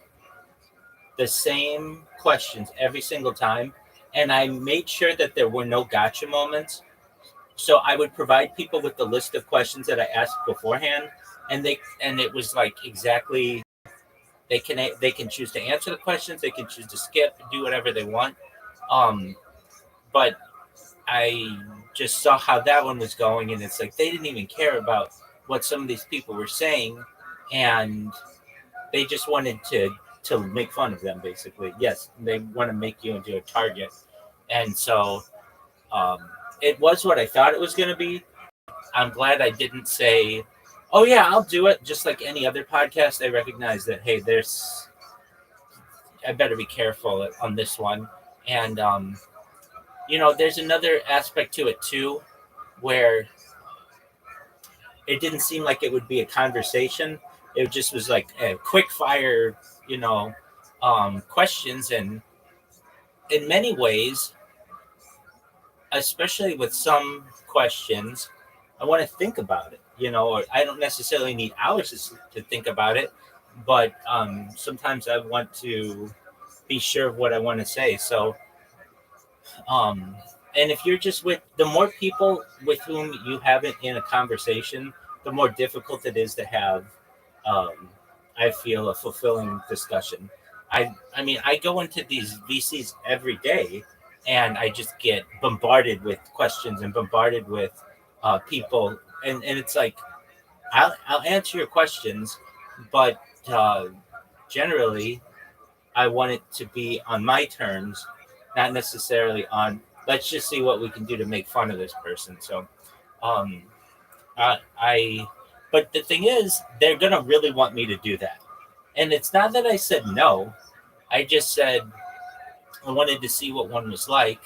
the same questions every single time, and I made sure that there were no gotcha moments. So I would provide people with the list of questions that I asked beforehand, and it was like exactly they can choose to answer the questions, they can choose to skip, do whatever they want. But I just saw how that one was going, and it's like they didn't even care about what some of these people were saying, and they just wanted to make fun of them, basically. Yes, they want to make you into a target. And so it was what I thought it was going to be. I'm glad I didn't say, "Oh yeah, I'll do it," just like any other podcast. I recognize that, hey, I better be careful on this one. And there's another aspect to it too, where it didn't seem like it would be a conversation. It just was like a quick fire, questions. And in many ways, especially with some questions, I want to think about it, or I don't necessarily need hours to think about it, but sometimes I want to be sure of what I want to say. So, and if you're just with the more people with whom you have it in a conversation, the more difficult it is to have, I feel, a fulfilling discussion. I mean, I go into these VCs every day, and I just get bombarded with questions and bombarded with people, and it's like I'll answer your questions, but generally I want it to be on my terms, not necessarily on let's just see what we can do to make fun of this person. So but the thing is, they're gonna really want me to do that. And it's not that I said no. I just said I wanted to see what one was like,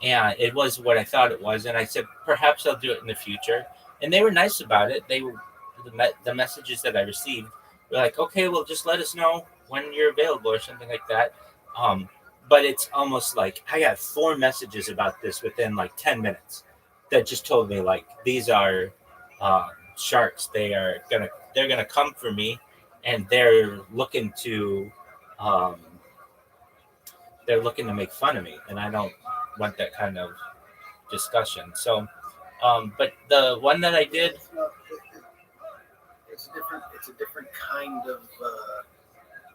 and it was what I thought it was. And I said perhaps I'll do it in the future. And they were nice about it. They were the messages that I received were like, okay, well, just let us know when you're available or something like that. But it's almost like I got 4 messages about this within like 10 minutes that just told me like these are sharks. They're gonna come for me, and they're looking to make fun of me, and I don't want that kind of discussion. So, but the one that I did, It's a different kind of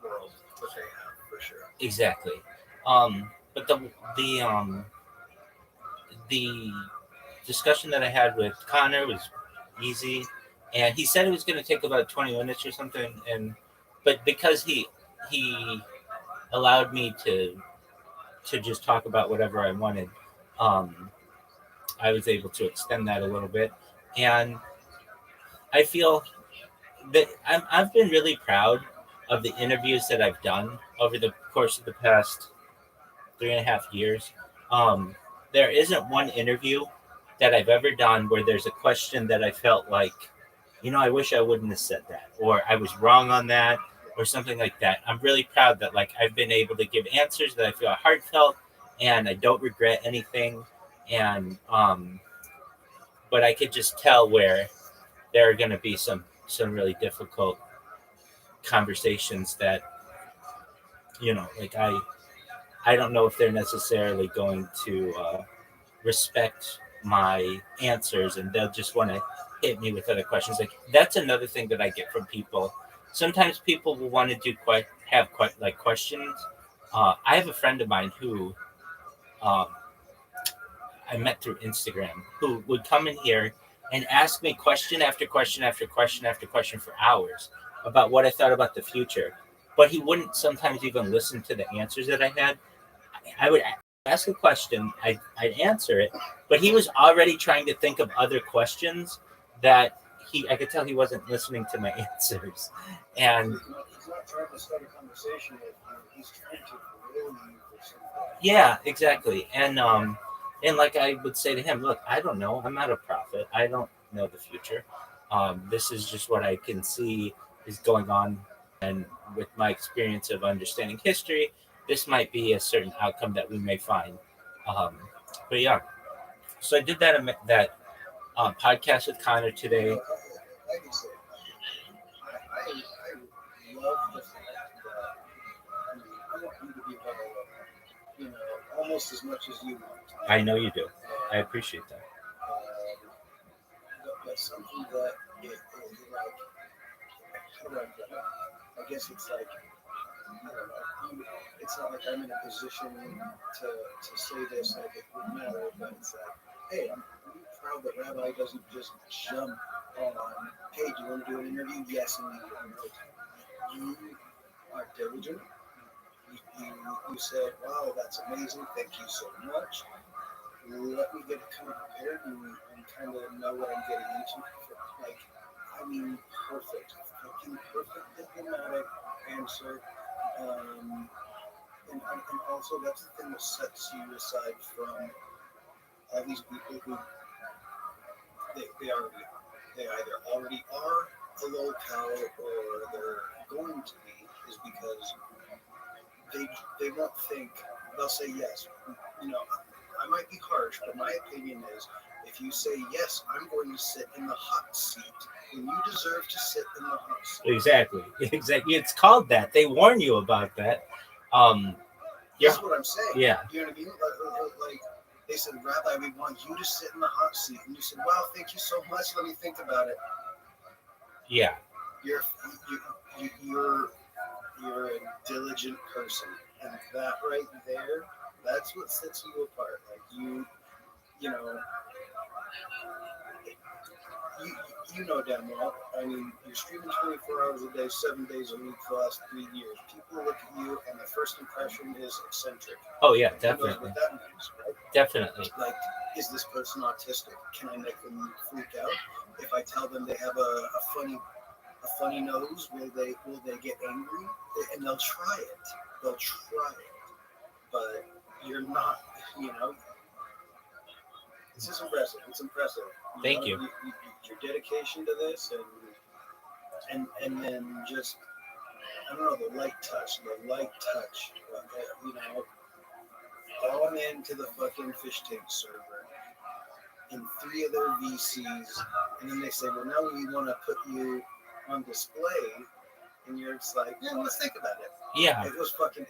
world that they have for sure. exactly. But the discussion that I had with Connor was easy, and he said it was going to take about 20 minutes or something. But because he allowed me to just talk about whatever I wanted, I was able to extend that a little bit, and I feel that I've been really proud of the interviews that I've done over the course of the past 3.5 years. There isn't one interview that I've ever done where there's a question that I felt like, I wish I wouldn't have said that, or I was wrong on that, or something like that. I'm really proud that like I've been able to give answers that I feel are heartfelt, and I don't regret anything. And but I could just tell where there are going to be some really difficult conversations that, like I don't know if they're necessarily going to respect my answers, and they'll just want to hit me with other questions. Like that's another thing that I get from people. Sometimes people will want to have questions. I have a friend of mine who I met through Instagram who would come in here and ask me question after question after question after question for hours about what I thought about the future. But he wouldn't sometimes even listen to the answers that I had. I would ask a question, I'd answer it, but he was already trying to think of other questions that I could tell he wasn't listening to my answers. And He's not trying to start a conversation with you. He's trying to grill you for something. yeah, exactly. And like I would say to him, look, I don't know. I'm not a prophet. I don't know the future. This is just what I can see is going on. And with my experience of understanding history, this might be a certain outcome that we may find. But yeah, so I did that podcast with Connor today. Like I said, I love the fact that I want you to be better, almost as much as you want. I know you do. I appreciate that. But something that is like, how do I put it? I guess it's like, I don't know. It's not like I'm in a position to say this like it would matter, but it's like, hey, I'm proud that Rabbi doesn't just jump on, hey, do you want to do an interview? Yes, and you are diligent. You said, wow, that's amazing. Thank you so much. Let me get kind of prepared and kind of know what I'm getting into. Like, I mean, perfect. Fucking perfect diplomatic answer. And also, that's the thing that sets you aside from all these people who they either already are a locale or they're going to be, is because they won't think, they'll say yes. I might be harsh, but my opinion is if you say yes, I'm going to sit in the hot seat, then you deserve to sit in the hot seat. Exactly. It's called that. They warn you about that. That's what I'm saying. Yeah. You know what I mean? Like they said, Rabbi, we want you to sit in the hot seat, and you said, wow, thank you so much. Let me think about it. Yeah. You're a diligent person, and that right there, that's what sets you apart. Like you know damn well. I mean, you're streaming 24 hours a day, 7 days a week for the last 3 years. People look at you, and the first impression is eccentric. Oh yeah, Who knows definitely. what that means, right? Definitely. Like, is this person autistic? Can I make them freak out? If I tell them they have a funny a funny nose? Will they get angry? And they'll try it. They'll try it. But you're not, it's just impressive. It's impressive. Thank you. Your dedication to this and then just, I don't know, the light touch. Going into the fucking fish tank server in 3 of their VCs, and then they say, well, now we want to put you on display, and you're just like, yeah, let's think about it. Yeah. It was fucking,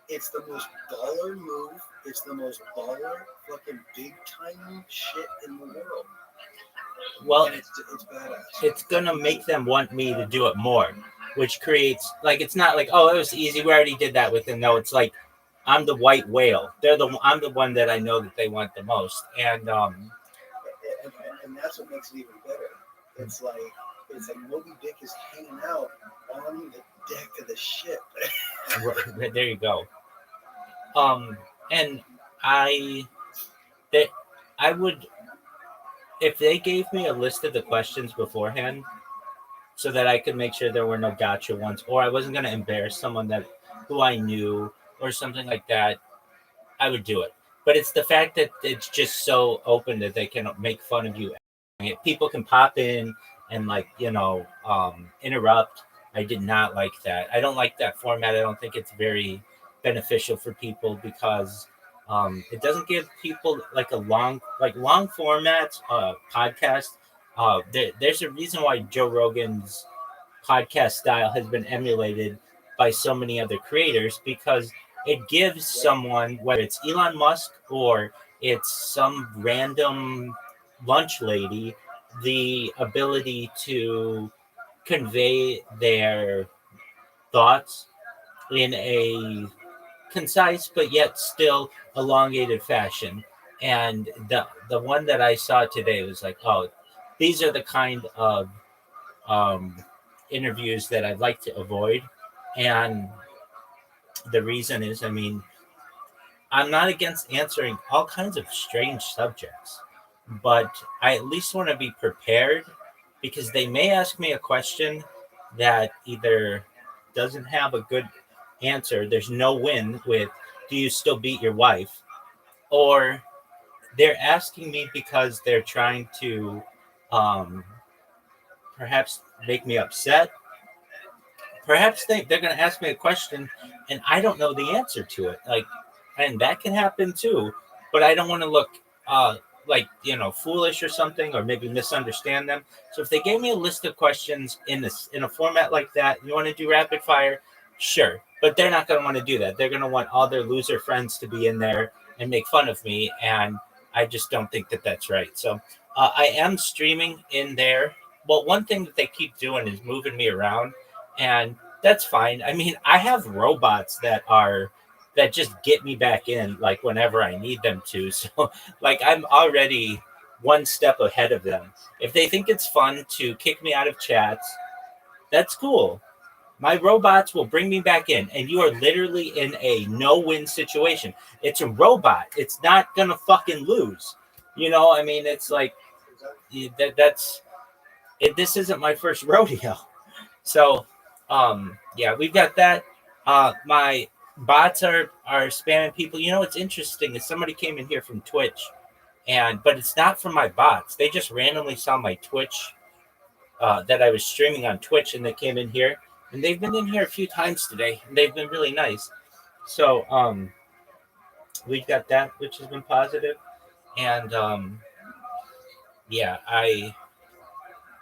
it's the most baller move. It's the most baller fucking big time shit in the world. Well, and it's badass. It's gonna make them want me to do it more, which creates it's not like, oh, it was easy, we already did that with them. No, it's like I'm the white whale. I'm the one that I know that they want the most, and that's what makes it even better. It's like Moby Dick is hanging out on the deck of the ship. There you go. And I would, if they gave me a list of the questions beforehand, so that I could make sure there were no gotcha ones, or I wasn't going to embarrass someone who I knew or something like that, I would do it. But it's the fact that it's just so open that they can make fun of you. People can pop in and interrupt. I did not like that. I don't like that format. I don't think it's very beneficial for people because it doesn't give people a long format podcast. There's a reason why Joe Rogan's podcast style has been emulated by so many other creators, because it gives someone, whether it's Elon Musk or it's some random lunch lady, the ability to convey their thoughts in a concise but yet still elongated fashion. And the one that I saw today was like, oh, these are the kind of interviews that I'd like to avoid. And the reason is, I'm not against answering all kinds of strange subjects, but I at least want to be prepared, because they may ask me a question that either doesn't have a good answer. There's no win with, do you still beat your wife? Or they're asking me because they're trying to perhaps make me upset. Perhaps they're going to ask me a question and I don't know the answer to it. And that can happen too. But I don't want to look foolish or something, or maybe misunderstand them. So if they gave me a list of questions in a format like that, you want to do rapid fire, sure. But they're not going to want to do that. They're going to want all their loser friends to be in there and make fun of me. And I just don't think that that's right. So I am streaming in there. Well, one thing that they keep doing is moving me around, and that's fine. I have robots that just get me back in whenever I need them to. So I'm already one step ahead of them. If they think it's fun to kick me out of chats, that's cool. My robots will bring me back in, and you are literally in a no-win situation. It's a robot. It's not going to fucking lose. It's this isn't my first rodeo. So, we've got that. My bots are spamming people. What's interesting is somebody came in here from Twitch, but it's not from my bots. They just randomly saw my Twitch that I was streaming on Twitch, and they came in here, and they've been in here a few times today, and they've been really nice. So we've got that, which has been positive. And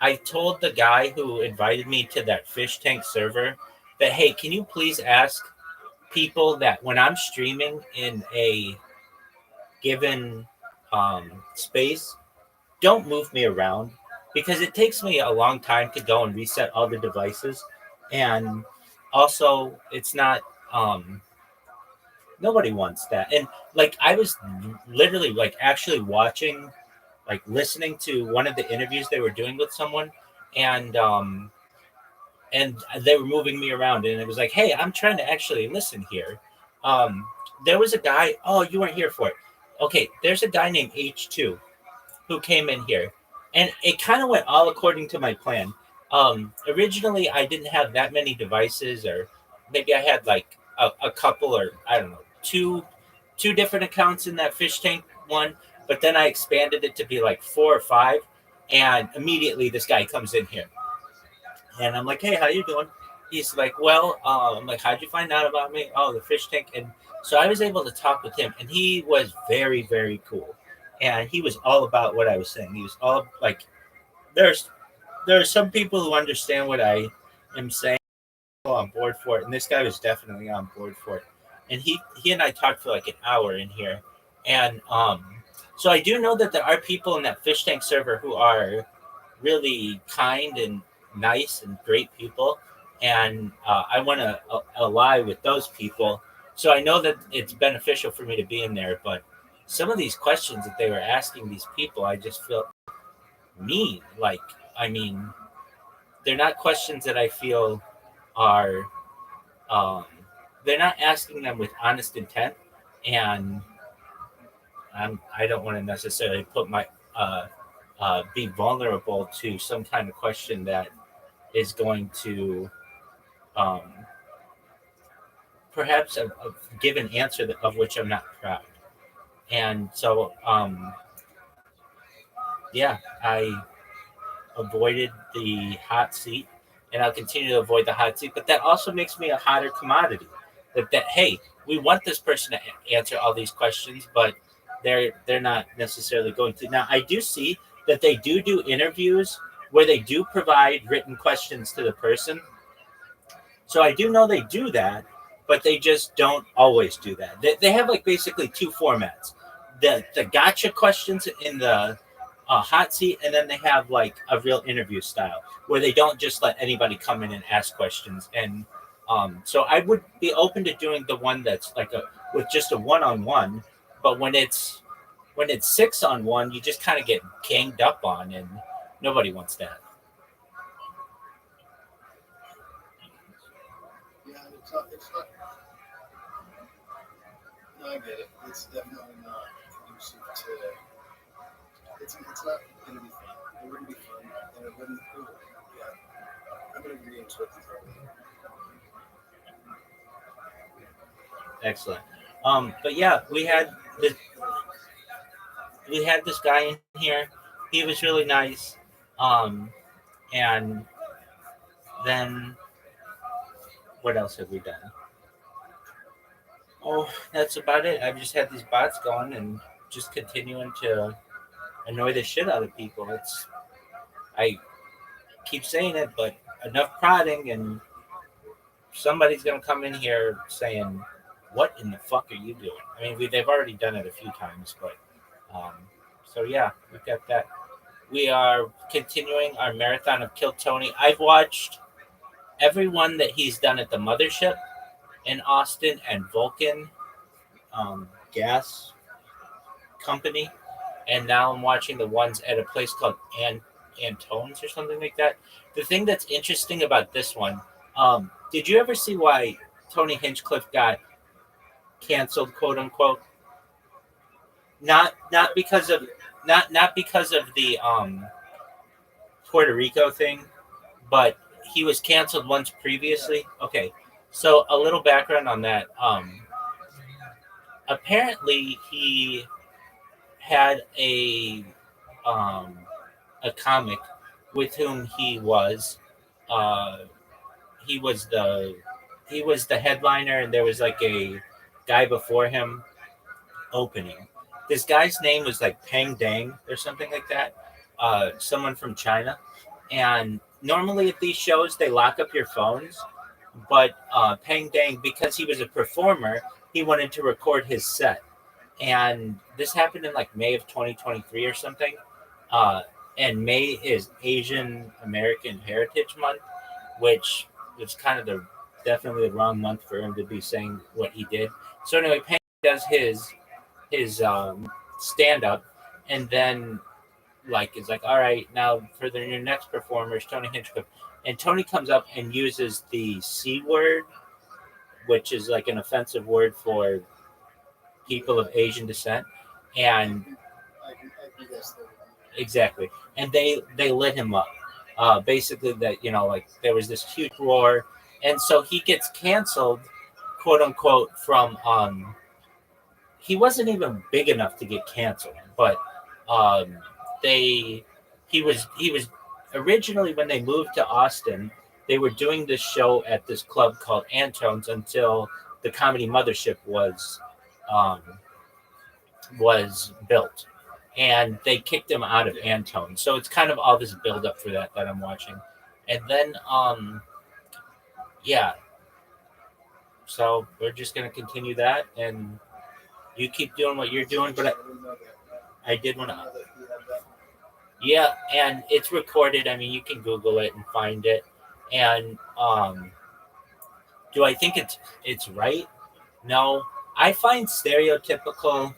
I told the guy who invited me to that fish tank server that, hey, can you please ask people that when I'm streaming in a given space, don't move me around, because it takes me a long time to go and reset all the devices. And also it's not, nobody wants that. And I was literally actually watching, listening to one of the interviews they were doing with someone, and they were moving me around, and it was like, hey, I'm trying to actually listen here. There was a guy, oh, you weren't here for it. Okay, there's a guy named H2 who came in here, and it kind of went all according to my plan. Originally, I didn't have that many devices, or maybe I had like a couple, or I don't know, two different accounts in that fish tank one. But then I expanded it to be like 4 or 5, and immediately this guy comes in here, and I'm like, "Hey, how you doing?" He's like, "Well," I'm like, "How'd you find out about me?" "Oh, the fish tank." And so I was able to talk with him, and he was very, very cool, and he was all about what I was saying. He was all like, there are some people who understand what I am saying, on board for it, and this guy was definitely on board for it. And he and I talked for like an hour in here, and so I do know that there are people in that fish tank server who are really kind and nice and great people, and I want to ally with those people. So I know that it's beneficial for me to be in there, but some of these questions that they were asking these people, I just feel mean. Like, I mean, they're not questions that I feel are they're not asking them with honest intent, and I don't want to necessarily put my be vulnerable to some kind of question that is going to perhaps give an answer of which I'm not proud. And so yeah, I avoided the hot seat, and I'll continue to avoid the hot seat. But that also makes me a hotter commodity. That hey, we want this person to answer all these questions, but they're not necessarily going to. Now, I do see that they do interviews where they do provide written questions to the person. So I do know they do that, but they just don't always do that. They have like basically 2 formats: the gotcha questions in the hot seat, and then they have like a real interview style where they don't just let anybody come in and ask questions. And so I would be open to doing the one that's like with just a one-on-one, but when it's 6-on-1, you just kind of get ganged up on, and nobody wants that. Yeah, it's not. No, I get it. It's definitely not conducive to. It's not going to be fun. It wouldn't be fun, and it wouldn't. Yeah, I'm going to agree with you. Excellent. But yeah, we had this guy in here. He was really nice. And then what else have we done? Oh, that's about it. I've just had these bots going and just continuing to annoy the shit out of people. I keep saying it, but enough prodding and somebody's gonna come in here saying, "What in the fuck are you doing?" I mean, they've already done it a few times, but so yeah, we've got that. We are continuing our marathon of Kill Tony. I've watched every one that he's done at the Mothership in Austin and Vulcan Gas Company, and now I'm watching the ones at a place called Antone's or something like that. The thing that's interesting about this one, did you ever see why Tony Hinchcliffe got canceled, quote unquote? Not because of the Puerto Rico thing, but he was canceled once previously. Okay, so a little background on that. Apparently, he had a comic with whom he was the headliner, and there was like a guy before him opening. This guy's name was like Peng Dang or something like that. Someone from China. And normally at these shows, they lock up your phones. But Peng Dang, because he was a performer, he wanted to record his set. And this happened in like May of 2023 or something. And May is Asian American Heritage Month, which was kind of definitely the wrong month for him to be saying what he did. So anyway, Peng does his stand up, and then like it's like, all right, now for your next performers, Tony Hinchcliffe. And Tony comes up and uses the C word, which is like an offensive word for people of Asian descent. And exactly. And they lit him up. basically that, like there was this huge roar. And so he gets canceled, quote unquote, from, he wasn't even big enough to get canceled, but he was originally, when they moved to Austin, they were doing this show at this club called Antone's until the Comedy Mothership was built, and they kicked him out of Antone. So it's kind of all this build up for that I'm watching, and then so we're just gonna continue that, and you keep doing what you're doing. But I did want to. Yeah, and it's recorded. I mean, you can Google it and find it. And do I think it's right? No, I find stereotypical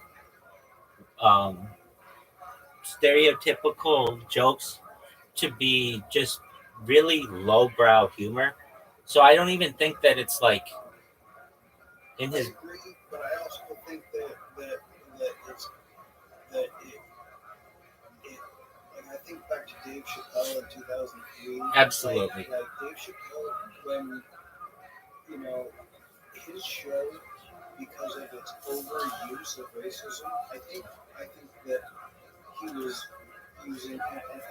jokes to be just really lowbrow humor. So I don't even think that it's like in his. I agree, but I also think that it's that it and I think back to Dave Chappelle in 2003. Absolutely. Like Dave Chappelle, when his show, because of its overuse of racism, I think that he was using,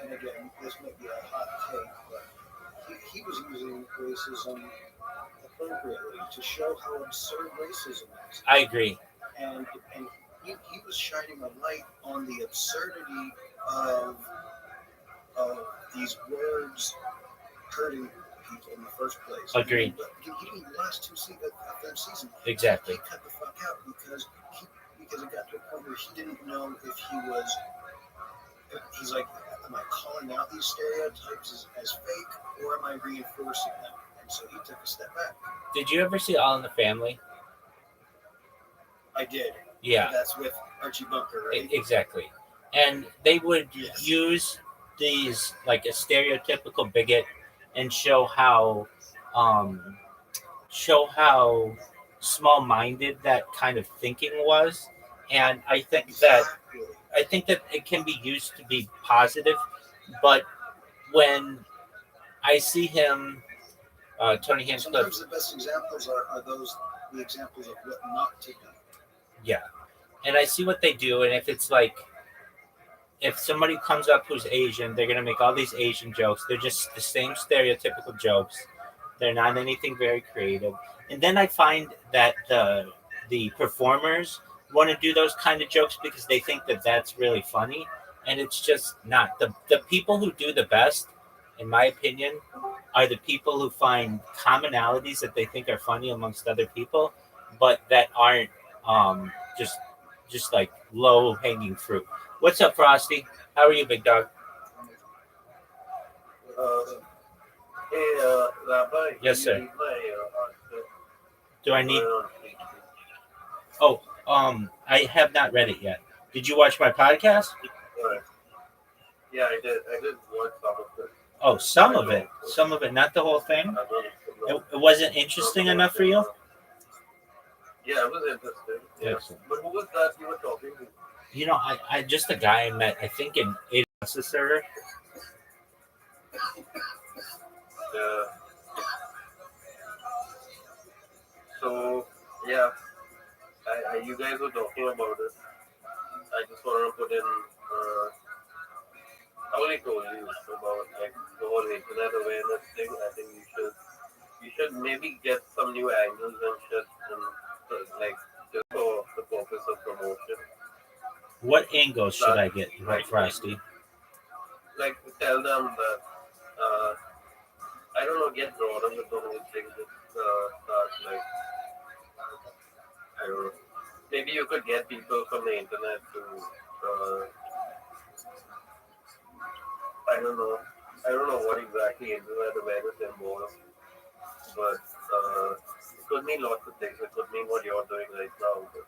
and again, this might be a hot take, but he was using racism appropriately to show how absurd racism is. I agree. And he was shining a light on the absurdity of these words hurting people in the first place. Agreed. But getting the last two third season, Exactly. he cut the fuck out because it got to a point where he didn't know if he was. He's like, am I calling out these stereotypes as fake, or am I reinforcing them? And so he took a step back. Did you ever see All in the Family? I did. Yeah. That's with Archie Bunker, right? Exactly. And they would use these like a stereotypical bigot and show how small-minded that kind of thinking was. And I think that it can be used to be positive, but when I see him, Tony Hinchcliffe. Sometimes the best examples are the examples of what not to do. Yeah. And I see what they do, and if it's like, if somebody comes up who's Asian, they're going to make all these Asian jokes. They're just the same stereotypical jokes. They're not anything very creative. And then I find that the performers want to do those kind of jokes because they think that that's really funny. And it's just not. The people who do the best, in my opinion, are the people who find commonalities that they think are funny amongst other people, but that aren't just like low-hanging fruit. What's up, Frosty? How are you, big dog? Hey, Rabbi. Yes, sir. You need my, Do I need? Oh, I have not read it yet. Did you watch my podcast? Yeah, I did. I did watch some of it. Oh, some of it. Some of it, not the whole thing. It wasn't interesting enough for you. Yeah, it was interesting. Yeah. Excellent. But who was that you were talking to? You know, I just a guy I met, I think in the server. Yeah. So, yeah, you guys were talking about it. I just want to put in, I only told you about like the whole internet awareness thing. I think you should maybe get some new angles and shit, and like just for the purpose of promotion. What angles should I get, right, Frosty? Like tell them that, I don't know, get broader with the whole thing. Start like, I don't know. Maybe you could get people from the internet to, I don't know what exactly internet awareness involves, but it could mean lots of things. It could mean what you're doing right now, but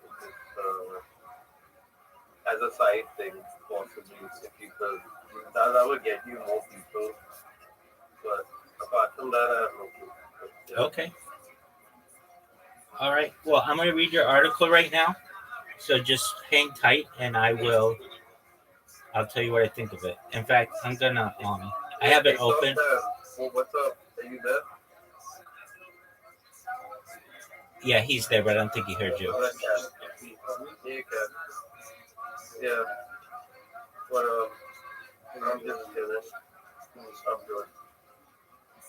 as a side thing, possibly, if you could, that would get you more people. But apart from that, I have no clue. But, yeah. Okay. All right. Well, I'm going to read your article right now. So just hang tight and I'll tell you what I think of it. In fact, I'm going to I have it Hey, stop open. there. Well, what's up? Are you there? Yeah, he's there, but I don't think he heard you. Yeah, cat. Yeah. But I'm just chilling. I'm good.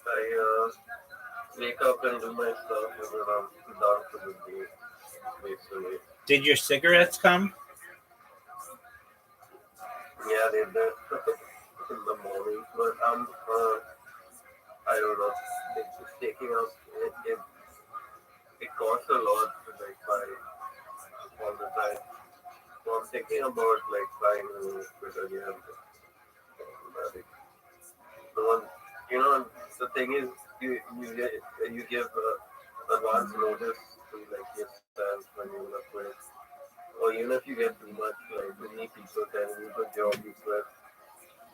I wake up and do my stuff, and then I'm done for the day. Basically. Did your cigarettes come? Yeah, they did in the morning, but I don't know. It's taking up. It costs a lot to like buy all the time. So I'm thinking about like buying a new quit again. The one, you know, the thing is, you give advance notice to like yourself when you wanna quit, or even if you get too much, like many people telling you the job you quit,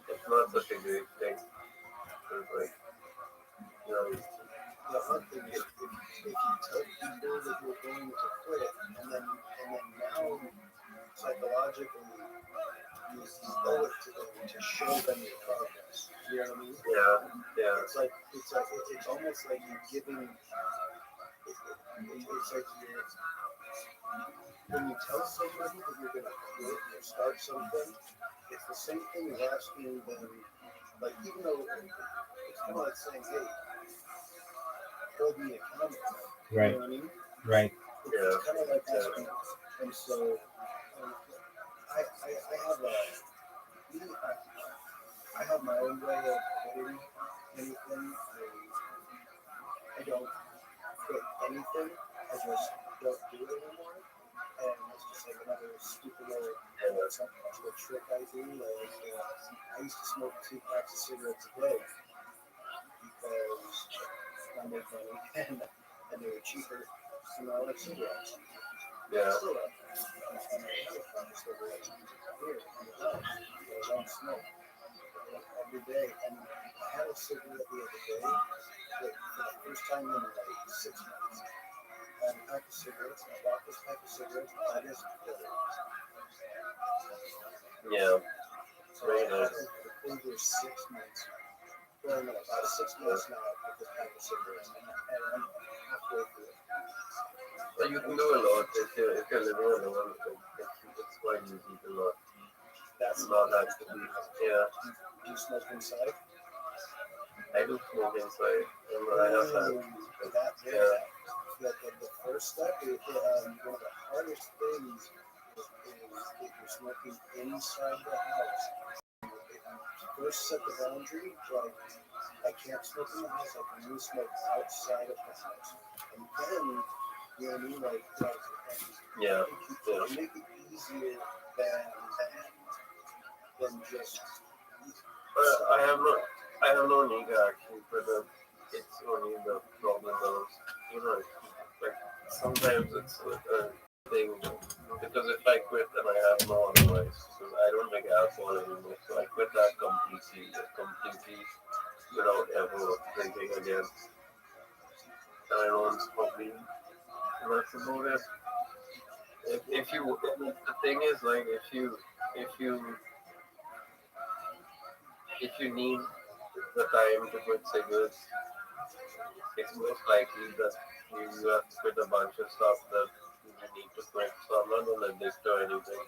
it's not such a great thing. It's like, you know, The hard thing is if you tell people that you're going to quit, and then now psychologically you owe it to them to show them your progress. You know what I mean? Yeah. It's almost like you're giving. It's like you're when you tell somebody that you're gonna quit or start something. It's the same thing as asking them, like even though it's kind of like saying, "Hey, hold me accountable." Right. You know what I mean? Right. It's kind of like asking, and so I have my own way of quitting anything. I don't quit anything. I just don't do it anymore. And it's just like another stupid little trick I do. Like I used to smoke 2 packs of cigarettes a day because I make money and they were cheaper than all the cigarettes. Yeah. Still up. And I have a pack of cigarettes here in the house. I don't smoke every day. And I had a cigarette the other day for the first time in like 6 months. I had a pack of cigarettes. I bought this pack of cigarettes. I just killed it. Yeah. So over 6 months. Well, no, about 6 months now with this pack of cigarettes. And I'm halfway through it. But you can do a lot if you're living alone. It's quite easy to not. That's not actively. Yeah. Do you smoke inside? I do smoke inside. And I have that. The first step is one of the hardest things is if you're smoking inside the house. If you first set the boundary, like I can't smoke in the house, I can only smoke outside of the house. And then, you know what I mean? Yeah. Make it easier than just. I have no need actually, but it's only the problem of, you know, like sometimes it's a thing because if I quit then I have no other choice. So I don't make alcohol anymore. So I quit that completely without ever drinking again. And I don't smoke weed. That's about it. If you, the thing is like if you need the time to quit cigarettes, it's most likely that you have to quit a bunch of stuff that you need to quit. So I'm not going to addict or anything.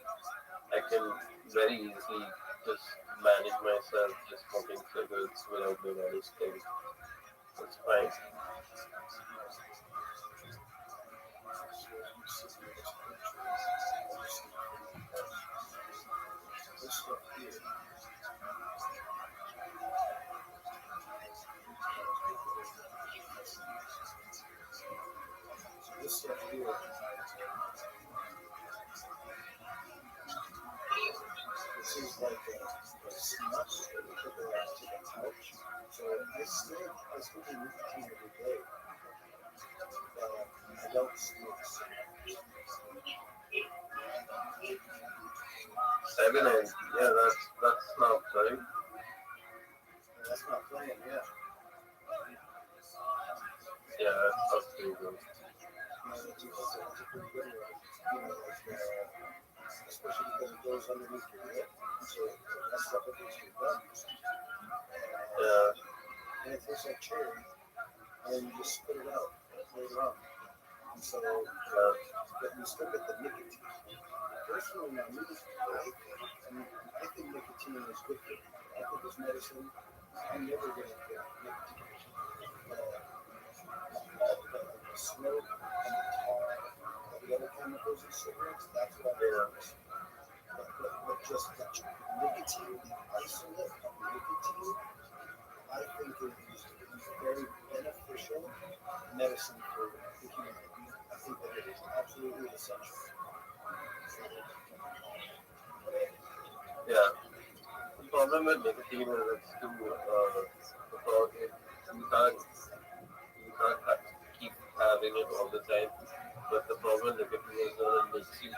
I can very easily just manage myself just smoking cigarettes without doing anything. It's fine. This stuff here. This is like a snot that we put around to the couch. So I still do nicotine every day. I don't smoke cigarettes. 7 and yeah, that's not right. That's not playing, yeah. Yeah, that's pretty good. It's a pretty good one. Especially because it goes underneath your lip. So that's up against your gums. and it tastes like cherry, and then you just spit it out later on. And so, but you still get the nicotine. Personally, now, I think nicotine is good for you. I think it's medicine. I'm never going to get nicotine. The smoke and the tar, the other chemicals in cigarettes, that's what I use. But just the nicotine, the isolate of nicotine, I think is very beneficial medicine for the human being. I think that it is absolutely essential. Yeah. The problem with nicotine is it's too because you can't keep having it all the time. But the problem with nicotine is that it makes you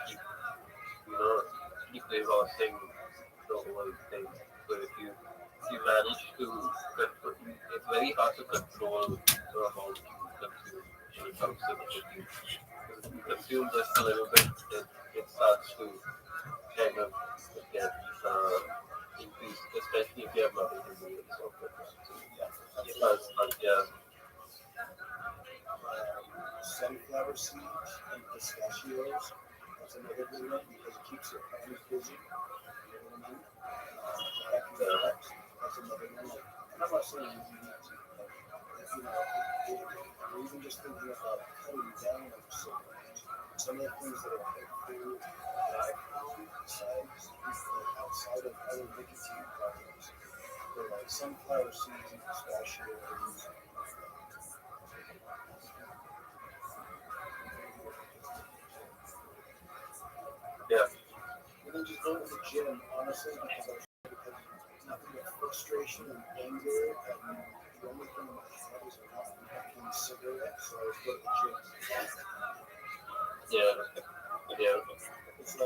keep exhausting the whole thing. So if you manage to control, it's very hard to control the amount you consume when it comes to nicotine. If you consume just a little bit, it starts to kind of get increased, especially if you have nothing to do with it. So, Sunflower seeds and pistachios. That's another good one because it keeps your hands busy. You know what I mean? That's another one. And I'm not saying you need to, or even just thinking about cutting down on cigarettes. Some of the things that are helpful that I found outside of other nicotine products, they're like sunflower seeds and pistachios. Yeah. And then just going to the gym, honestly, because nothing but frustration and anger, and the only thing in my head is not fucking cigarettes, so I was going to the gym. Yeah.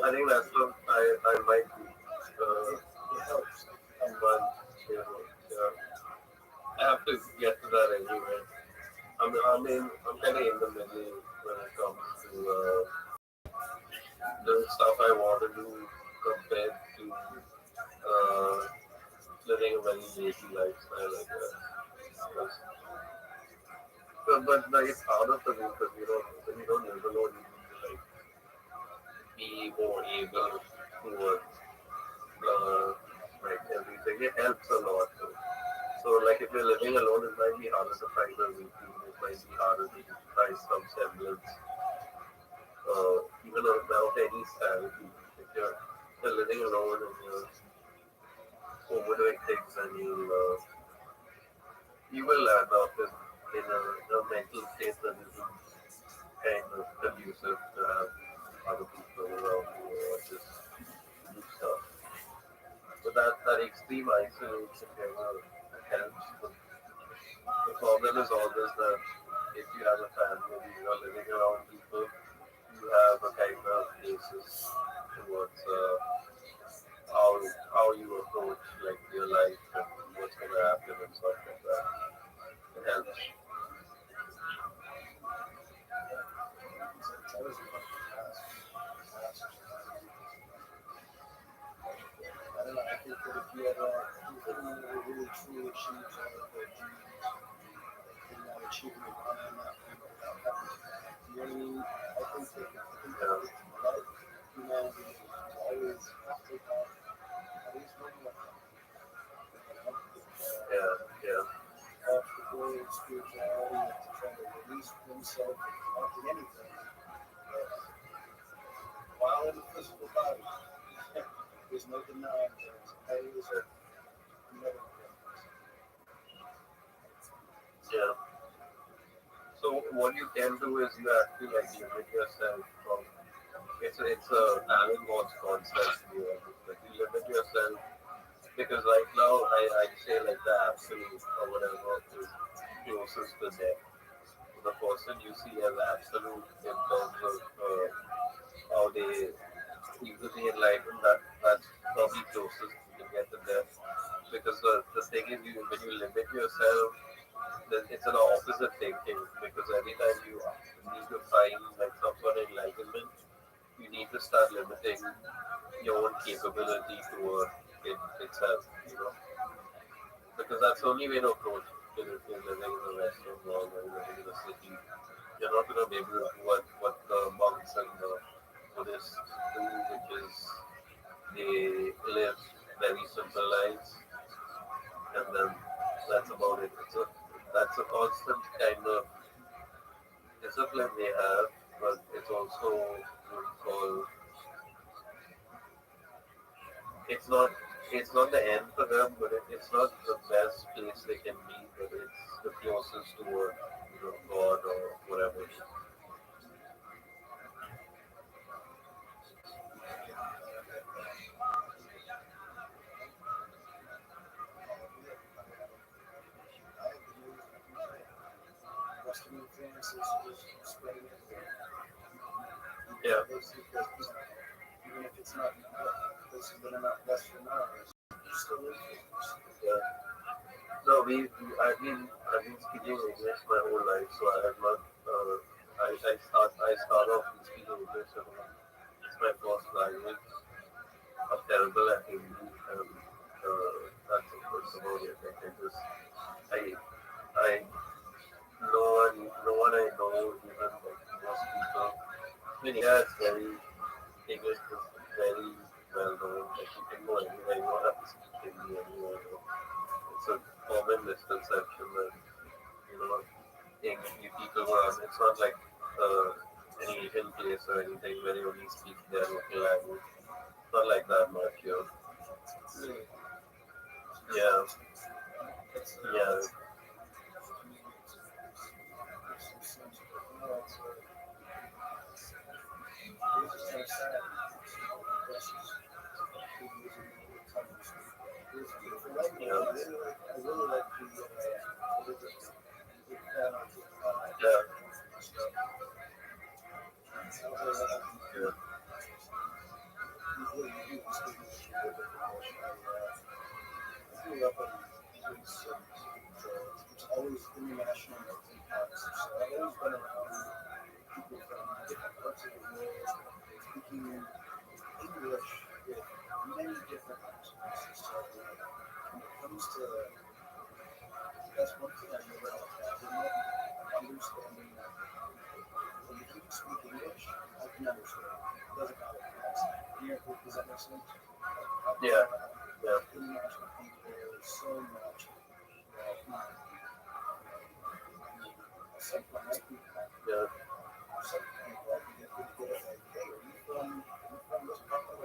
I think that's what I might do. It helps. But, I have to get to that anyway. I'm kind of in the middle when it comes to the stuff I want to do compared to living a very lazy lifestyle like that. But it's harder to do because when you don't live alone, you need to be more able to everything. It helps a lot too. So if you're living alone, it might be harder to find a routine. It might be harder to find some semblance. Even without any sanity, if you're living alone and you're overdoing things, and you will land up in a mental state that isn't kind of conducive to have other people around you or just do stuff. But that extreme isolation never helps. But the problem is always that if you have a family, you're living around people, you have a kind of basis towards how you approach your life and what's going to happen and stuff like that. It helps. I don't know. I think that if you had really truly achieved all of their dreams, and not achieving it on that, you know what I mean? I think that a lot of humanity is always take off at least one level. Off the glory of spirituality and to try to release themselves from wanting anything. While in the physical body, there's no denying there is never. Yeah. So what you can do is you have to limit yourself from. It's a Alan Watts concept here. You limit yourself because right now I say the absolute or whatever is closest to death. The person you see as absolute in terms of how they usually enlighten, that's probably closest to get to death. Because the thing is, when you limit yourself, then it's an opposite thinking. Because every time you need to find some sort of enlightenment, you need to start limiting your own capability toward it itself. Because that's the only way to approach if you're living in a Western world or living in a city, you're not going to be able to do what the monks and the Buddhists do, which is they live very simple lives, and then that's about it. That's a constant kind of discipline they have, but it's also what we call it's not the end for them, but it's not the best place they can be, but it's the closest to God or whatever. Western influence is spreading everywhere. Yeah. Even if it's not places that are not westernized, it's still influence. Yeah. No, I've been speaking English my whole life, so I have not. I start off with speaking English. And it's my first language. I'm terrible at Hindi, and that's of course about it. Like I no one I know, even like most people. I mean, yeah, it's very English is very well known. Like you can go anywhere, you don't have to speak Hindi anywhere. It's a common misconception that English people are. It's not like any Asian place or anything where they only speak their local language. It's not like that much here. Yeah. Yeah. Always international impacts. So I've always been around people from different parts of the world speaking English with many different accents. So when it comes to that's one thing I never had understanding that when you speak English, I can understand. It doesn't matter the accent. Does that make sense? Yeah.